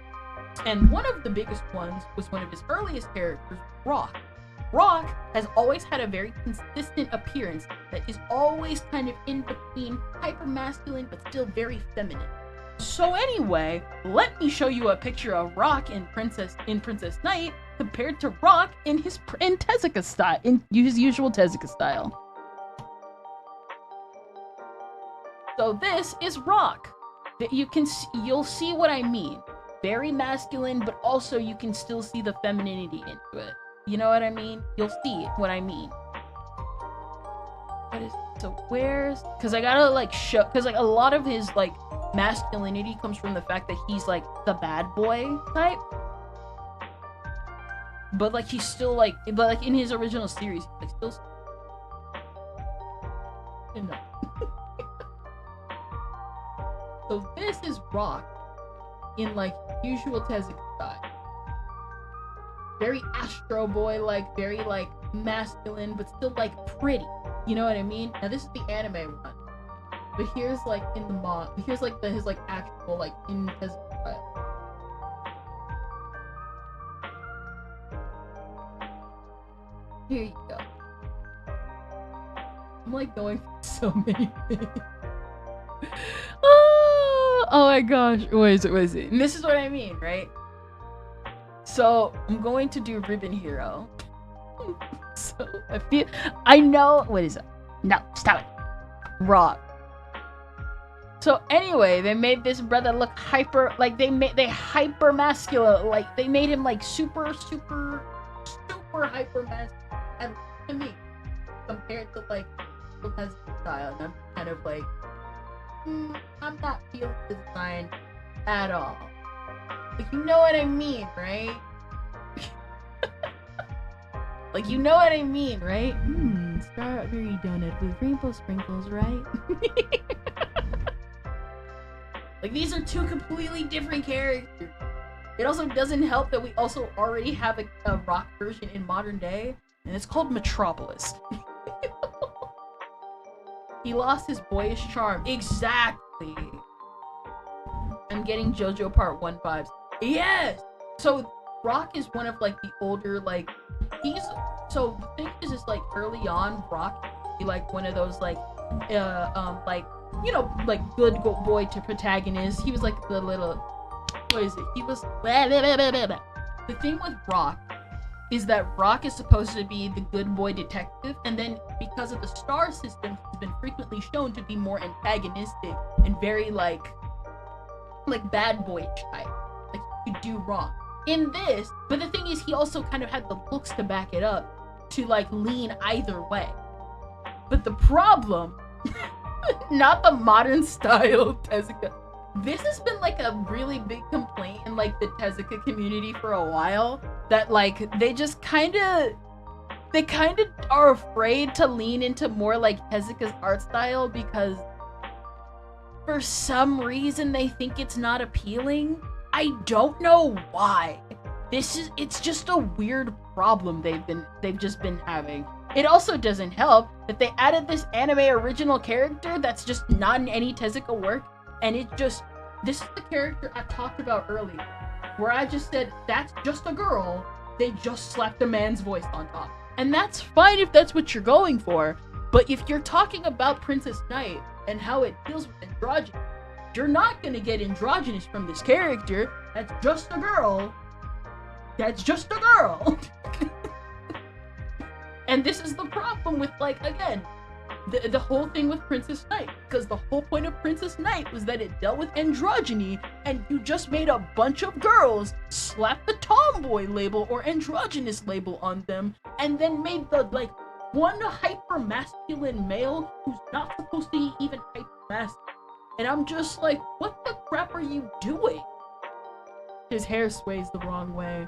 A: works. And one of the biggest ones was one of his earliest characters, Rock. Rock has always had a very consistent appearance that is always kind of in between hyper-masculine but still very feminine. So anyway, let me show you a picture of Rock in Princess Knight compared to Rock in Tezuka style, in his usual Tezuka style. So this is Rock. That you'll see what I mean. Very masculine, but also you can still see the femininity into it. You know what I mean? You'll see what I mean. What is, so where's, cause I gotta like show, cause like a lot of his like masculinity comes from the fact that he's like the bad boy type. But like he's still like, but like in his original series, he's like still, you know. So this is Rock in like usual Tezuka style. Very Astro Boy, like very like masculine, but still like pretty. You know what I mean? Now this is the anime one, but here's like in the manga. Here's like his like actual like in Tezuka style. Here you go. I'm like going through so many things. Oh my gosh, what is it? And this is what I mean, right? So I'm going to do Ribbon Hero. So I know, what is it? No, stop it. Rock. So anyway, they made this brother look hyper, like they hyper masculine, like they made him like super hyper masculine to me compared to like his style, and I'm kind of like, I'm not feeling the design at all. Like, you know what I mean, right? Like, you know what I mean, right? Strawberry donut with rainbow sprinkles, right? Like, these are two completely different characters. It also doesn't help that we also already have a Rock version in modern day, and it's called Metropolis. He lost his boyish charm. Exactly. I'm getting JoJo Part 1 vibes. Yes! So, Rock is one of, like, the older, like, so, the thing is, like, early on, Rock be, like, one of those, like, like, you know, like, good boy to protagonist. He was, like, the little, what is it? He was, the thing with Rock is that Rock is supposed to be the good boy detective, and then because of the star system, he's been frequently shown to be more antagonistic and very like bad boy type. Like, he could do wrong. In this, but the thing is, he also kind of had the looks to back it up, to like lean either way. But the problem, not the modern style Tezuka. This has been like a really big complaint in like the Tezuka community for a while, that like they just kind of are afraid to lean into more like Tezuka's art style because for some reason they think it's not appealing. I don't know why. It's just a weird problem they've just been having. It also doesn't help that they added this anime original character that's just not in any Tezuka work, and this is the character I talked about earlier, where I just said, that's just a girl, they just slapped a man's voice on top. And that's fine if that's what you're going for, but if you're talking about Princess Knight and how it deals with androgyny, you're not gonna get androgynous from this character. That's just a girl. That's just a girl. And this is the problem with, like, again, the whole thing with Princess Knight, because the whole point of Princess Knight was that it dealt with androgyny, and you just made a bunch of girls slap the tomboy label or androgynous label on them, and then made the, like, one hyper-masculine male who's not supposed to be even hyper-masculine. And I'm just like, what the crap are you doing? His hair sways the wrong way.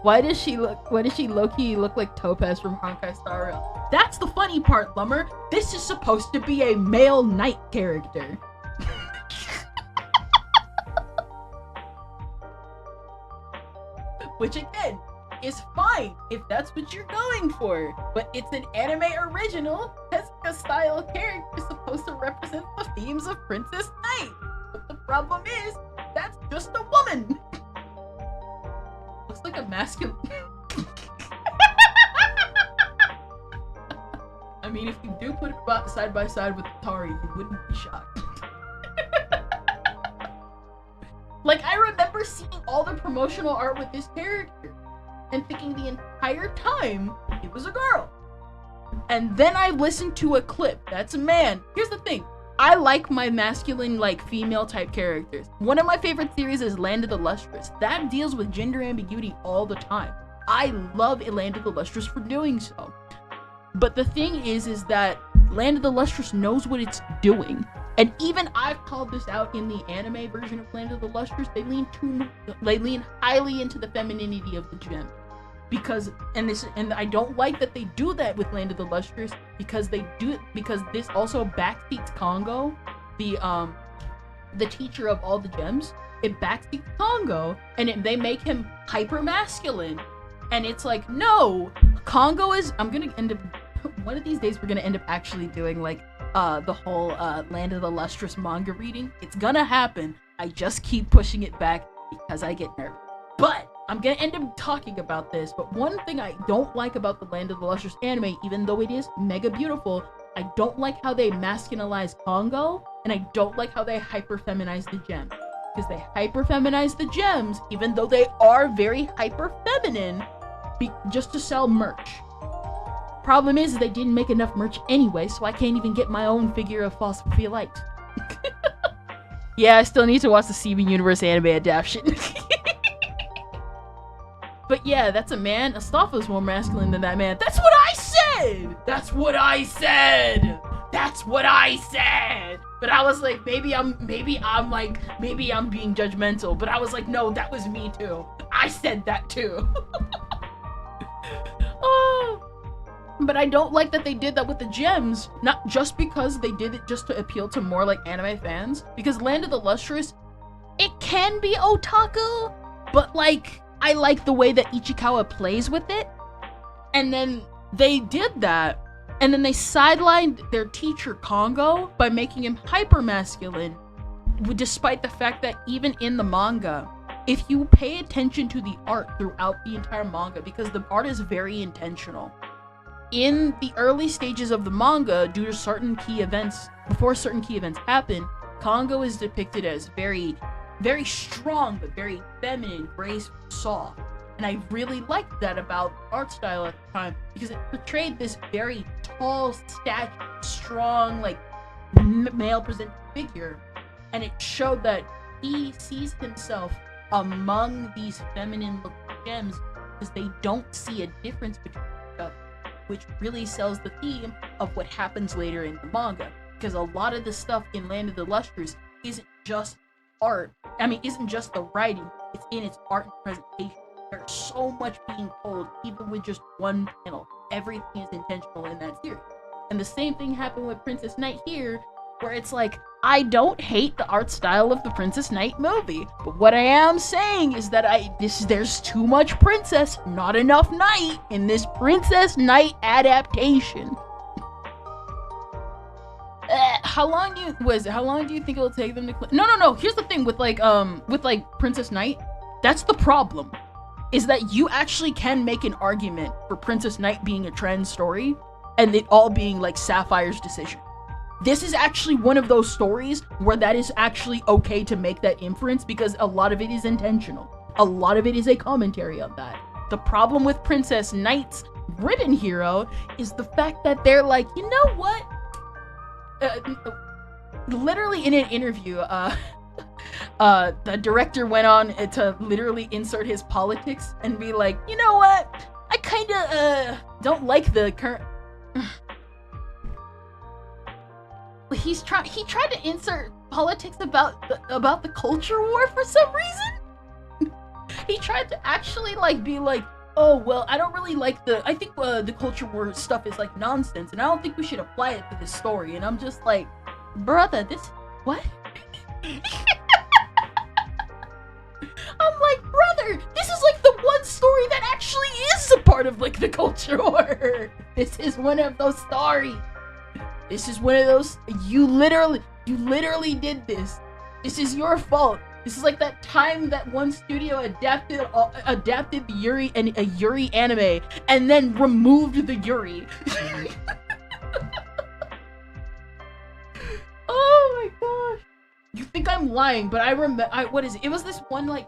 A: Why does she low-key look like Topaz from Honkai Star Rail? That's the funny part, Lumber. This is supposed to be a male knight character. Which again, is fine if that's what you're going for. But it's an anime original Tezuka style character supposed to represent the themes of Princess Knight. But the problem is, that's just a woman. Looks like a masculine. I mean, if you do put it side by side with Atari, you wouldn't be shocked. Like, I remember seeing all the promotional art with this character and thinking the entire time it was a girl. And then I listened to a clip. That's a man. Here's the thing. I like my masculine, like, female type characters. One of my favorite series is Land of the Lustrous. That deals with gender ambiguity all the time. I love Land of the Lustrous for doing so. But the thing is that Land of the Lustrous knows what it's doing. And even I've called this out in the anime version of Land of the Lustrous. They lean highly into the femininity of the gem. Because and I don't like that they do that with Land of the Lustrous because this also backseats Congo, the teacher of all the gems. It backseats Congo and they make him hyper masculine. And it's like, no, Congo is, I'm gonna end up, one of these days we're gonna end up actually doing like the whole Land of the Lustrous manga reading. It's gonna happen. I just keep pushing it back because I get nervous. But I'm gonna end up talking about this. But one thing I don't like about the Land of the Lustrous anime, even though it is mega beautiful, I don't like how they masculinize Congo, and I don't like how they hyper-feminize the gems. Because they hyper-feminize the gems, even though they are very hyper-feminine, just to sell merch. Problem is they didn't make enough merch anyway, so I can't even get my own figure of Phospholite. Yeah, I still need to watch the Steven Universe anime adaptation. But yeah, that's a man. Astolfo's more masculine than that man. That's what I said! That's what I said! That's what I said! But I was like, maybe I'm being judgmental. But I was like, no, that was me too. I said that too. Oh. But I don't like that they did that with the gems. Not just because they did it just to appeal to more like anime fans. Because Land of the Lustrous, it can be otaku, but like, I like the way that Ichikawa plays with it. And then they did that. And then they sidelined their teacher Congo by making him hyper-masculine. Despite the fact that even in the manga, if you pay attention to the art throughout the entire manga, because the art is very intentional. In the early stages of the manga, due to certain key events, before certain key events happen, Congo is depicted as very strong, but very feminine, graceful, soft. And I really liked that about the art style at the time, because it portrayed this very tall, statued, strong, like, male-presented figure. And it showed that he sees himself among these feminine-looking gems because they don't see a difference between each other, which really sells the theme of what happens later in the manga. Because a lot of the stuff in Land of the Lustrous isn't just art. I mean, isn't just the writing, it's in its art and presentation. There's so much being told, even with just one panel. Everything is intentional in that series. And the same thing happened with Princess Knight here, where it's like, I don't hate the art style of the Princess Knight movie, but what I am saying is that there's too much princess, not enough knight in this Princess Knight adaptation. How long do you think it'll take them to No. Here's the thing with Princess Knight. That's the problem. Is that you actually can make an argument for Princess Knight being a trans story and it all being like Sapphire's decision. This is actually one of those stories where that is actually okay to make that inference because a lot of it is intentional. A lot of it is a commentary on that. The problem with Princess Knight's ribbon hero is the fact that they're like, you know what? Literally in an interview, the director went on to literally insert his politics and be like, you know what? I kinda don't like the current. He tried to insert politics about the culture war for some reason. He tried to actually like be like, oh well, I don't really like I think the culture war stuff is like nonsense, and I don't think we should apply it to this story. And I'm just like, brother, what? I'm like, brother, this is like the one story that actually is a part of like the culture war. This is one of those stories. This is one of those, you literally did this. This is your fault. This is like that time that one studio adapted the Yuri and a Yuri anime and then removed the Yuri. Oh my gosh. You think I'm lying, but I remember, what is it? It was this one, like,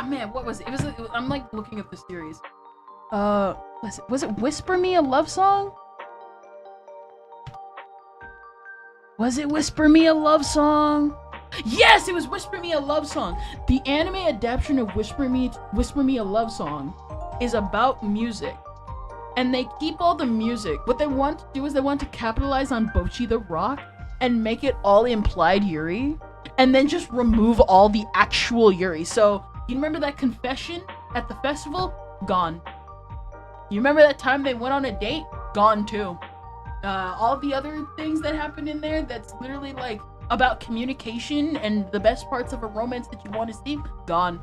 A: man, what was it? I'm like looking at the series. Was it Whisper Me a Love Song? Was it Whisper Me a Love Song? Yes, it was Whisper Me a Love Song. The anime adaptation of Whisper Me a Love Song is about music. And they keep all the music. What they want to do is they want to capitalize on Bocchi the Rock and make it all implied Yuri, and then just remove all the actual Yuri. So, you remember that confession at the festival? Gone. You remember that time they went on a date? Gone too. All the other things that happened in there that's literally like about communication and the best parts of a romance that you want to see? Gone.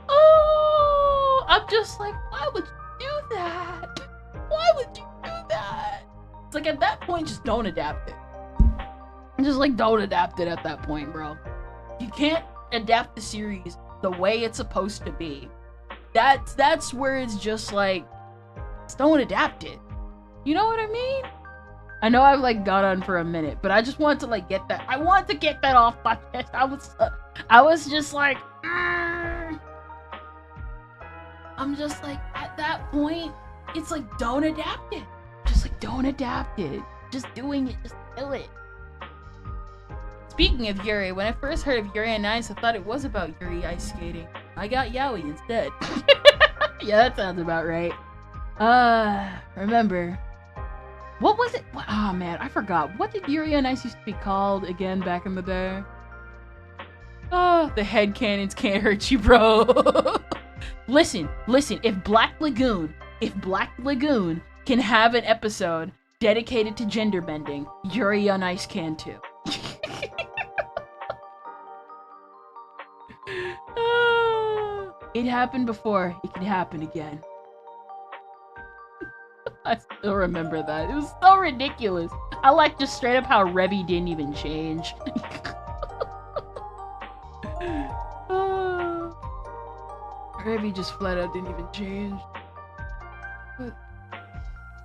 A: Oh, I'm just like, why would you do that? Why would you do that? It's like at that point, just don't adapt it. Just like don't adapt it at that point, bro. You can't adapt the series the way it's supposed to be. That's where it's just like, just don't adapt it. You know what I mean? I know I've like gone on for a minute, but I just wanted to like get that. I wanted to get that off my chest. I was just like, I'm just like, at that point, it's like, don't adapt it. Just like, don't adapt it. Just doing it, just kill it. Speaking of Yuri, when I first heard of Yuri on Ice, I thought it was about Yuri ice skating. I got yaoi instead. Yeah, that sounds about right. Remember. What was it? Oh man, I forgot. What did Yuri on Ice used to be called again back in the day? Oh, the headcanons can't hurt you, bro. Listen, if Black Lagoon can have an episode dedicated to gender bending, Yuri on Ice can too. It happened before, it can happen again. I still remember that. It was so ridiculous. I like just straight up how Revy didn't even change. Revy just flat out didn't even change. But...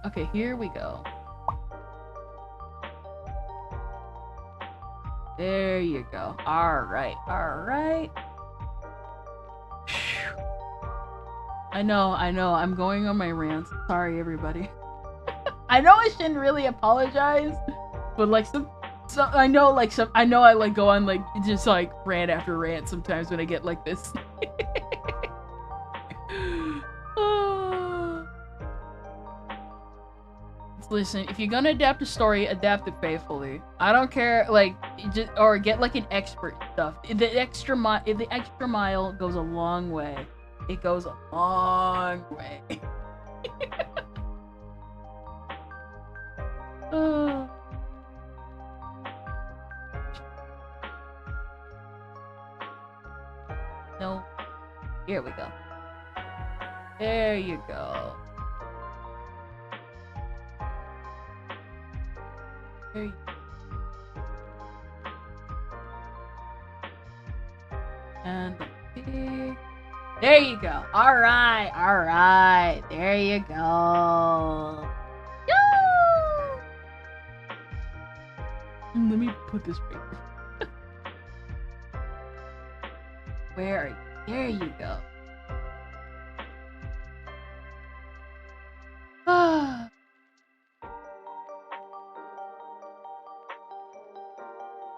A: okay, here we go. There you go. Alright. I know, I'm going on my rants. Sorry, everybody. I know I shouldn't really apologize, but like I know I like go on like just like rant after rant sometimes when I get like this. Listen, if you're gonna adapt a story, adapt it faithfully. I don't care, like, or get like an expert stuff. The extra mile goes a long way. It goes a long way. No. Here we go. There you go. There you go. And there you go. All right. There you go. Yoo! Let me put this paper. Where are you? There you go.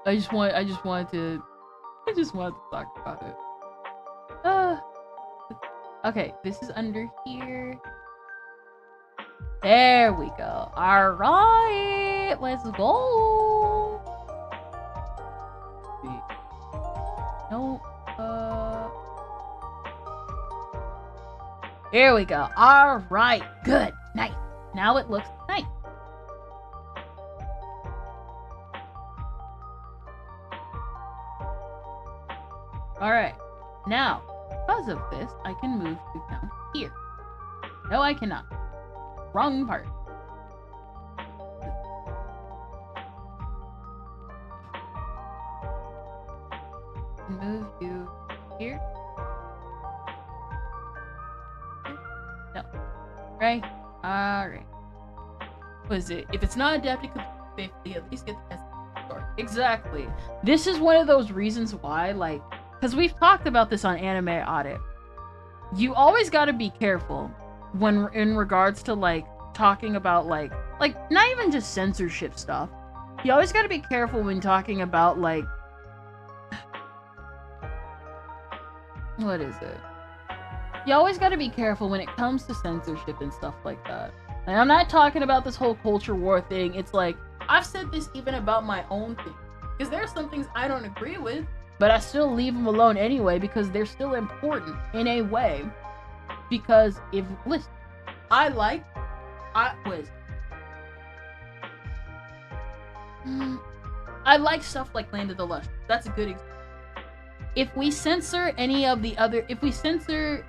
A: I just wanted to talk about it. Okay, this is under here. There we go. Alright, let's go. No. Here we go. All right. Good. Nice. Now it looks nice. All right. Now, because of this, I can move to down here. No, I cannot. Wrong part. Move you here. No. Right? Alright. What is it? If it's not adapted completely, at least get the story. Exactly. This is one of those reasons why, like, because we've talked about this on Anime Audit. You always gotta be careful when in regards to, like, talking about, like, not even just censorship stuff. You always gotta be careful when talking about, like, what is it? You always gotta be careful when it comes to censorship and stuff like that. And I'm not talking about this whole culture war thing. It's like, I've said this even about my own thing. Because there are some things I don't agree with, but I still leave them alone anyway because they're still important in a way. Because if, listen, I like stuff like Land of the Lush. That's a good example. If we censor any of the other, if we censor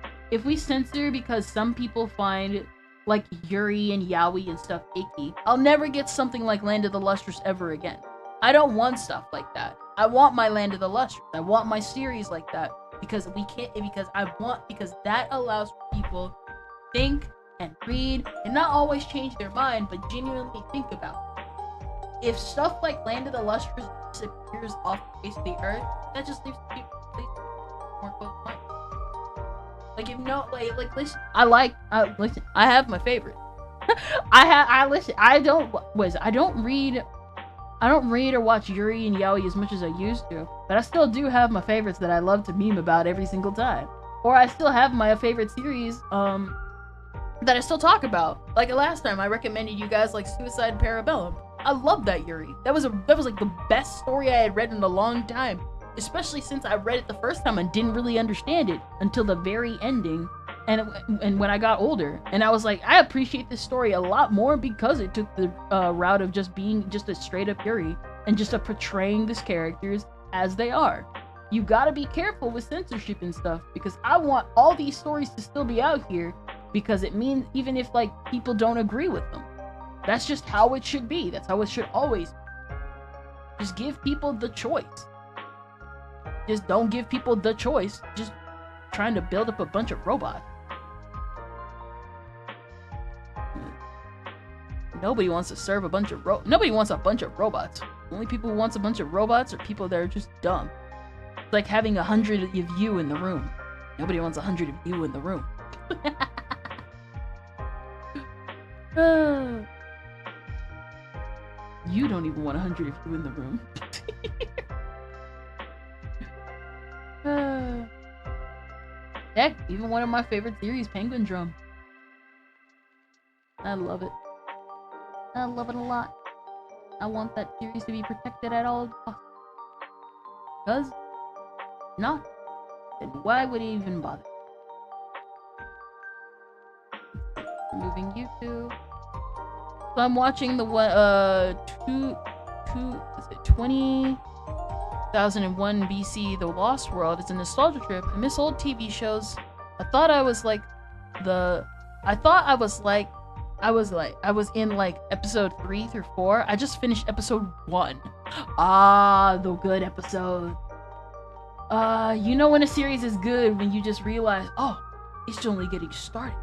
A: because some people find like Yuri and Yaoi and stuff icky, I'll never get something like Land of the Lustrous ever again. I don't want stuff like that. I want my Land of the Lustrous. I want my series like that because because that allows people to think and read and not always change their mind, but genuinely think about it. If stuff like Land of the Lustrous disappears off the face of the earth, that just leaves people more close-minded. Like, if no, like, listen, listen, I have my favorite. I don't read or watch Yuri and Yaoi as much as I used to, but I still do have my favorites that I love to meme about every single time. Or I still have my favorite series, that I still talk about. Like last time, I recommended you guys like Suicide Parabellum. I love that Yuri. That was like the best story I had read in a long time. Especially since I read it the first time and didn't really understand it until the very ending, and when I got older, and I was like, I appreciate this story a lot more because it took the route of just being just a straight up Yuri and just portraying these characters as they are. You gotta be careful with censorship and stuff because I want all these stories to still be out here because it means even if like people don't agree with them, that's just how it should be. That's how it should always be. Just give people the choice. Just don't give people the choice. Just trying to build up a bunch of robots. Nobody wants to serve a bunch of nobody wants a bunch of robots. Only people who wants a bunch of robots are people that are just dumb. It's like having 100 of you in the room. Nobody wants 100 of you in the room. You don't even want 100 of you in the room. Heck, even one of my favorite series, Penguin Drum. I love it. I love it a lot. I want that series to be protected at all costs. Because, not, then why would he even bother? Moving YouTube. So I'm watching the 2001 BC, The Lost World. It's a nostalgia trip. I miss old TV shows. I was in like episode 3 through 4. I just finished episode 1. Ah, the good episode. You know when a series is good when you just realize, oh, it's only getting started.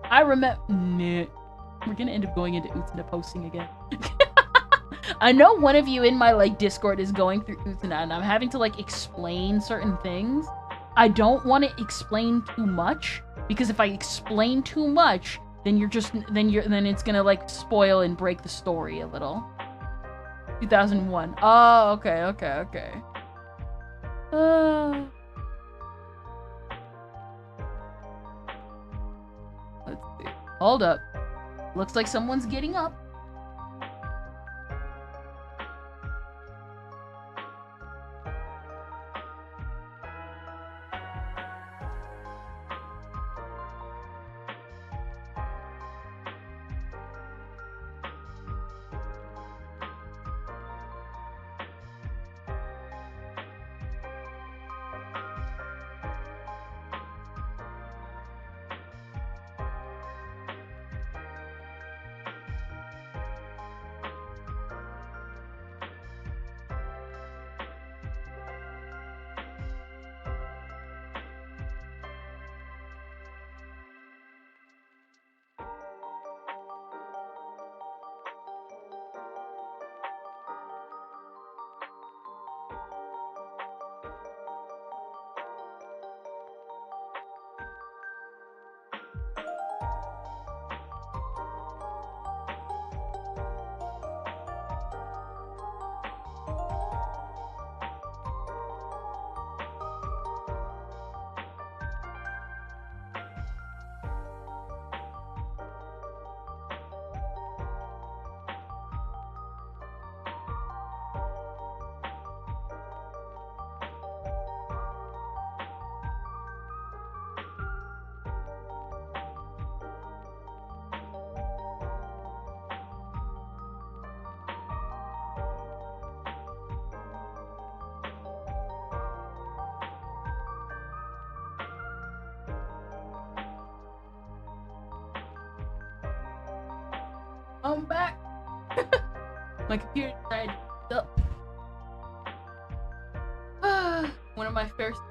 A: I remember. Nah, we're gonna end up going into Utena posting again. I know one of you in my like Discord is going through Utena and I'm having to like explain certain things. I don't want to explain too much because if I explain too much, then it's gonna like spoil and break the story a little. 2001. Oh, okay. Let's see. Hold up. Looks like someone's getting up. I'm back. My computer decided to up. One of my first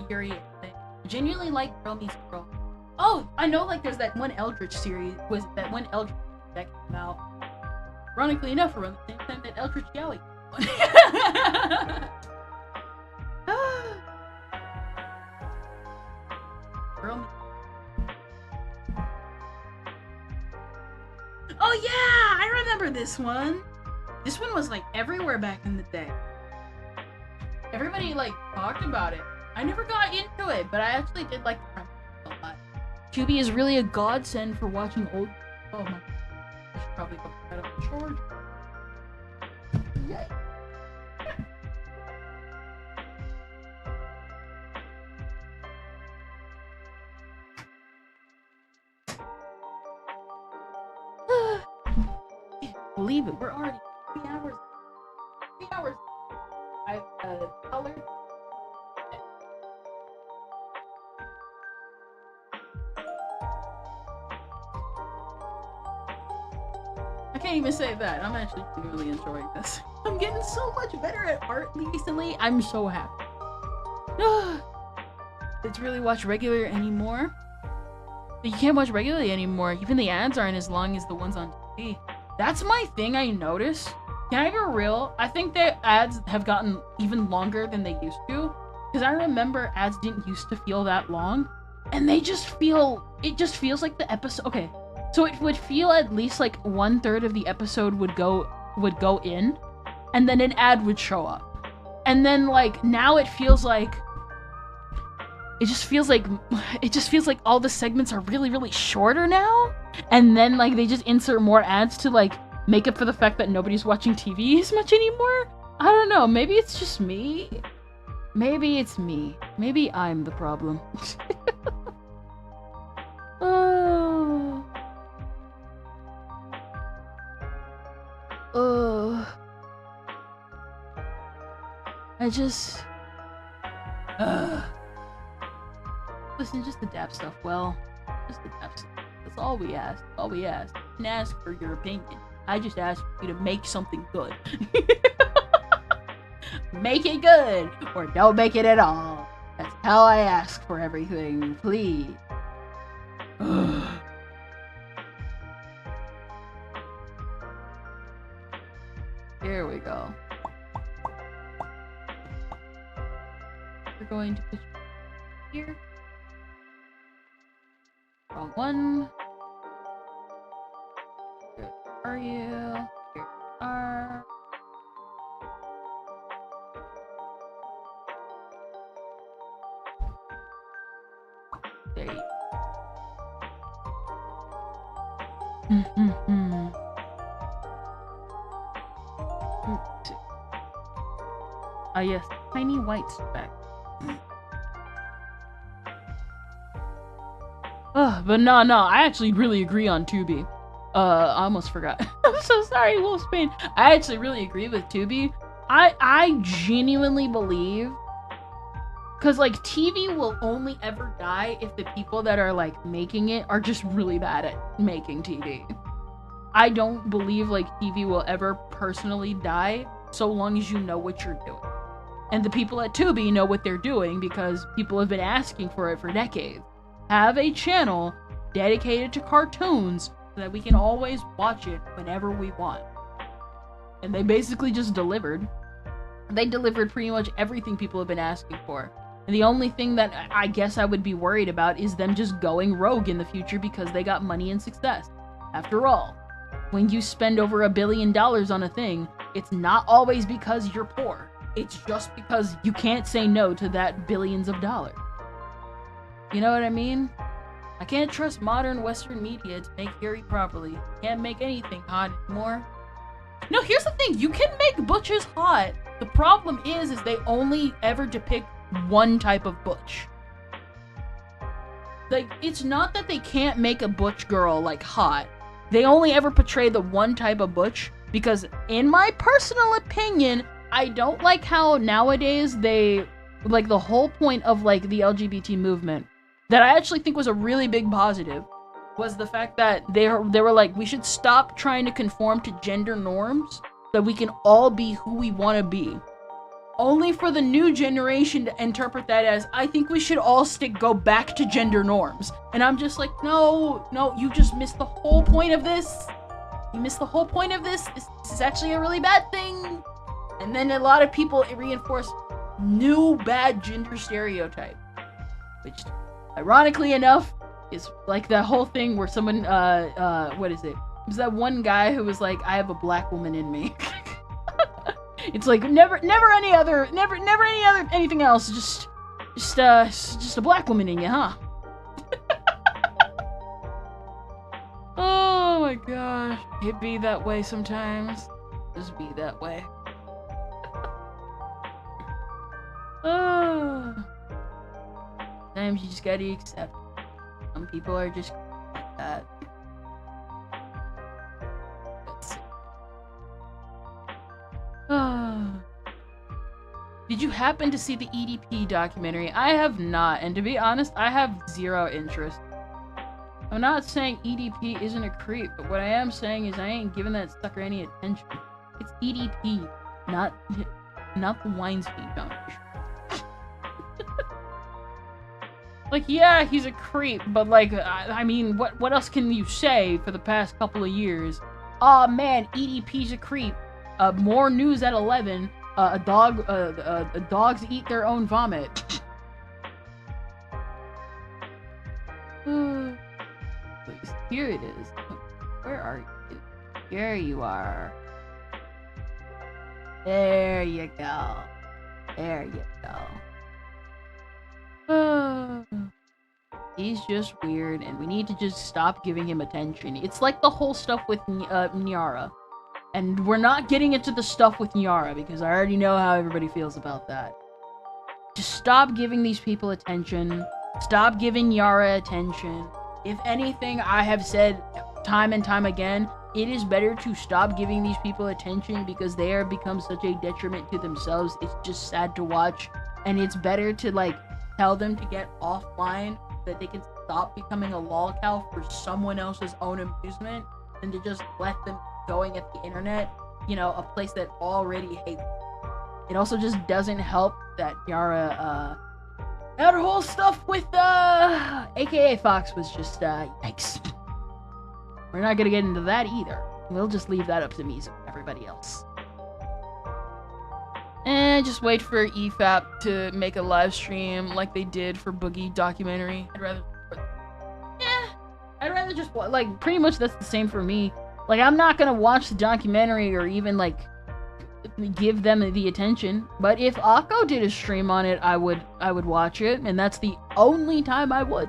A: Yuri things. Genuinely like Girl Meets Girl. Oh, I know, like, there's that one Eldritch series. Was it that one Eldritch that came out? Ironically enough, around the same time that Eldritch Yaoi came out. Girl Meets. Oh yeah, I remember this one. This one was like everywhere back in the day. Everybody like talked about it. I never got into it, but I actually did like the premise a lot. Tubi is really a godsend for watching old. Oh my! I should probably go put that on the charge. Yay! Believe it, we're already 3 hours. 3 hours. I've colored. I can't even say that. I'm actually really enjoying this. I'm getting so much better at art recently. I'm so happy. It's really watch regular anymore. But you can't watch regularly anymore. Even the ads aren't as long as the ones on TV. That's my thing I noticed. Can I be real? I think that ads have gotten even longer than they used to. Because I remember ads didn't used to feel that long. And they just feel, it just feels like the episode, okay. So it would feel at least like 1/3 of the episode would go in. And then an ad would show up. And then like, now it feels like, it just feels like all the segments are really, really shorter now. And then like they just insert more ads to like make up for the fact that nobody's watching TV as much anymore. I don't know, maybe it's just me. Maybe it's me. Maybe I'm the problem. I just listen, just adapt stuff well. Just adapt stuff. That's all we ask. All we ask. I didn't ask for your opinion. I just asked you to make something good. Make it good, or don't make it at all. That's how I ask for everything, please. Here we go. We're going to put here. Wrong one. Where are you? Here you are. There you go. Ah yes, tiny white speck. But no, I actually really agree on Tubi. I almost forgot. I'm so sorry, Wolfsbane. I actually really agree with Tubi. I genuinely believe, because like TV will only ever die if the people that are like making it are just really bad at making TV. I don't believe like TV will ever personally die so long as you know what you're doing. And the people at Tubi know what they're doing because people have been asking for it for decades. Have a channel dedicated to cartoons so that we can always watch it whenever we want. And they basically just delivered. They delivered pretty much everything people have been asking for. And the only thing that I guess I would be worried about is them just going rogue in the future because they got money and success. After all, when you spend over $1 billion on a thing, it's not always because you're poor. It's just because you can't say no to that billions of dollars. You know what I mean? I can't trust modern Western media to make Yuri properly. Can't make anything hot anymore. No, here's the thing. You can make butches hot. The problem is they only ever depict one type of butch. Like, it's not that they can't make a butch girl, like, hot. They only ever portray the one type of butch because, in my personal opinion, I don't like how nowadays they, like, the whole point of, like, the LGBT movement that I actually think was a really big positive was the fact that they were like, we should stop trying to conform to gender norms, that we can all be who we want to be. Only for the new generation to interpret that as, I think we should all go back to gender norms. And I'm just like, no, you just missed the whole point of this. You missed the whole point of this. This is actually a really bad thing. And then a lot of people reinforce new bad gender stereotype, which, ironically enough, is like that whole thing where someone, what is it? It was that one guy who was like, I have a black woman in me. It's like never any other anything else. Just a black woman in you, huh? Oh my gosh, it be that way sometimes. Just be that way. Sometimes you just gotta accept it. Some people are just like that. Did you happen to see the EDP documentary? I have not, and to be honest, I have zero interest. I'm not saying EDP isn't a creep, but what I am saying is I ain't giving that sucker any attention. It's EDP, not the Weinstein Foundation. Like, yeah, he's a creep, but like, I mean, what else can you say for the past couple of years? Aw, man, EDP's a creep. More news at 11. Dogs eat their own vomit. Here it is. Where are you? Here you are. There you go. There you go. He's just weird, and we need to just stop giving him attention. It's like the whole stuff with Nyara. And we're not getting into the stuff with Nyara, because I already know how everybody feels about that. Just stop giving these people attention. Stop giving Nyara attention. If anything, I have said time and time again, it is better to stop giving these people attention because they are become such a detriment to themselves. It's just sad to watch. And it's better to, like, tell them to get offline, that they can stop becoming a lolcow for someone else's own amusement, than to just let them going at the internet, you know, a place that already hates. It also just doesn't help that Yara, that whole stuff with, AKA Fox was just, yikes. We're not gonna get into that either. We'll just leave that up to me and everybody else. And just wait for EFAP to make a live stream like they did for Boogie documentary. I'd rather just, like, pretty much that's the same for me. Like, I'm not gonna watch the documentary or even, like, give them the attention. But if Akko did a stream on it, I would watch it, and that's the only time I would.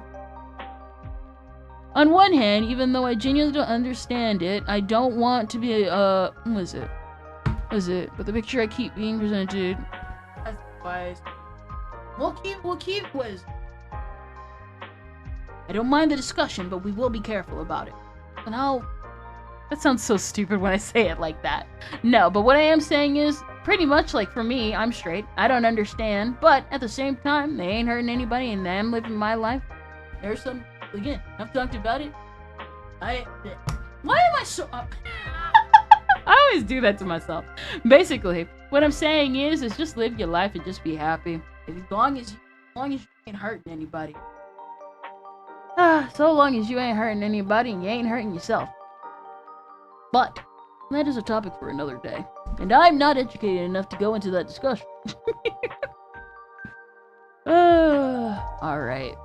A: On one hand, even though I genuinely don't understand it, I don't want to be, what is it? But the picture I keep being presented. That's wise. We'll keep quiz. I don't mind the discussion, but we will be careful about it. And that sounds so stupid when I say it like that. No, but what I am saying is, pretty much, like, for me, I'm straight. I don't understand, but at the same time, they ain't hurting anybody, and I'm living my life. There's some, again, I've talked about it. Why am I so up? I always do that to myself. Basically, what I'm saying is just live your life and just be happy. As long as you ain't hurting anybody. So long as you ain't hurting anybody and you ain't hurting yourself. But that is a topic for another day. And I'm not educated enough to go into that discussion. Alright.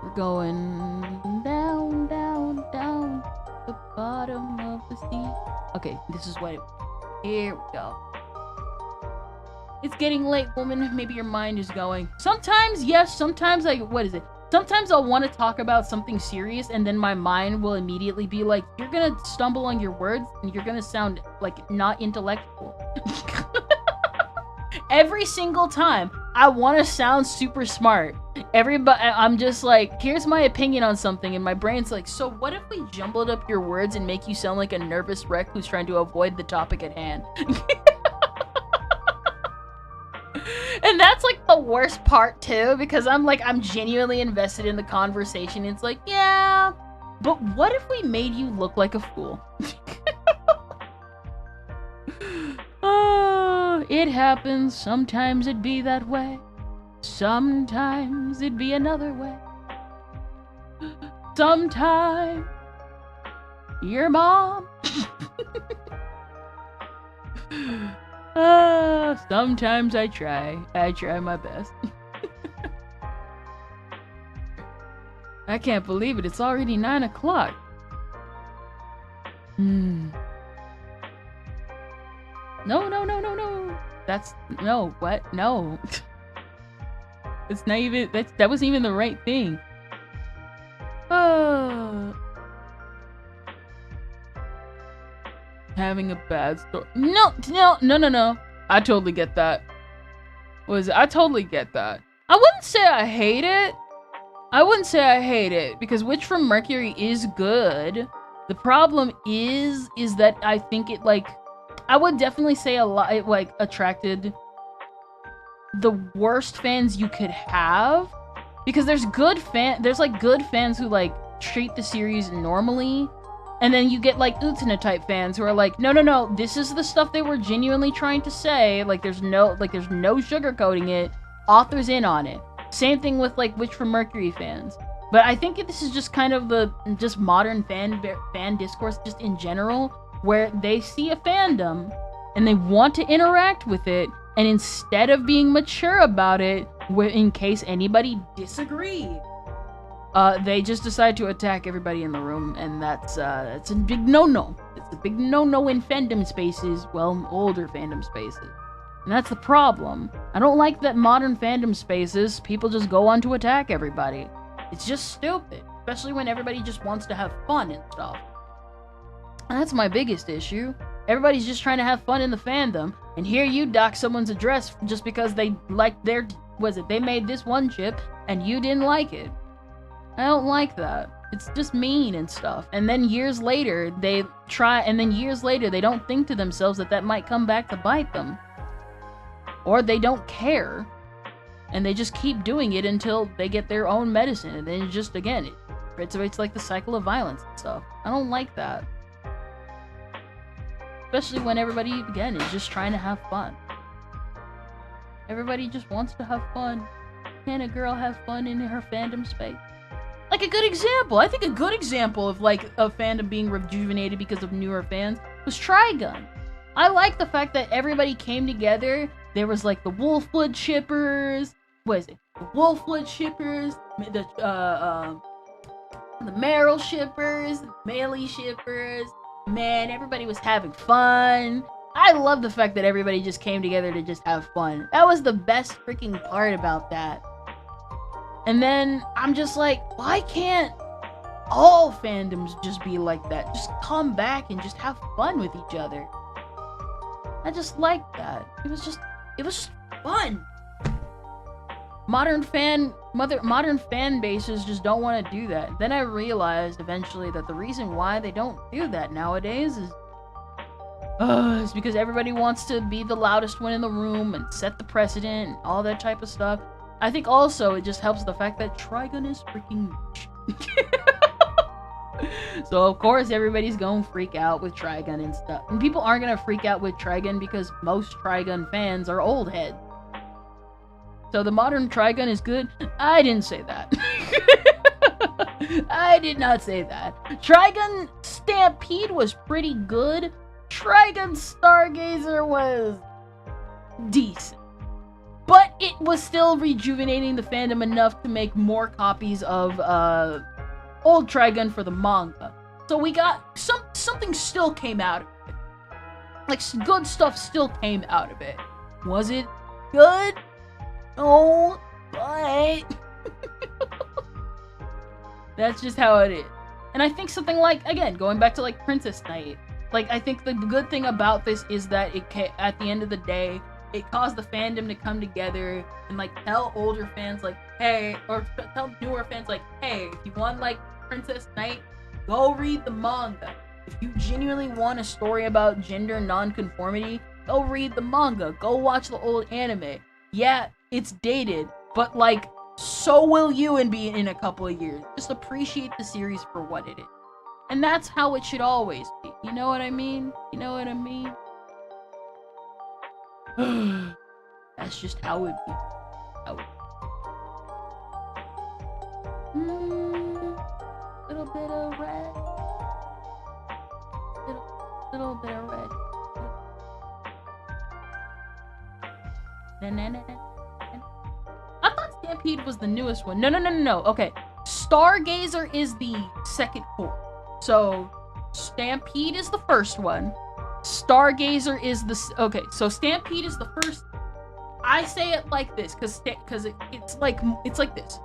A: We're going down, down, down the bottom of the sea. Okay, this is what it... Here we go. It's getting late, woman. Maybe your mind is going. Sometimes, yes. Sometimes, like, what is it? Sometimes I'll want to talk about something serious, and then my mind will immediately be like, you're gonna stumble on your words, and you're gonna sound, like, not intellectual. Every single time, I want to sound super smart. I'm just like, here's my opinion on something, and my brain's like, so what if we jumbled up your words and make you sound like a nervous wreck who's trying to avoid the topic at hand? And that's, like, the worst part, too, because I'm genuinely invested in the conversation. It's like, yeah, But what if we made you look like a fool? It happens. Sometimes it be that way. Sometimes it be another way. Sometimes your mom. Sometimes I try my best. I can't believe it. It's already 9 o'clock. No. That's no. What? No. It's not even. That wasn't even the right thing. Having a bad story. No. I totally get that. I totally get that. I wouldn't say I hate it. Because Witch from Mercury is good. The problem is that I think it, like, I would definitely say a lot, it, like, attracted the worst fans you could have. Because there's good fans who, like, treat the series normally. And then you get, like, 𝙚𝙀𝙚 type fans who are like, no, this is the stuff they were genuinely trying to say. Like, there's no sugarcoating it. Author's in on it. Same thing with, like, Witch from Mercury fans. But I think this is just kind of the modern fan discourse just in general, where they see a fandom and they want to interact with it, and instead of being mature about it, in case anybody disagreed, they just decide to attack everybody in the room, and that's a big no-no. It's a big no-no in fandom spaces, well, older fandom spaces. And that's the problem. I don't like that modern fandom spaces, people just go on to attack everybody. It's just stupid, especially when everybody just wants to have fun and stuff. And that's my biggest issue. Everybody's just trying to have fun in the fandom, and here you dock someone's address just because they like they made this one chip and you didn't like it. I don't like that. It's just mean and stuff. And then years later, they don't think to themselves that might come back to bite them. Or they don't care. And they just keep doing it until they get their own medicine. And then it's like the cycle of violence and stuff. I don't like that. Especially when everybody, again, is just trying to have fun. Everybody just wants to have fun. Can a girl have fun in her fandom space? Like a good example, I think a good example of like a fandom being rejuvenated because of newer fans was Trigun. I like the fact that everybody came together. There was like the Wolfwood shippers. What is it? The Wolfwood shippers, the Meryl shippers, the Melee shippers. Man, everybody was having fun. I love the fact that everybody just came together to just have fun. That was the best freaking part about that. And then I'm just like, why can't all fandoms just be like that? Just come back and just have fun with each other. I just liked that. It was just fun. Modern fan bases just don't want to do that. Then I realized eventually that the reason why they don't do that nowadays is because everybody wants to be the loudest one in the room and set the precedent and all that type of stuff. I think also it just helps the fact that Trigun is freaking rich. So of course everybody's gonna freak out with Trigun and stuff. And people aren't gonna freak out with Trigun because most Trigun fans are old heads. So the modern Trigun is good? I didn't say that. I did not say that. Trigun Stampede was pretty good. Trigun Stargazer was decent. But it was still rejuvenating the fandom enough to make more copies of old Trigun for the manga. So we got something still came out of it. Like good stuff still came out of it. Was it good? Oh, but that's just how it is. And I think something like, again, going back to like Princess Knight, like I think the good thing about this is that at the end of the day, it caused the fandom to come together and like tell older fans like, hey, or tell newer fans like, hey, if you want like Princess Knight, go read the manga. If you genuinely want a story about gender non-conformity, go read the manga. Go watch the old anime. Yeah, it's dated, but like so will you in a couple of years. Just appreciate the series for what it is. And that's how it should always be. You know what I mean? You know what I mean? That's just how it be. Little bit of red. Little bit of red. I thought Stampede was the newest one. No. Okay. Stargazer is the second core. So, Stampede is the first one. Stargazer is the... Okay, so Stampede is the first... I say it like this, because it's like this.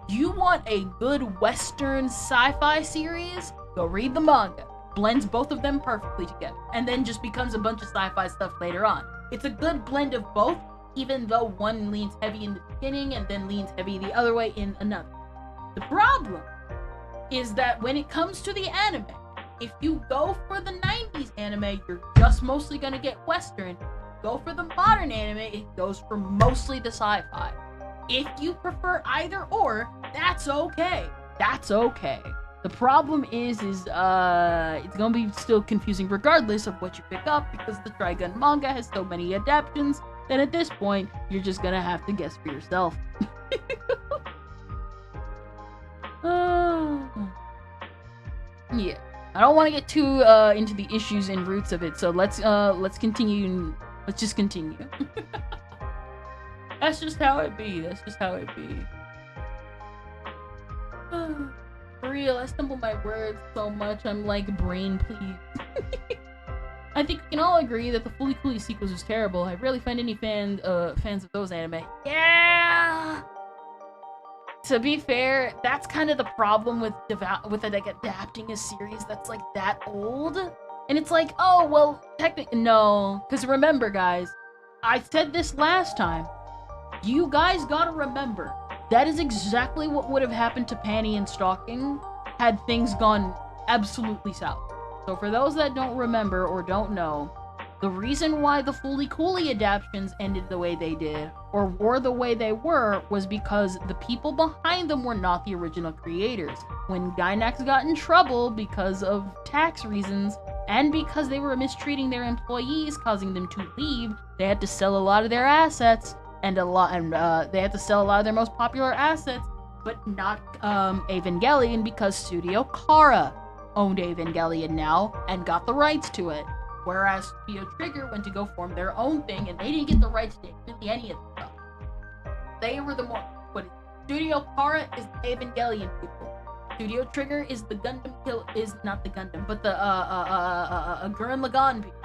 A: You want a good Western sci-fi series? Go read the manga. Blends both of them perfectly together. And then just becomes a bunch of sci-fi stuff later on. It's a good blend of both, even though one leans heavy in the beginning and then leans heavy the other way in another. The problem is that when it comes to the anime, if you go for the 90s anime, you're just mostly gonna get Western. Go for the modern anime, it goes for mostly the sci-fi. If you prefer either or, that's okay. That's okay. The problem is it's gonna be still confusing regardless of what you pick up, because the Trigun manga has so many adaptations that at this point, you're just gonna have to guess for yourself. Yeah. I don't want to get too into the issues and roots of it, so let's continue. Let's just continue. That's just how it be. That's just how it be. For real, I stumble my words so much. I'm like, brain, please. I think we can all agree that the Fully Cooley sequels was terrible. I rarely find any fans of those anime. Yeah. To be fair, that's kind of the problem with like adapting a series that's like that old. And it's like, oh, well, technically, no. Because remember, guys, I said this last time. You guys gotta remember, that is exactly what would have happened to Panty and Stalking had things gone absolutely south. So for those that don't remember or don't know, the reason why the Fully Cooley adaptations ended the way they did, or were the way they were, was because the people behind them were not the original creators. When Gainax got in trouble because of tax reasons, and because they were mistreating their employees, causing them to leave, they had to sell a lot of their assets, and they had to sell a lot of their most popular assets, but not Evangelion, because Studio Kara owned Evangelion now, and got the rights to it. Whereas Studio Trigger went to go form their own thing, and they didn't get the rights to really any of the stuff. They were the more... But Studio Kara is the Evangelion people. Studio Trigger is the Gundam is not the Gundam, but the Gurren Lagann people.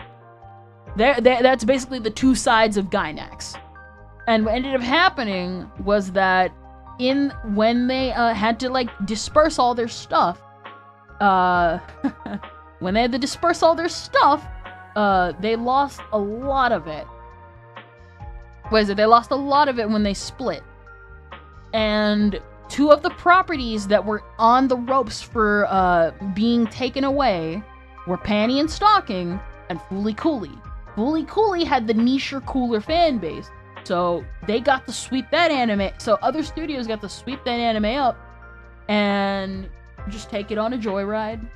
A: That's basically the two sides of Gainax. And what ended up happening was that when they had to like disperse all their stuff, when they had to disperse all their stuff, they lost a lot of it. They lost a lot of it when they split. And two of the properties that were on the ropes for being taken away were Panty and Stalking and Fully Cooley. Fully Cooley had the nicher, cooler fan base. So they got to sweep that anime. So other studios got to sweep that anime up and just take it on a joyride.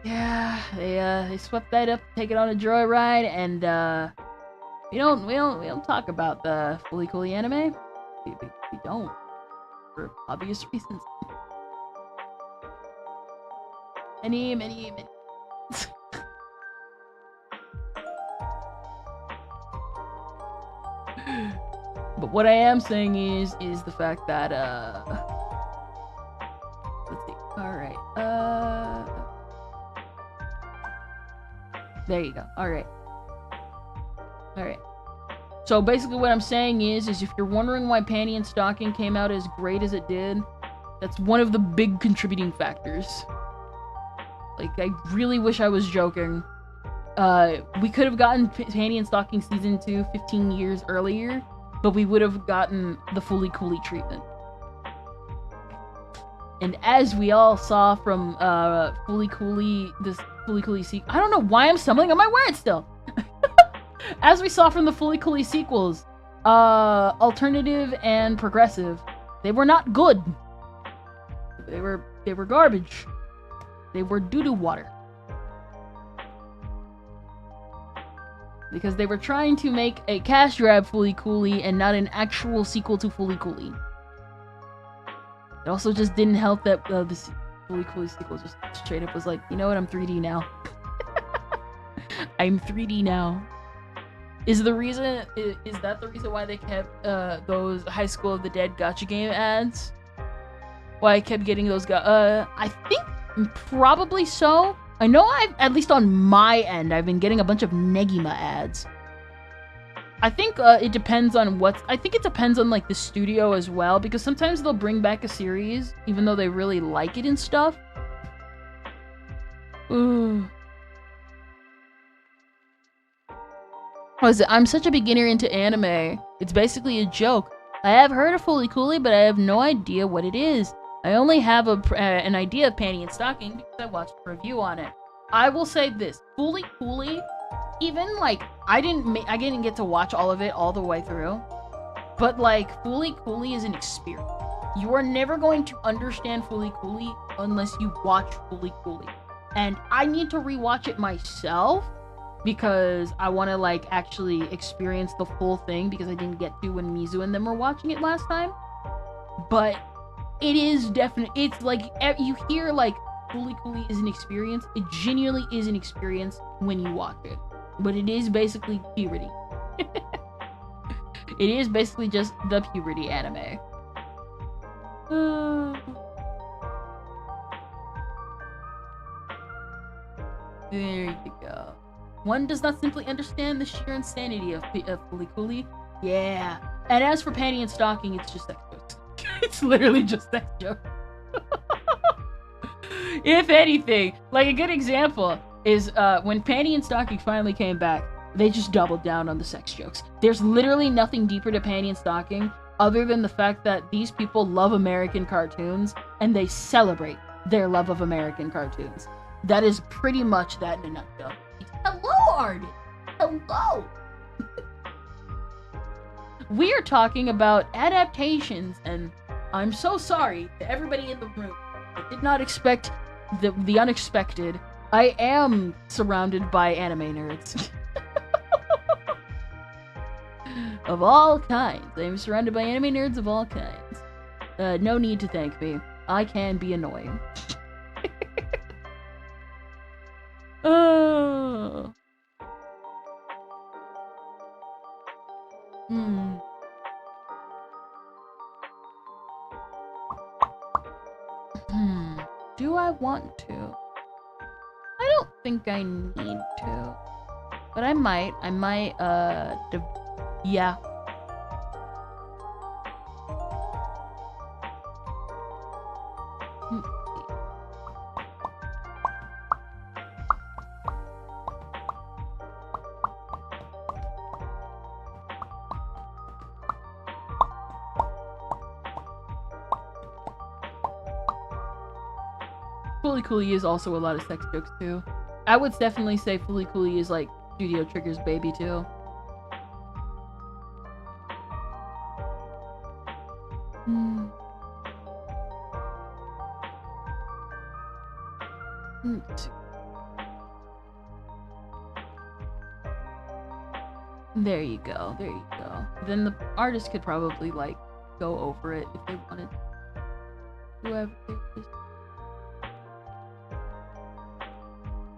A: Yeah, they swept that up, take it on a joyride, and we don't talk about the Fully Cooley anime. We don't, for obvious reasons. Many. But what I am saying is the fact that let's see. All right. There you go. All right. So basically what I'm saying is if you're wondering why Panty and Stalking came out as great as it did, that's one of the big contributing factors. Like, I really wish I was joking. We could have gotten Panty and Stalking Season 2 15 years earlier, but we would have gotten the Fully Cooley treatment. And as we all saw from Fully Cooley, this Fully Cooley sequel, I don't know why I'm stumbling on my words still. As we saw from the Fully Cooley sequels, alternative and progressive. They were not good. They were garbage. They were doo-doo water. Because they were trying to make a cash grab Fooly Cooly and not an actual sequel to Fooly Cooly. It also just didn't help that the Fooly Cooly sequel just straight up was like, you know what, I'm 3D now. I'm 3D now. Is that the reason why they kept those High School of the Dead Gacha game ads? Why I kept getting those I think probably so. I know at least on my end, I've been getting a bunch of Negima ads. I think it depends on I think it depends on like the studio as well, because sometimes they'll bring back a series even though they really like it and stuff. Ooh. What is it? I'm such a beginner into anime. It's basically a joke. I have heard of Fooly Cooly, but I have no idea what it is. I only have an idea of Panty and Stocking because I watched a review on it. I will say this, Fooly Cooly, even like I didn't get to watch all of it all the way through, but like Fooly Cooly is an experience. You are never going to understand Fooly Cooly unless you watch Fooly Cooly, and I need to rewatch it myself because I want to like actually experience the full thing because I didn't get to when Mizu and them were watching it last time. But it is definitely, it's like, you hear like Fooly Cooly is an experience. It genuinely is an experience when you watch it. But it is basically puberty. It is basically just the puberty anime. There you go. One does not simply understand the sheer insanity of Fooly Cooly. Yeah. And as for Panty and Stocking, it's just sex jokes. It's literally just sex jokes. If anything, like a good example is when Panty and Stocking finally came back, they just doubled down on the sex jokes. There's literally nothing deeper to Panty and Stocking other than the fact that these people love American cartoons and they celebrate their love of American cartoons. That is pretty much that in a nutshell. Hello, Arden! Hello! We are talking about adaptations, and I'm so sorry to everybody in the room. I did not expect the unexpected. I am surrounded by anime nerds. Of all kinds. I am surrounded by anime nerds of all kinds. No need to thank me. I can be annoying. Oh. Do I want to? I don't think I need to. But I might, yeah. Fooly Cooly is also a lot of sex jokes too. I would definitely say Fooly Cooly is like Studio Trigger's baby too. There you go, there you go. Then the artist could probably like go over it if they wanted. Whoever it is.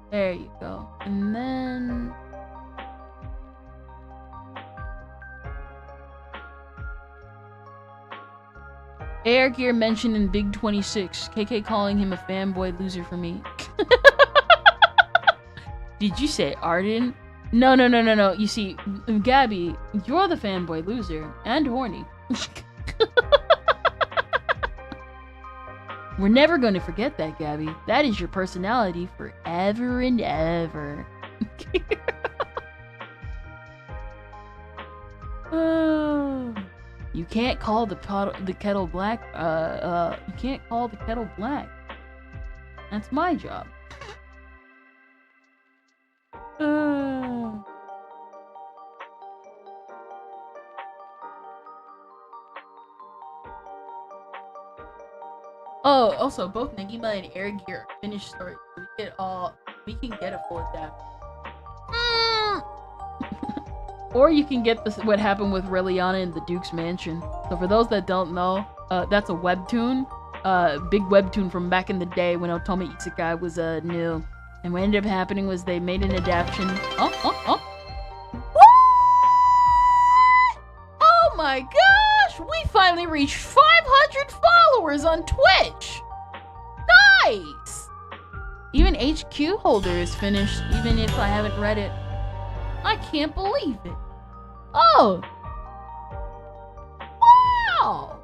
A: There you go. And then Air Gear mentioned in Big 26. KK calling him a fanboy loser for me. Did you say Arden? No. You see, Gabby, you're the fanboy loser and horny. We're never going to forget that, Gabby. That is your personality forever and ever. You can't call the kettle black. You can't call the kettle black. That's my job. Oh, also, both Nagima and Air Gear are finished stories. We can get a full adapt. Or you can get this, what happened with Reliana in the Duke's Mansion. So for those that don't know, that's a webtoon. Big webtoon from back in the day when Otome Isekai was new. And what ended up happening was they made an adaptation. Oh my gosh! We finally reached 500 followers on Twitch! Nice! Even HQ Holder is finished, even if I haven't read it. I can't believe it. Oh! Wow!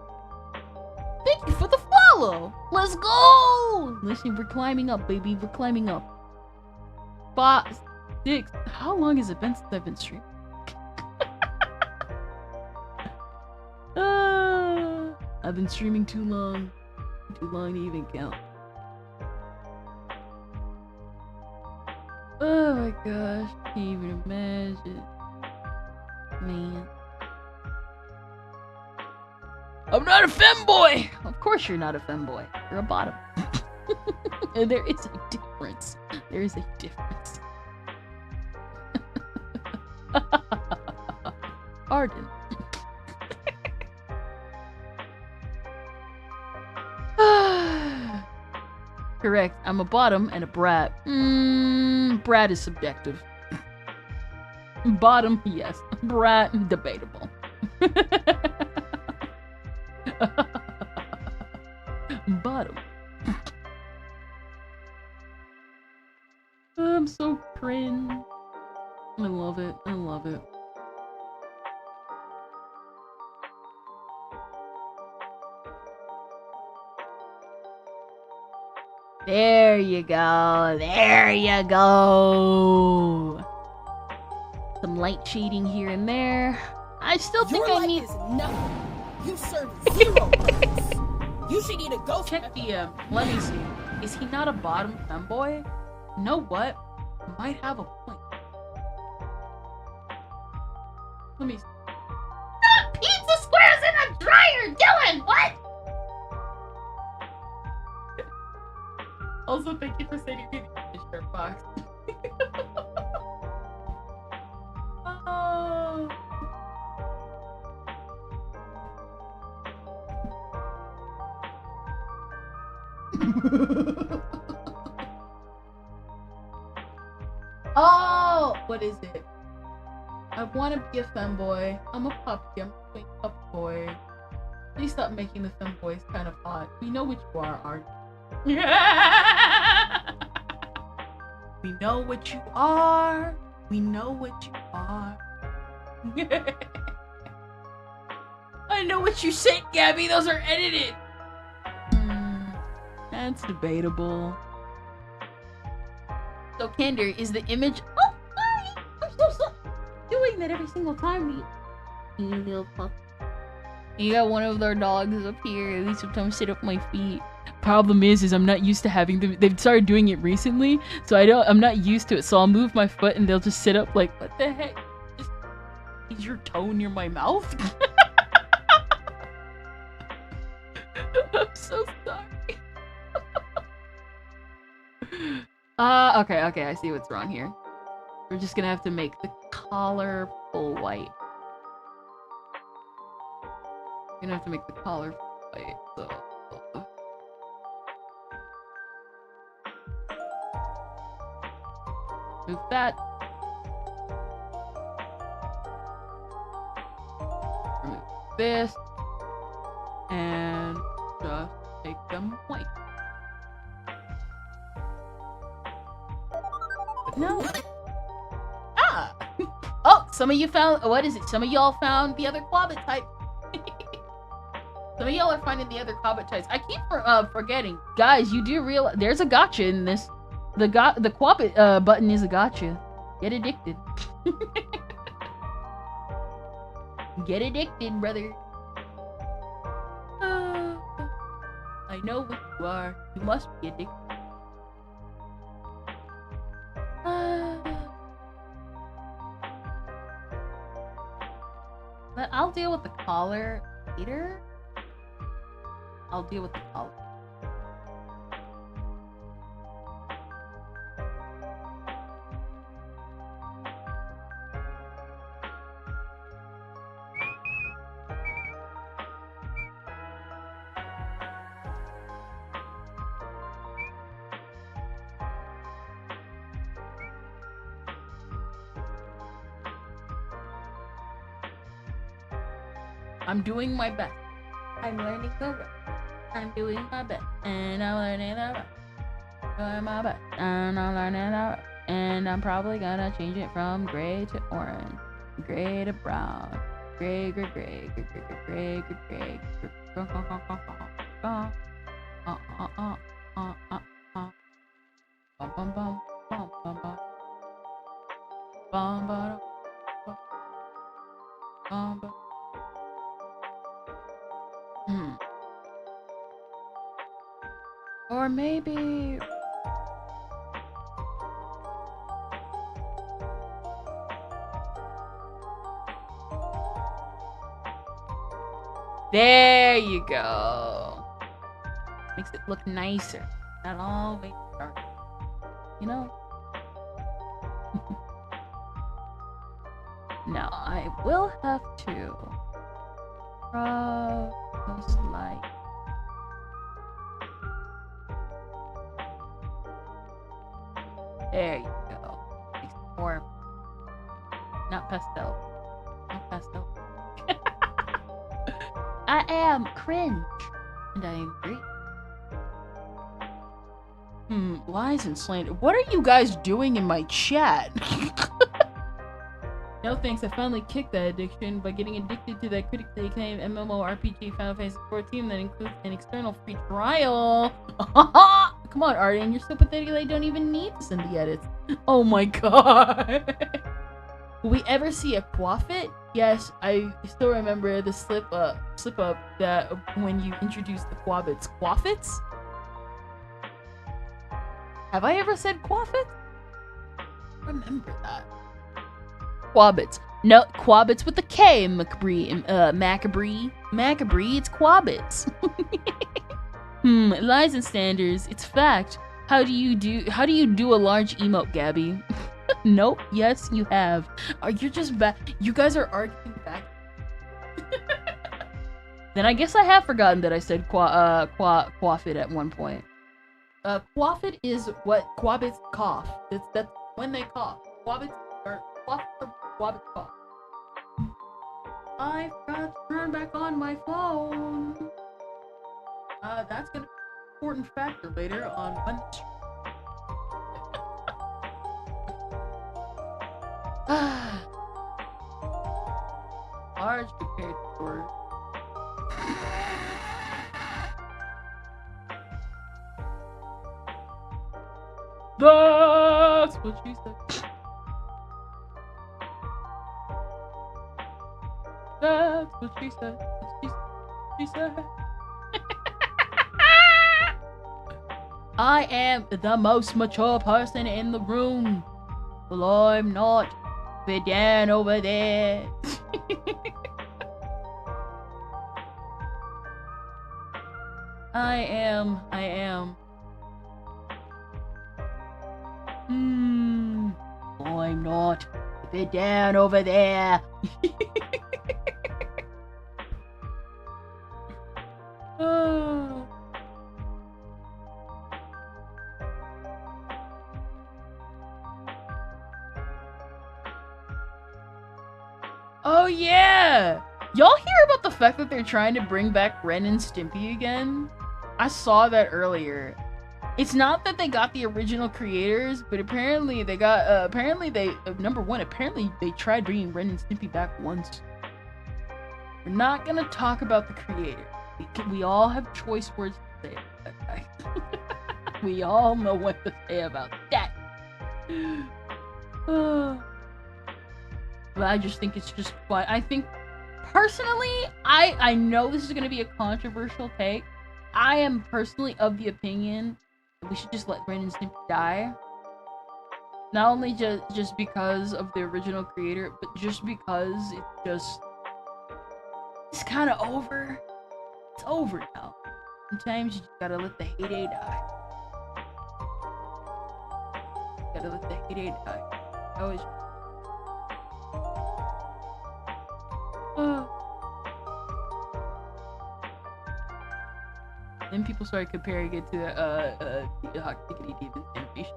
A: Thank you for the follow! Let's go! Listen, we're climbing up, baby. We're climbing up. 5, 6. How long has it been since I've been streaming? I've been streaming too long. Too long to even count. Oh my gosh, can't even imagine. Man. I'm not a femboy! Of course you're not a femboy. You're a bottom. And there is a difference. There is a difference. Arden. Correct. I'm a bottom and a brat. Brat is subjective. Bottom, yes. Brat, debatable. Bottom. I'm so cringe. I love it. I love it. There you go. There you go. Some light shading here and there. I still think I need.
C: Is nothing. You serve 0 purpose. You should need a ghost.
A: Check the let me see. Is he not a bottom femboy? You know what? He might have a point. Let me see. Not pizza squares in a dryer, Dylan! What? Also, thank you for sending me the shirt box. Oh. Oh, what is it? I want to be a femboy. I'm a puppy. I'm a twink pup boy. Please stop making the femboys kind of hot. We know what you are, Art. We know what you are. We know what you are. I know what you said, Gabby. Those are edited. That's debatable. So, Candor, is the image... Oh, hi! I'm so sorry. Doing that every single time. You little pup. You got one of their dogs up here. At least sometimes sit up my feet. Problem is I'm not used to having them. They've started doing it recently, so I'm not used to it. So I'll move my foot and they'll just sit up like, what the heck? Is your toe near my mouth? I'm so sorry. Okay, I see what's wrong here. We're just gonna have to make the collar full white. We're gonna have to make the collar full white, so... Move that. Remove this. And just make them white. But no. Ah! Oh, some of you found, what is it? Some of y'all found the other Quabbit type. Some of y'all are finding the other Quabbit types. I keep forgetting. Guys, you do realize there's a gotcha in this. The Quabbit button is a gotcha. Get addicted. Get addicted, brother. I know what you are. You must be addicted. But I'll deal with the collar later. I'll deal with the collar. I'm doing my best. I'm learning the ropes. I'm doing my best. And I'm learning the ropes. Doing my best. And I'm learning the ropes. And I'm probably gonna change it from gray to orange. Gray to brown. Gray, gray, gray, gray, gray, gray, gray, gray, gray, or maybe there you go. Makes it look nicer. Not always dark. You know? Now I will have to just like there you go. Makes it more not pastel. Not pastel. I am cringe. And I agree. Lies and slander. What are you guys doing in my chat? No thanks, I finally kicked that addiction by getting addicted to that critically acclaimed MMORPG Final Fantasy XIV that includes an external free trial. Come on, Arden, you're so pathetic I don't even need to send the edits. Oh my god. Will we ever see a quaffit? Yes, I still remember the slip up that when you introduced the quabbits. Quaffits? Have I ever said quaffit? Remember that. Quabbits. No, quabbits with the K, Macabre, it's quabbits. Lies and standards. It's fact. How do you do a large emote, Gabby? Nope. Yes, you have. You're just back. You guys are arguing back. Then I guess I have forgotten that I said quaffit at one point. Quaffit is what quabbits cough. That's when they cough. Quabbits are quabbits cough. I forgot to turn back on my phone. That's gonna be an important factor later on when. Large compared to yours. That's what she said. That's what she said. She said. I am the most mature person in the room. Well, I'm not. Sit down over there. I am. Oh, I'm not. Sit down over there. Oh yeah! Y'all hear about the fact that they're trying to bring back Ren and Stimpy again? I saw that earlier. It's not that they got the original creators, but apparently they got, number one, apparently they tried bringing Ren and Stimpy back once. We're not gonna talk about the creator. We all have choice words to say about that. We all know what to say about that. But I just think it's just fun. I think, personally, I know this is gonna be a controversial take. I am personally of the opinion that we should just let Ren and Stimpy die. Not only just because of the original creator, but just because it's kind of over. It's over now. Sometimes you just gotta let the heyday die. Gotta let the heyday die. I always. Then people started comparing it to Hot Diggity Demon's animation.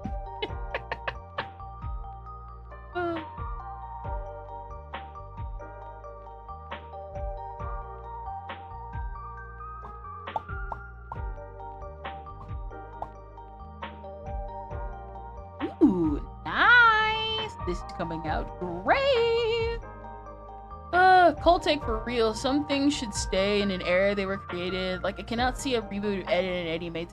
A: this is coming out. Great! Cold take for real. Some things should stay in an era they were created. Like, I cannot see a reboot of Ed, Edd and Eddy made.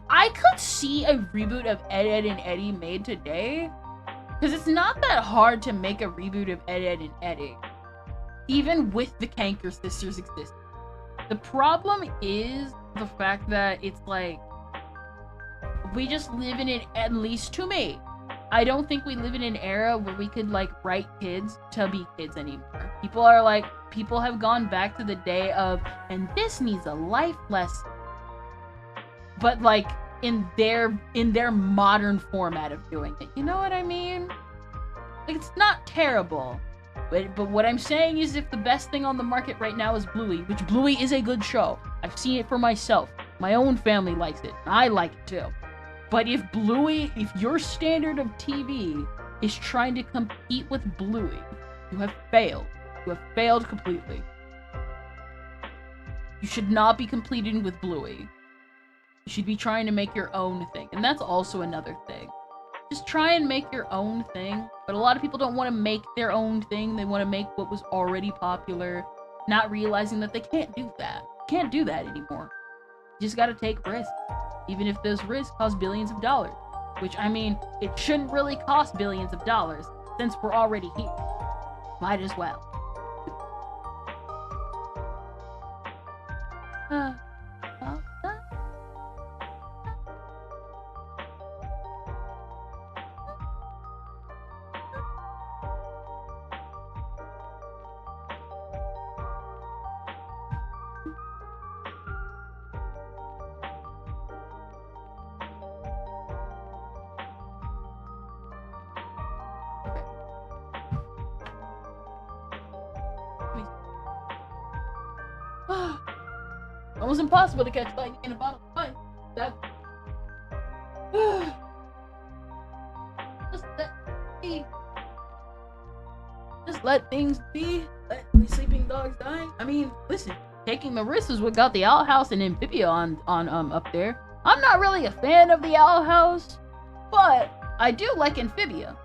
A: I could see a reboot of Ed, Edd and Eddy made today. Because it's not that hard to make a reboot of Ed, Edd and Eddy. Even with the Kanker sisters existing. The problem is the fact that it's like, we just live in it, at least to me. I don't think we live in an era where we could like write kids to be kids anymore. People have gone back to the day of, and this needs a life lesson. But like in their modern format of doing it. You know what I mean? Like, it's not terrible. But what I'm saying is, if the best thing on the market right now is Bluey, which Bluey is a good show. I've seen it for myself. My own family likes it. I like it too. But if your standard of TV is trying to compete with Bluey, you have failed. You have failed completely. You should not be competing with Bluey. You should be trying to make your own thing. And that's also another thing. Just try and make your own thing. But a lot of people don't want to make their own thing. They want to make what was already popular, not realizing that they can't do that. Can't do that anymore. You just gotta take risks. Even if those risks cost billions of dollars. Which, I mean, it shouldn't really cost billions of dollars, since we're already here. Might as well. Almost impossible to catch lightning in a bottle of wine. That just let be. Just let things be. Let the sleeping dogs die. I mean, listen, taking the risk is what got the Owl House and Amphibia on up there. I'm not really a fan of the Owl House, but I do like Amphibia.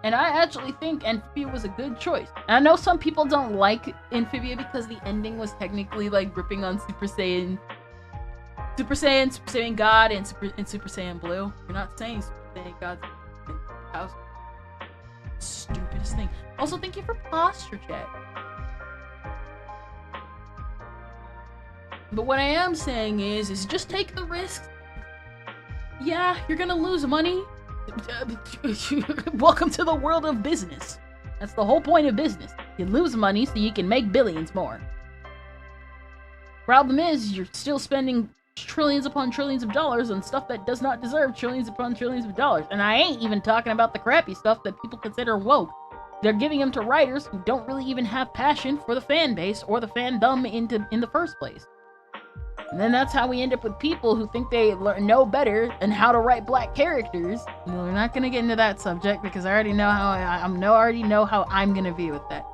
A: And I actually think Amphibia was a good choice. And I know some people don't like Amphibia because the ending was technically like ripping on Super Saiyan God, and Super Saiyan Blue. You're not saying Super Saiyan God's house. Stupidest thing. Also, thank you for posture check. But what I am saying is just take the risks. Yeah, you're gonna lose money. Welcome to the world of business. That's the whole point of business. You lose money so you can make billions more. Problem is, you're still spending trillions upon trillions of dollars on stuff that does not deserve trillions upon trillions of dollars. And I ain't even talking about the crappy stuff that people consider woke. They're giving them to writers who don't really even have passion for the fan base or the fandom in the first place. And then that's how we end up with people who think they know better and how to write black characters. We're not gonna get into that subject because I already know how I'm gonna be with that.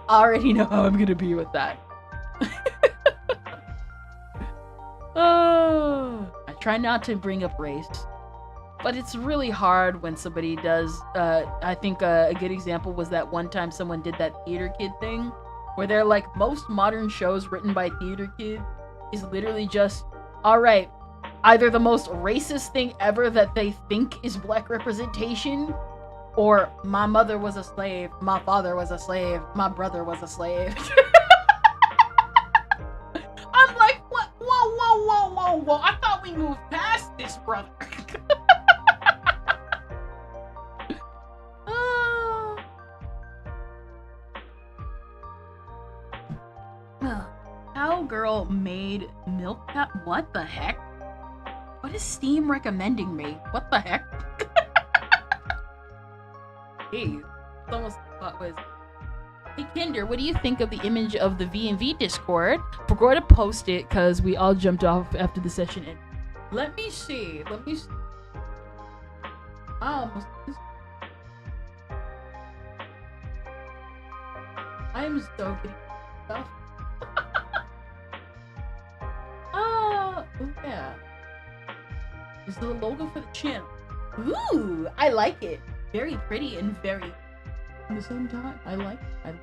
A: I already know how I'm gonna be with that. Oh, I try not to bring up race, but it's really hard when somebody does. I think a good example was that one time someone did that theater kid thing, where they're like, most modern shows written by theater kids is literally just, alright, either the most racist thing ever that they think is black representation, or my mother was a slave, my father was a slave, my brother was a slave. I'm like, what? Whoa. I thought we moved past this, brother. Cowgirl made milk cap. What the heck? What is Steam recommending me? What the heck? Hey, it's almost what was. Hey Kinder, what do you think of the image of the V&V Discord? We're going to post it because we all jumped off after the session ended. Let me see. I'm so getting stuff. Oh yeah. This is the logo for the channel. Ooh, I like it. very pretty and very at the same time. I like it.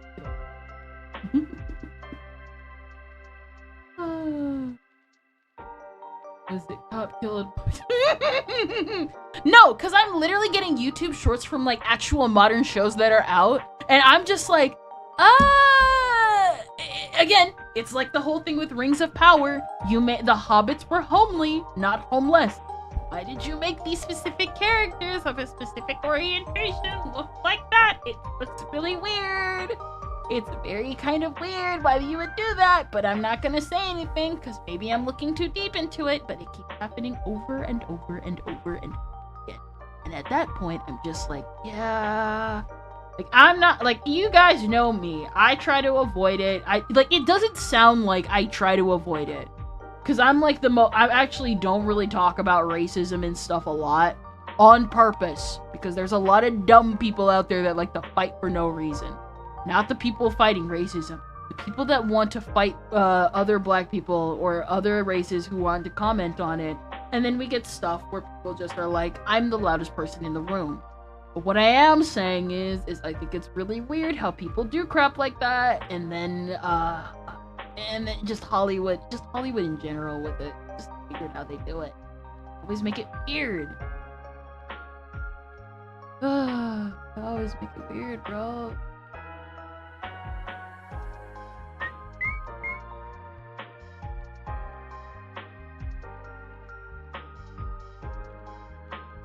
A: Was it cop killed? No, because I'm literally getting YouTube shorts from like actual modern shows that are out, and I'm just like, again, it's like the whole thing with Rings of Power. The hobbits were homely, not homeless. Why did you make these specific characters of a specific orientation look like that? It looks really weird. It's very kind of weird why you would do that, but I'm not gonna say anything because maybe I'm looking too deep into it, but it keeps happening over and over and over and over again. And at that point, I'm just like, yeah. Like, I'm not, like, you guys know me. I try to avoid it. It doesn't sound like I try to avoid it. Because I'm like I actually don't really talk about racism and stuff a lot on purpose. Because there's a lot of dumb people out there that like to fight for no reason. Not the people fighting racism. The people that want to fight other black people or other races who want to comment on it. And then we get stuff where people just are like, I'm the loudest person in the room. But what I am saying is I think it's really weird how people do crap like that. And then just Hollywood in general with it. Just weird how they do it. Always make it weird. Always make it weird, bro.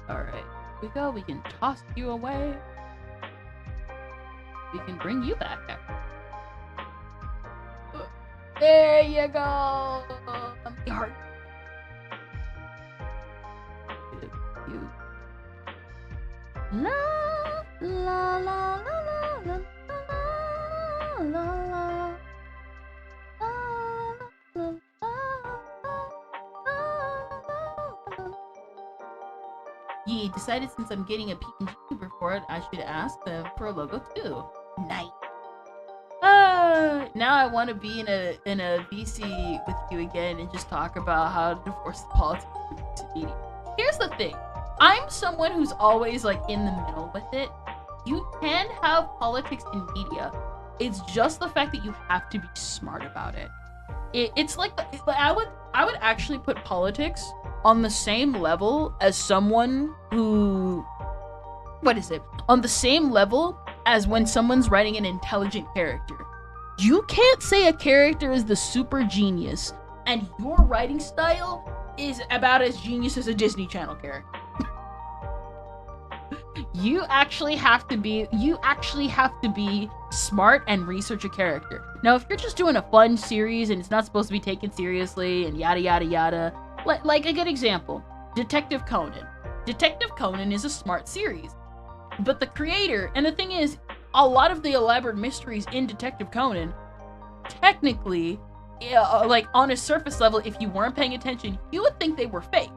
A: Alright, here we go. We can toss you away. We can bring you back. There you go. My heart. You. La la la la la la la la. Ye decided since I'm getting a PNG report, I should ask them for a logo too. Nice. Now I want to be in a VC with you again and just talk about how to divorce the politics to media. Here's the thing. I'm someone who's always like in the middle with it. You can have politics in media. It's just the fact that you have to be smart about it. It's like I would actually put politics on the same level as someone who, on the same level as when someone's writing an intelligent character. You can't say a character is the super genius and your writing style is about as genius as a Disney Channel character. You actually have to be smart and research a character. Now, if you're just doing a fun series and it's not supposed to be taken seriously and yada yada yada, like a good example, Detective Conan. Detective Conan is a smart series, but the creator, and the thing is, a lot of the elaborate mysteries in Detective Conan, technically, like on a surface level, if you weren't paying attention, you would think they were fake.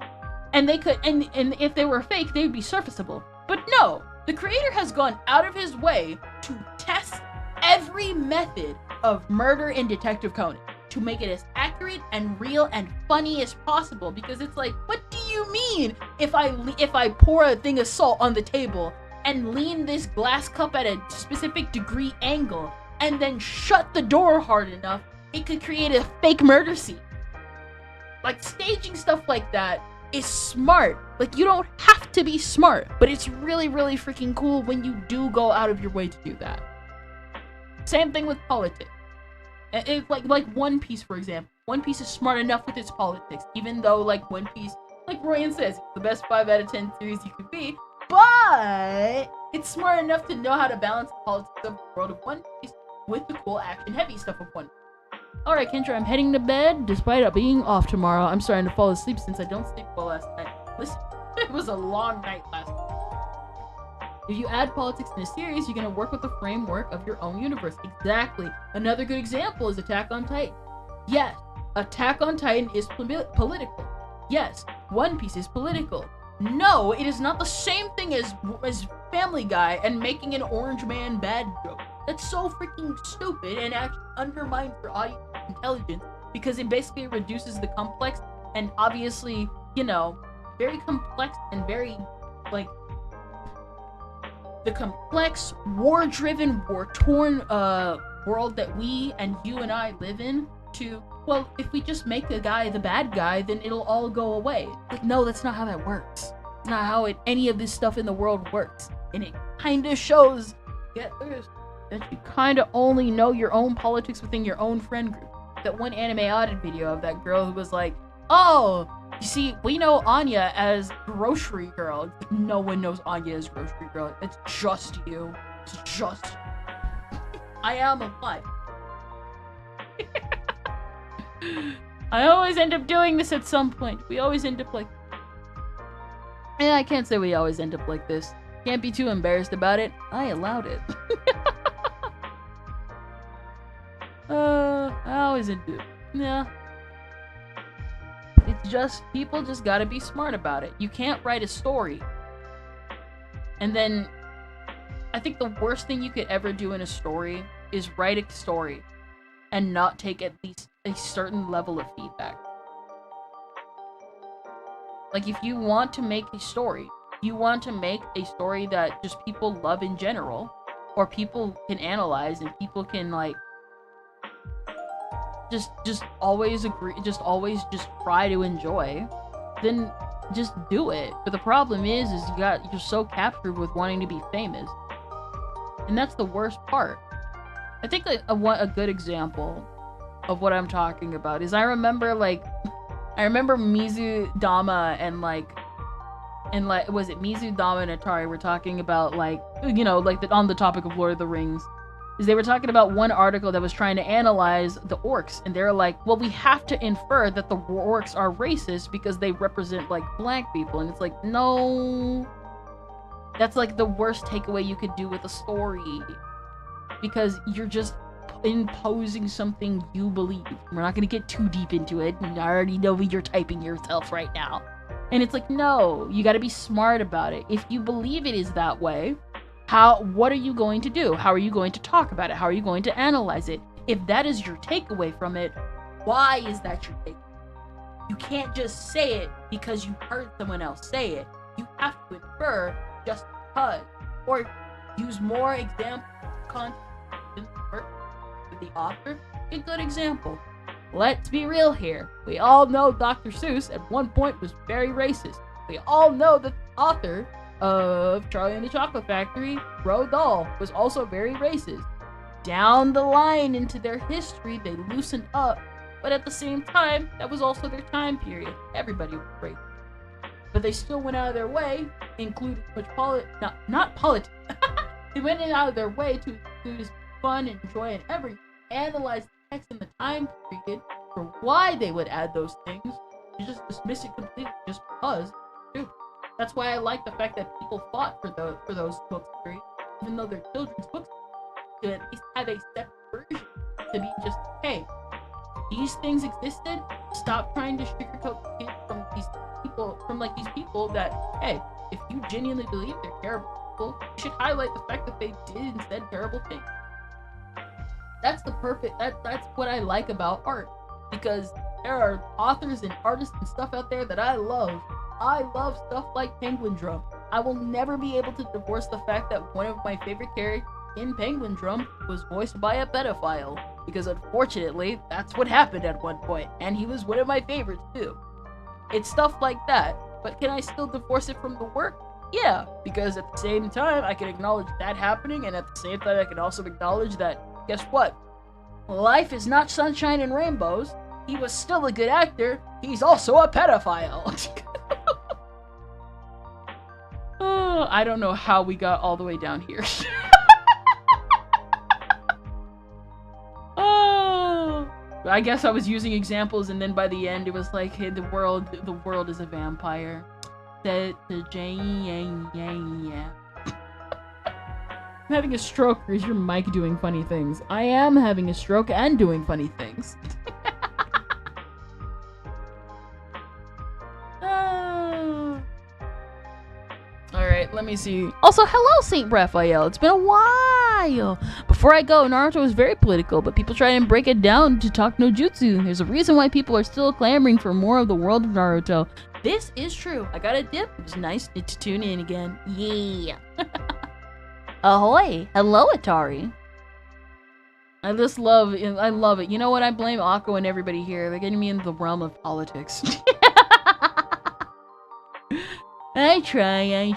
A: And they could, and if they were fake, they'd be surfaceable. But no, the creator has gone out of his way to test every method of murder in Detective Conan to make it as accurate and real and funny as possible. Because it's like, what do you mean if I pour a thing of salt on the table and lean this glass cup at a specific degree angle and then shut the door hard enough, it could create a fake murder scene? Like, staging stuff like that is smart. Like, you don't have to be smart, but it's really, really freaking cool when you do go out of your way to do that. Same thing with politics. It's like One Piece, for example. One Piece is smart enough with its politics, even though, like, One Piece, like Ryan says, it's the best 5 out of 10 series you could be, but it's smart enough to know how to balance the politics of the world of One Piece with the cool action-heavy stuff of One Piece. Alright, Kendra, I'm heading to bed, despite it being off tomorrow. I'm starting to fall asleep since I don't sleep well last night. Listen, it was a long night last night. If you add politics in a series, you're going to work with the framework of your own universe. Exactly. Another good example is Attack on Titan. Yes, Attack on Titan is political. Yes, One Piece is political. No, it is not the same thing as Family Guy and making an orange man bad joke. That's so freaking stupid and actually undermines your audience intelligence because it basically reduces the complex and obviously, you know, very complex and very, like, the complex, war-driven, war-torn world that we and you and I live in to, well, if we just make a guy the bad guy, then it'll all go away. Like, no, that's not how that works. It's not how any of this stuff in the world works. And it kind of shows, get this, that you kind of only know your own politics within your own friend group. That one Anime Audit video of that girl who was like, oh, you see, we know Anya as Grocery Girl. No one knows Anya as Grocery Girl. It's just you. It's just you. I am alive. I always end up doing this at some point. We always end up like... Yeah, I can't say we always end up like this. Can't be too embarrassed about it. I allowed it. I always end up. Yeah. It's just, people just gotta be smart about it. You can't write a story. And then, I think the worst thing you could ever do in a story is write a story and not take at least a certain level of feedback. Like, if you want to make a story, you want to make a story that just people love in general, or people can analyze and people can, like, just always agree, always try to enjoy, then just do it. But the problem is you're so captured with wanting to be famous. And that's the worst part. I think a good example of what I'm talking about is I remember Mizu Dama and was it Mizu Dama and Atari were talking about, like, you know, like, on the topic of Lord of the Rings, is they were talking about one article that was trying to analyze the orcs, and they're like, well, we have to infer that the orcs are racist because they represent, like, black people. And it's like, no, that's like the worst takeaway you could do with a story, because you're just imposing something you believe. We're not going to get too deep into it, and I already know you're typing yourself right now. And it's like, no, you got to be smart about it. If you believe it is that way, what are you going to do? How are you going to talk about it? How are you going to analyze it? If that is your takeaway from it, why is that your takeaway? You can't just say it because you heard someone else say it. You have to infer just because, or use more example content with the author. A good example. Let's be real here. We all know Dr. Seuss at one point was very racist. We all know that the author of Charlie and the Chocolate Factory, Roald Dahl, was also very racist. Down the line into their history, they loosened up, but at the same time, that was also their time period. Everybody was racist. But they still went out of their way, including not politics. They went out of their way to include as fun and joy and everything. Analyze the text in the time period for why they would add those things. You just dismiss it completely just because. Dude, that's why I like the fact that people fought for those books, even though they're children's books, to at least have a separate version, to be just, hey, these things existed. Stop trying to sugarcoat it from these people that, hey, if you genuinely believe they're terrible people, you should highlight the fact that they did instead terrible things. That's what I like about art, because there are authors and artists and stuff out there that I love. I love stuff like Penguin Drum. I will never be able to divorce the fact that one of my favorite characters in Penguin Drum was voiced by a pedophile, because unfortunately, that's what happened at one point, and he was one of my favorites too. It's stuff like that, but can I still divorce it from the work? Yeah, because at the same time, I can acknowledge that happening, and at the same time, I can also acknowledge that, guess what? Life is not sunshine and rainbows. He was still a good actor. He's also a pedophile. Oh, I don't know how we got all the way down here. Oh, I guess I was using examples, and then by the end, it was like, hey, the world is a vampire. I'm having a stroke, or is your mic doing funny things? I am having a stroke and doing funny things. Alright, let me see. Also, hello, Saint Raphael. It's been a while. Before I go, Naruto is very political, but people try and break it down to talk no jutsu. There's a reason why people are still clamoring for more of the world of Naruto. This is true. I got a dip. It was nice to tune in again. Yeah. Ahoy! Hello, Atari. I love it. You know what? I blame Akko and everybody here. They're getting me into the realm of politics. I try.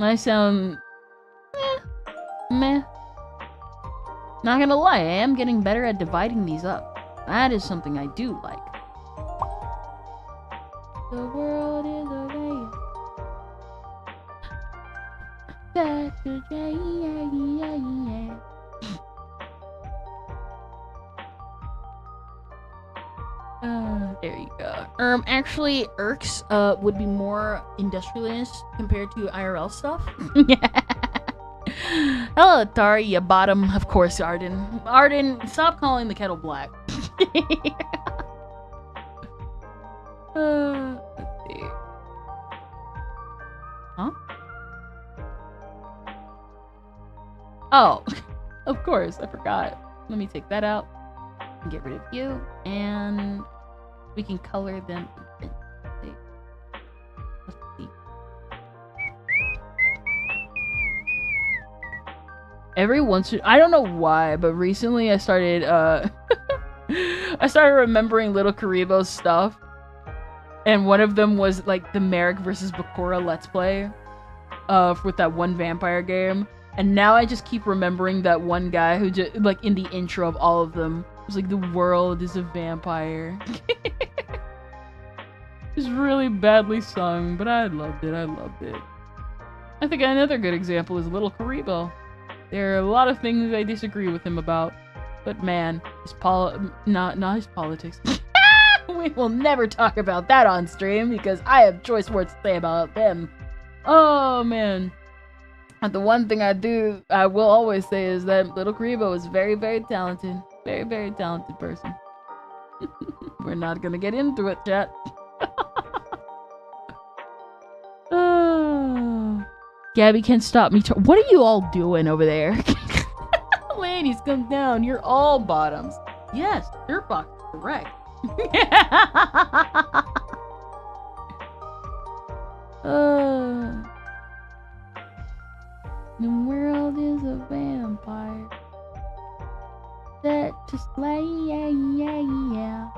A: I sound... meh. Not gonna lie, I am getting better at dividing these up. That is something I do like. The world is a there you go. Actually, Irks would be more industrialist compared to IRL stuff. Hello, Atari, you bottom. Of course, Arden. Arden, stop calling the kettle black. Let's see. Huh? Oh, of course, I forgot. Let me take that out and get rid of you, and we can color them. Let's see. Every once in, I don't know why, but recently I started remembering Little Karibo's stuff, and one of them was like the Merrick versus Bakura Let's Play with that one vampire game. And now I just keep remembering that one guy who just, like, in the intro of all of them, was like, the world is a vampire. It's really badly sung, but I loved it. I think another good example is Little Karibo. There are a lot of things I disagree with him about, but man, his not his politics. We will never talk about that on stream because I have choice words to say about them. Oh man. And the one thing I will always say is that Little Karibo is very, very talented. Very, very talented person. We're not gonna get into it, chat. Gabby can't stop me. What are you all doing over there? Ladies, come down. You're all bottoms. Yes, Dirtbox is correct. The world is a vampire that to slay, yeah.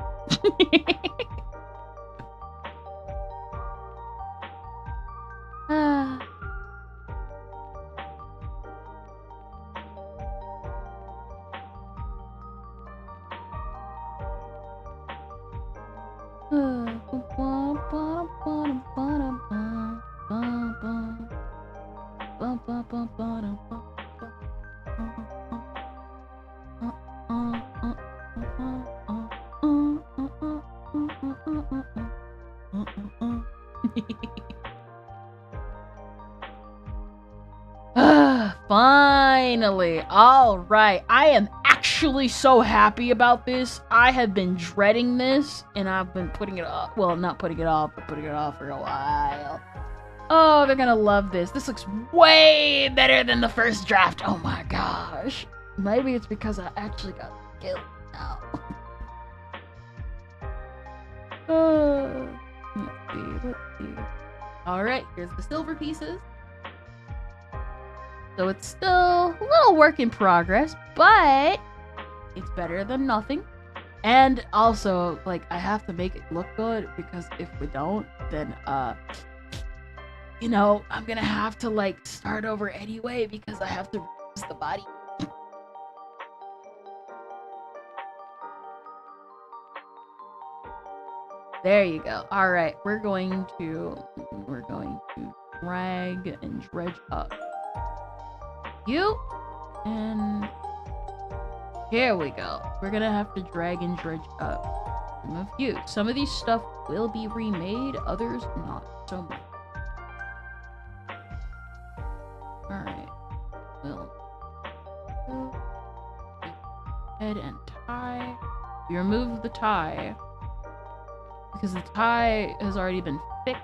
A: Finally! Alright, I am actually so happy about this. I have been dreading this, and I've been putting it off. Well, not putting it off, but putting it off for a while. Oh, they're gonna love this. This looks way better than the first draft. Oh my gosh. Maybe it's because I actually got killed now. Let's see. Alright, here's the silver pieces. So it's still a little work in progress, but it's better than nothing. And also, like, I have to make it look good, because if we don't, then, you know, I'm gonna have to, like, start over anyway, because I have to reuse the body. There you go. Alright, we're going to drag and dredge up you, and here we go. We're gonna have to drag and dredge up some of you. Some of these stuff will be remade, others not so much. Alright, we'll head and tie. We remove the tie because the tie has already been fixed.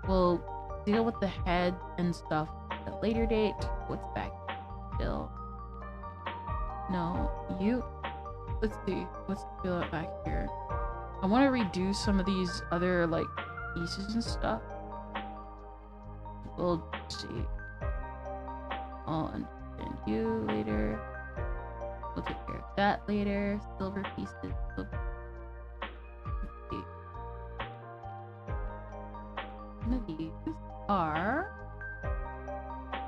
A: We'll deal with the head and stuff at a later date. What's back still? No, you. Let's see. Let's fill it back here. I want to redo some of these other, like, pieces and stuff. We'll see. I'll understand you later. We'll take care of that later. Silver pieces. Silver. Okay. One of these are.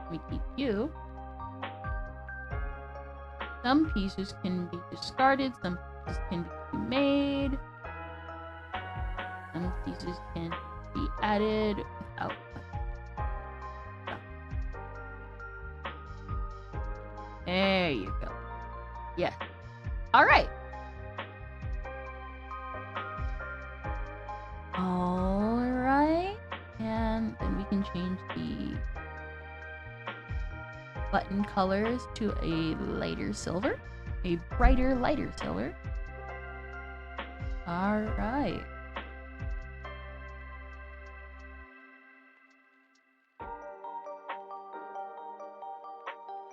A: Let me keep you. Some pieces can be discarded. Some pieces can be made. Some pieces can be added without. There you go. Yes. Alright. Alright. And then we can change the button colors to a lighter silver. A brighter, lighter silver. Alright.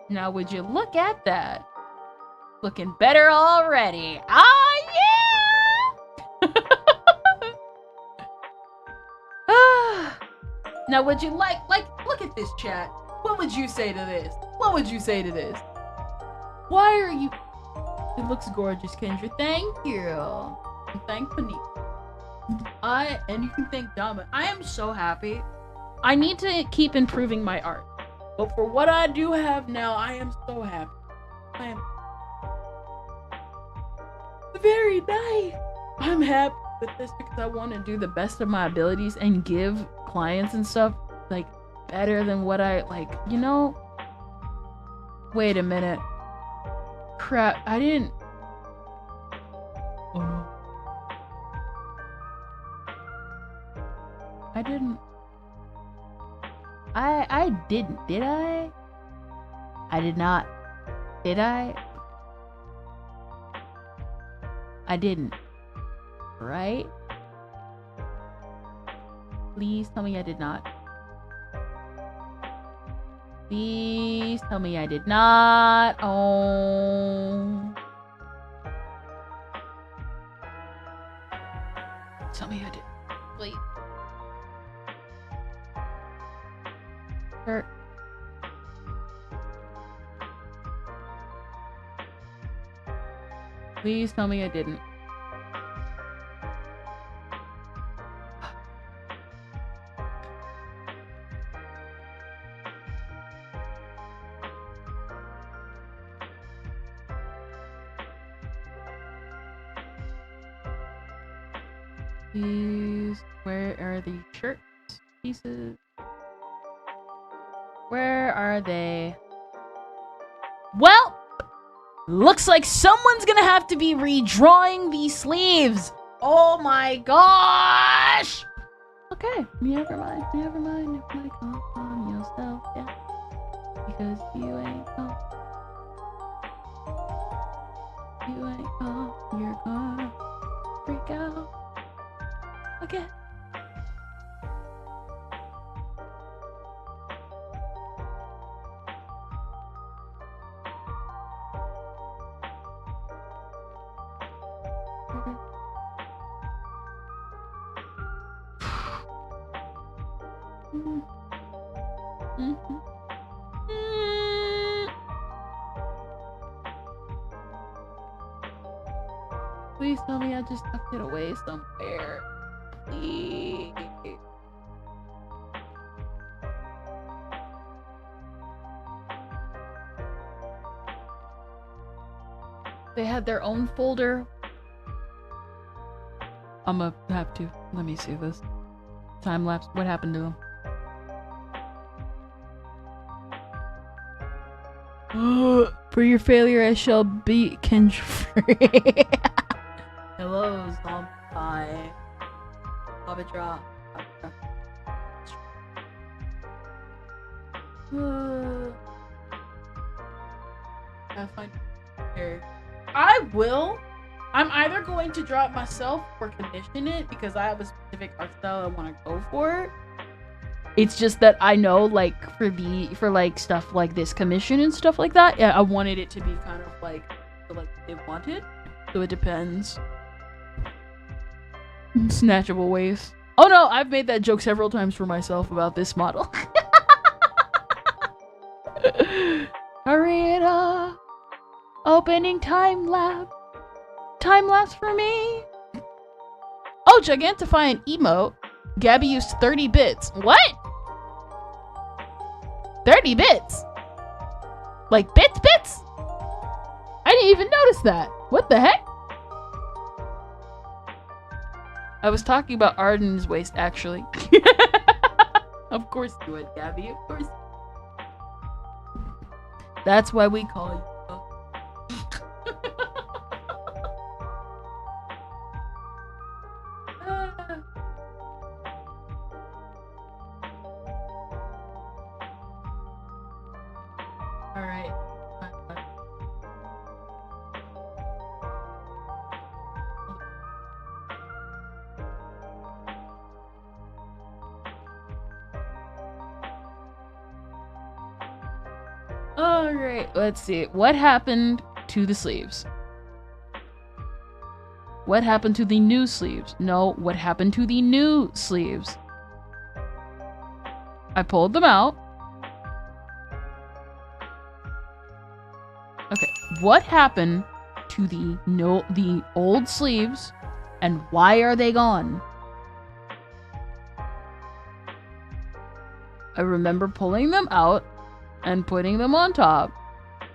A: Now, would you look at that? Looking better already. Ah, yeah! Now, would you like, look at this, chat. What would you say to this? What would you say to this? Why are you... It looks gorgeous, Kendra. Thank you. And thank Panini. And you can thank Dama. I am so happy. I need to keep improving my art. But for what I do have now, I am so happy. I am very nice. I'm happy with this because I want to do the best of my abilities and give clients and stuff, like, better than what I, like, you know? Wait a minute. Crap, I didn't... Oh no. I didn't... I didn't, did I? I did not. Did I? I didn't. Right? Please tell me I did not. Please tell me I did not. Oh. Tell me I did. Please. Hurt. Please tell me I didn't. Please, where are the shirts pieces? Where are they? Well, looks like someone's gonna have to be redrawing these sleeves. Oh my gosh! Okay, never mind, never mind. Never mind. Calm yourself, yeah. Because you ain't calm. You ain't calm. You're gonna freak out. Okay. Please tell me I just tucked it away somewhere. Please. They had their own folder. I'm gonna have to. Let me see this. Time lapse. What happened to them? For your failure, I shall be free. Hello, zombie. Abadra. I will. I'm either going to draw it myself or commission it because I have a specific art style I want to go for. It's just that I know, like, for like stuff like this commission and stuff like that, yeah, I wanted it to be kind of like they wanted. So it depends. Snatchable waist. Oh no, I've made that joke several times for myself about this model. opening time lapse. Time lapse for me. Oh, Gigantify an emote. Gabby used 30 bits. What? 30 bits? Like bits? I didn't even notice that. What the heck? I was talking about Arden's waist, actually. Of course you would, Gabby. Of course. That's why we call you. Alright, let's see. What happened to the sleeves? What happened to the new sleeves? No, what happened to the new sleeves? I pulled them out. Okay, what happened to the old sleeves and why are they gone? I remember pulling them out and putting them on top.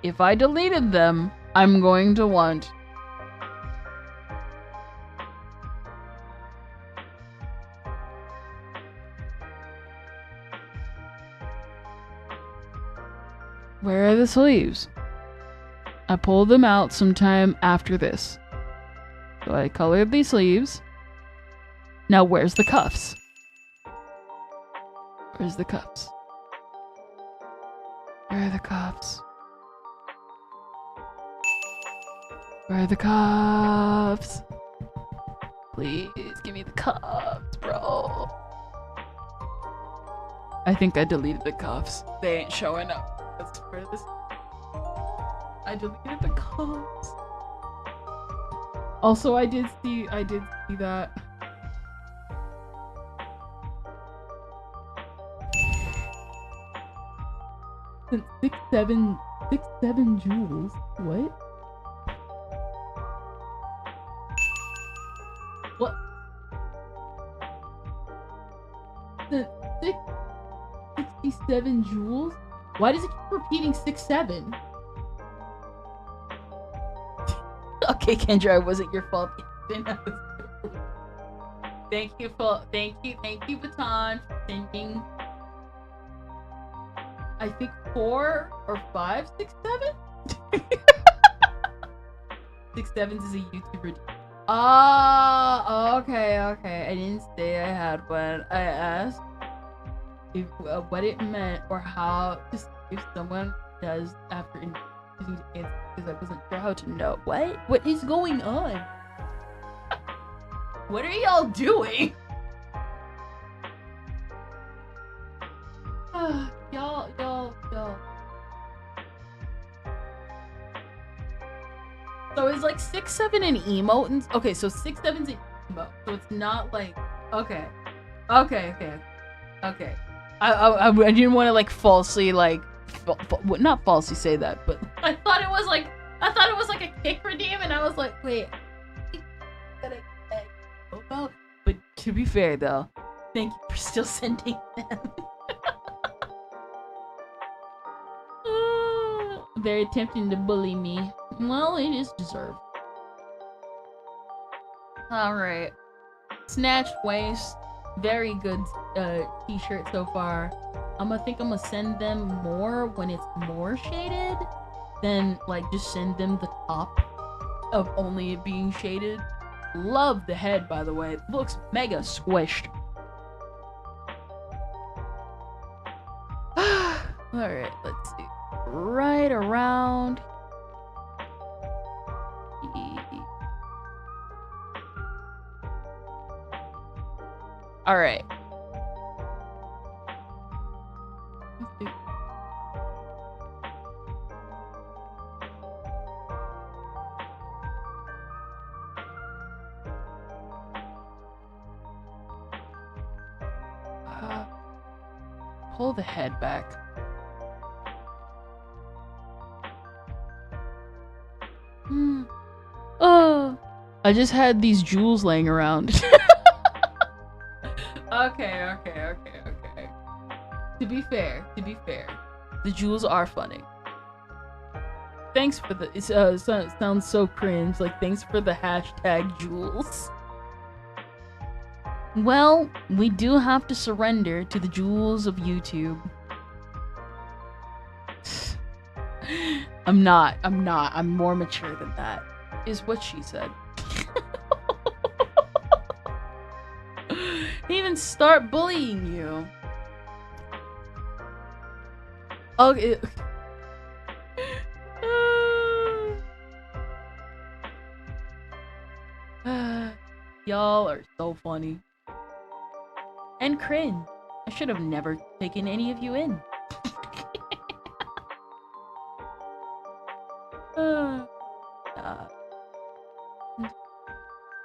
A: If I deleted them, I'm going to want where are the sleeves? I pulled them out sometime after this. So I colored these sleeves. Now where's the cuffs? Where's the cuffs? Where are the cuffs? Where are the cuffs? Please give me the cuffs, bro. I think I deleted the cuffs. They ain't showing up. That's where this. I deleted the cuffs. Also, I did see that. Since 6'7" jewels. What? What? Since 67 jewels? Why does it keep repeating 6'7"? Okay, Kendra, it wasn't your fault. Thank you, Baton, for sending. I think 4 or 5, 6, 7? 6 7s is a YouTuber. Okay. I didn't say I had one. I asked if what it meant or how to see if someone does after using the answer because I wasn't sure how to know. What is going on? What are y'all doing? Y'all. So it's like 6 7 an emote and okay, so 6 7's an emote. So it's not like okay. I didn't want to like falsely like not falsely say that, but I thought it was like a kick redeem and I was like, wait. But to be fair though, thank you for still sending them. They're attempting to bully me. Well, it is deserved. Alright. Snatched waist. Very good t-shirt so far. I think I'm gonna send them more when it's more shaded than like just send them the top of only it being shaded. Love the head, by the way. It looks mega squished. Alright, let's see. Right around. Alright. Pull the head back. I just had these jewels laying around. Okay. To be fair, the jewels are funny. Thanks for the, it sounds so cringe, like thanks for the hashtag jewels. Well, we do have to surrender to the jewels of YouTube. I'm not, I'm more mature than that, is what she said. Even start bullying you. Okay. Y'all are so funny. And cringe. I should have never taken any of you in.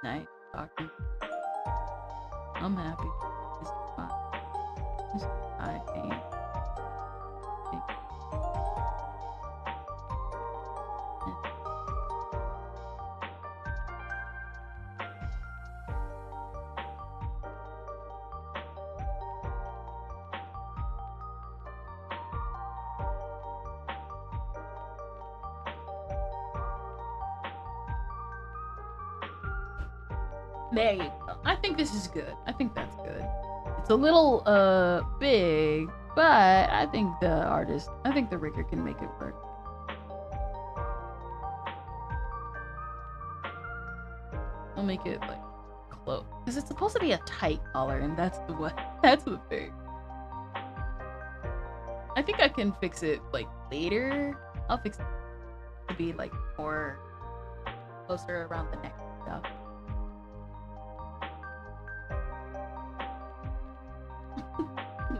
A: Nice talking. I'm happy. This is fine. This is fine. There you go. I think this is good. I think that's good. It's a little big, but I think the rigger can make it work. I'll make it like close, because it's supposed to be a tight collar, and that's the thing. I think I can fix it like later. I'll fix it to be like more closer around the neck and stuff.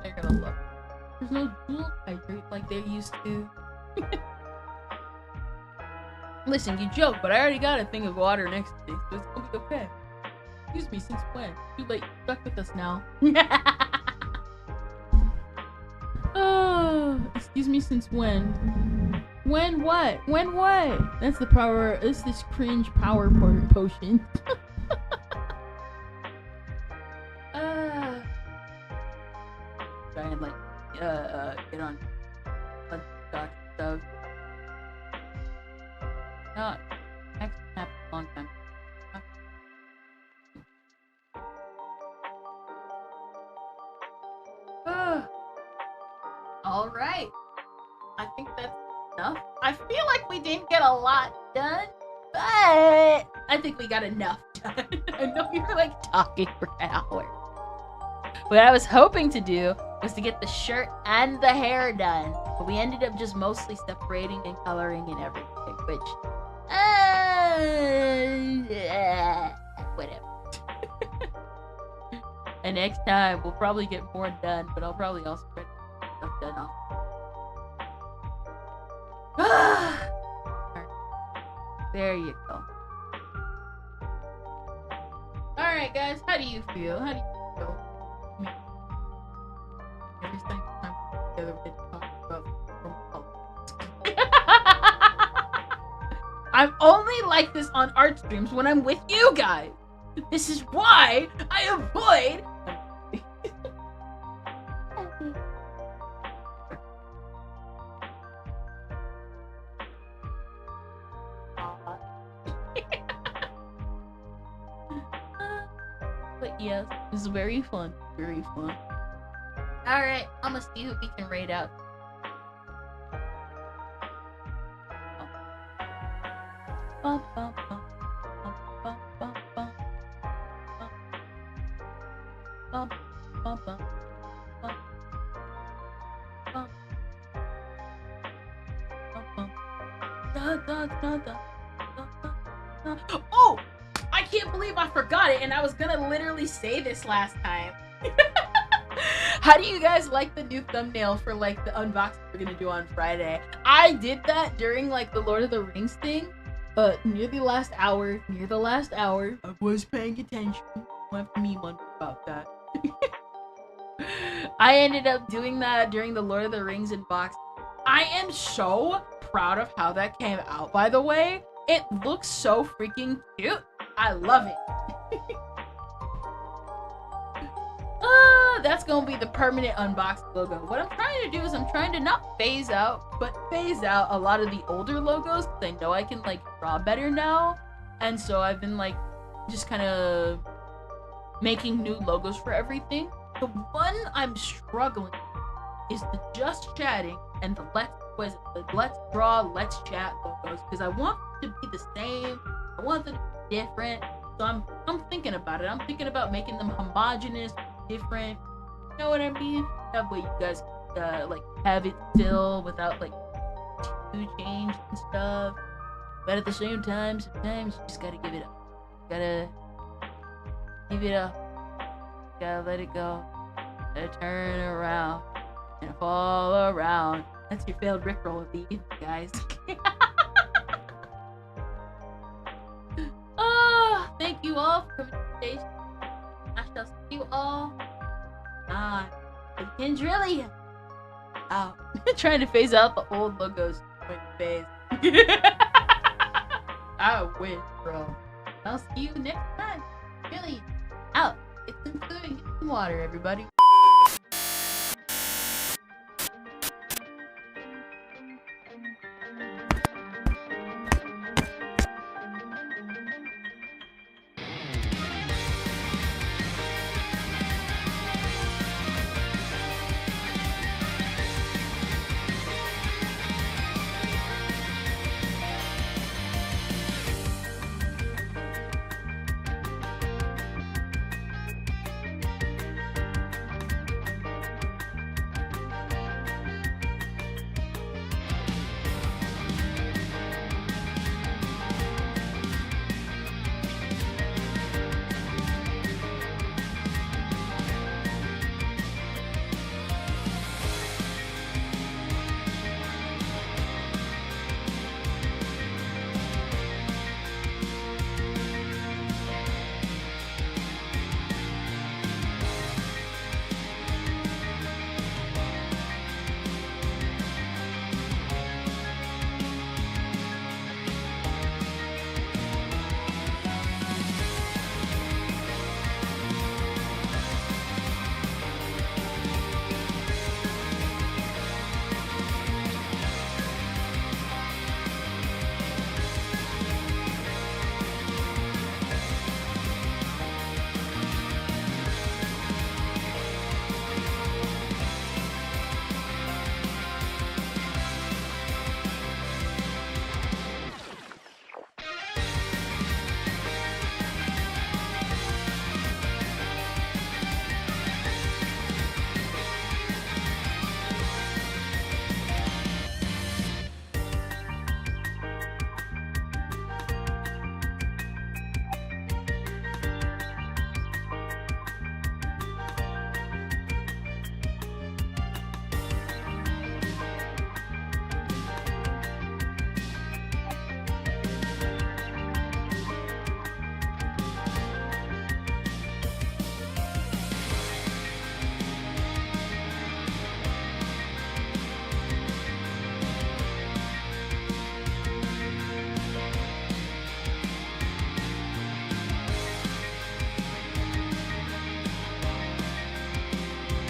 A: They're gonna love it. There's no jewel hydrate like they're used to. Listen, you joke, but I already got a thing of water next to me, so it's gonna be okay. Excuse me, since when? Too late, you're stuck with us now. Oh, excuse me, since when? When what? When what? That's the power, it's this cringe power potion. Try and like get on stock stuff. Not actually happened a long time. All right, I think that's enough. I feel like we didn't get a lot done, but I think we got enough done. I know you were like talking for hours. What I was hoping to do was to get the shirt and the hair done, but we ended up just mostly separating and coloring and everything, which, whatever. And next time we'll probably get more done, but I'll probably also try to get stuff done off. There you go. Alright guys, how do you feel? How do you feel? Every single time together we talk about I'm only like this on art streams when I'm with you guys. This is why I avoid. But yes, it's very fun. Very fun. Alright, I'm gonna see who we can raid out. Oh! I can't believe I forgot it, and I was gonna literally say this last time. How do you guys like the new thumbnail for like the unboxing we're gonna do on Friday? I did that during like the Lord of the Rings thing, near the last hour. I was paying attention. I'll have to meme one about that. I ended up doing that during the Lord of the Rings unboxing. I am so proud of how that came out, by the way. It looks so freaking cute. I love it. That's gonna be the permanent unboxed logo. What I'm trying to do is I'm trying to not phase out, but phase out a lot of the older logos, because I know I can like draw better now. And so I've been like just kind of making new logos for everything. The one I'm struggling with is the Just Chatting and the Let's Draw, Let's Chat logos, because I want them to be the same. I want them to be different. So I'm thinking about it. I'm thinking about making them homogenous, different. You know what I mean? That way you guys like have it still without like too changed and stuff. But at the same time, sometimes you just gotta give it up. Gotta give it up. Gotta let it go. Gotta turn around and fall around. That's your failed Rickroll of the evening, guys. Thank you all for coming to the station. I shall see you all on the Kendrillion. Out. Trying to phase out the old logos. Phase. I win, bro. I'll see you next time. Really. Out. Get some food and get some water, everybody.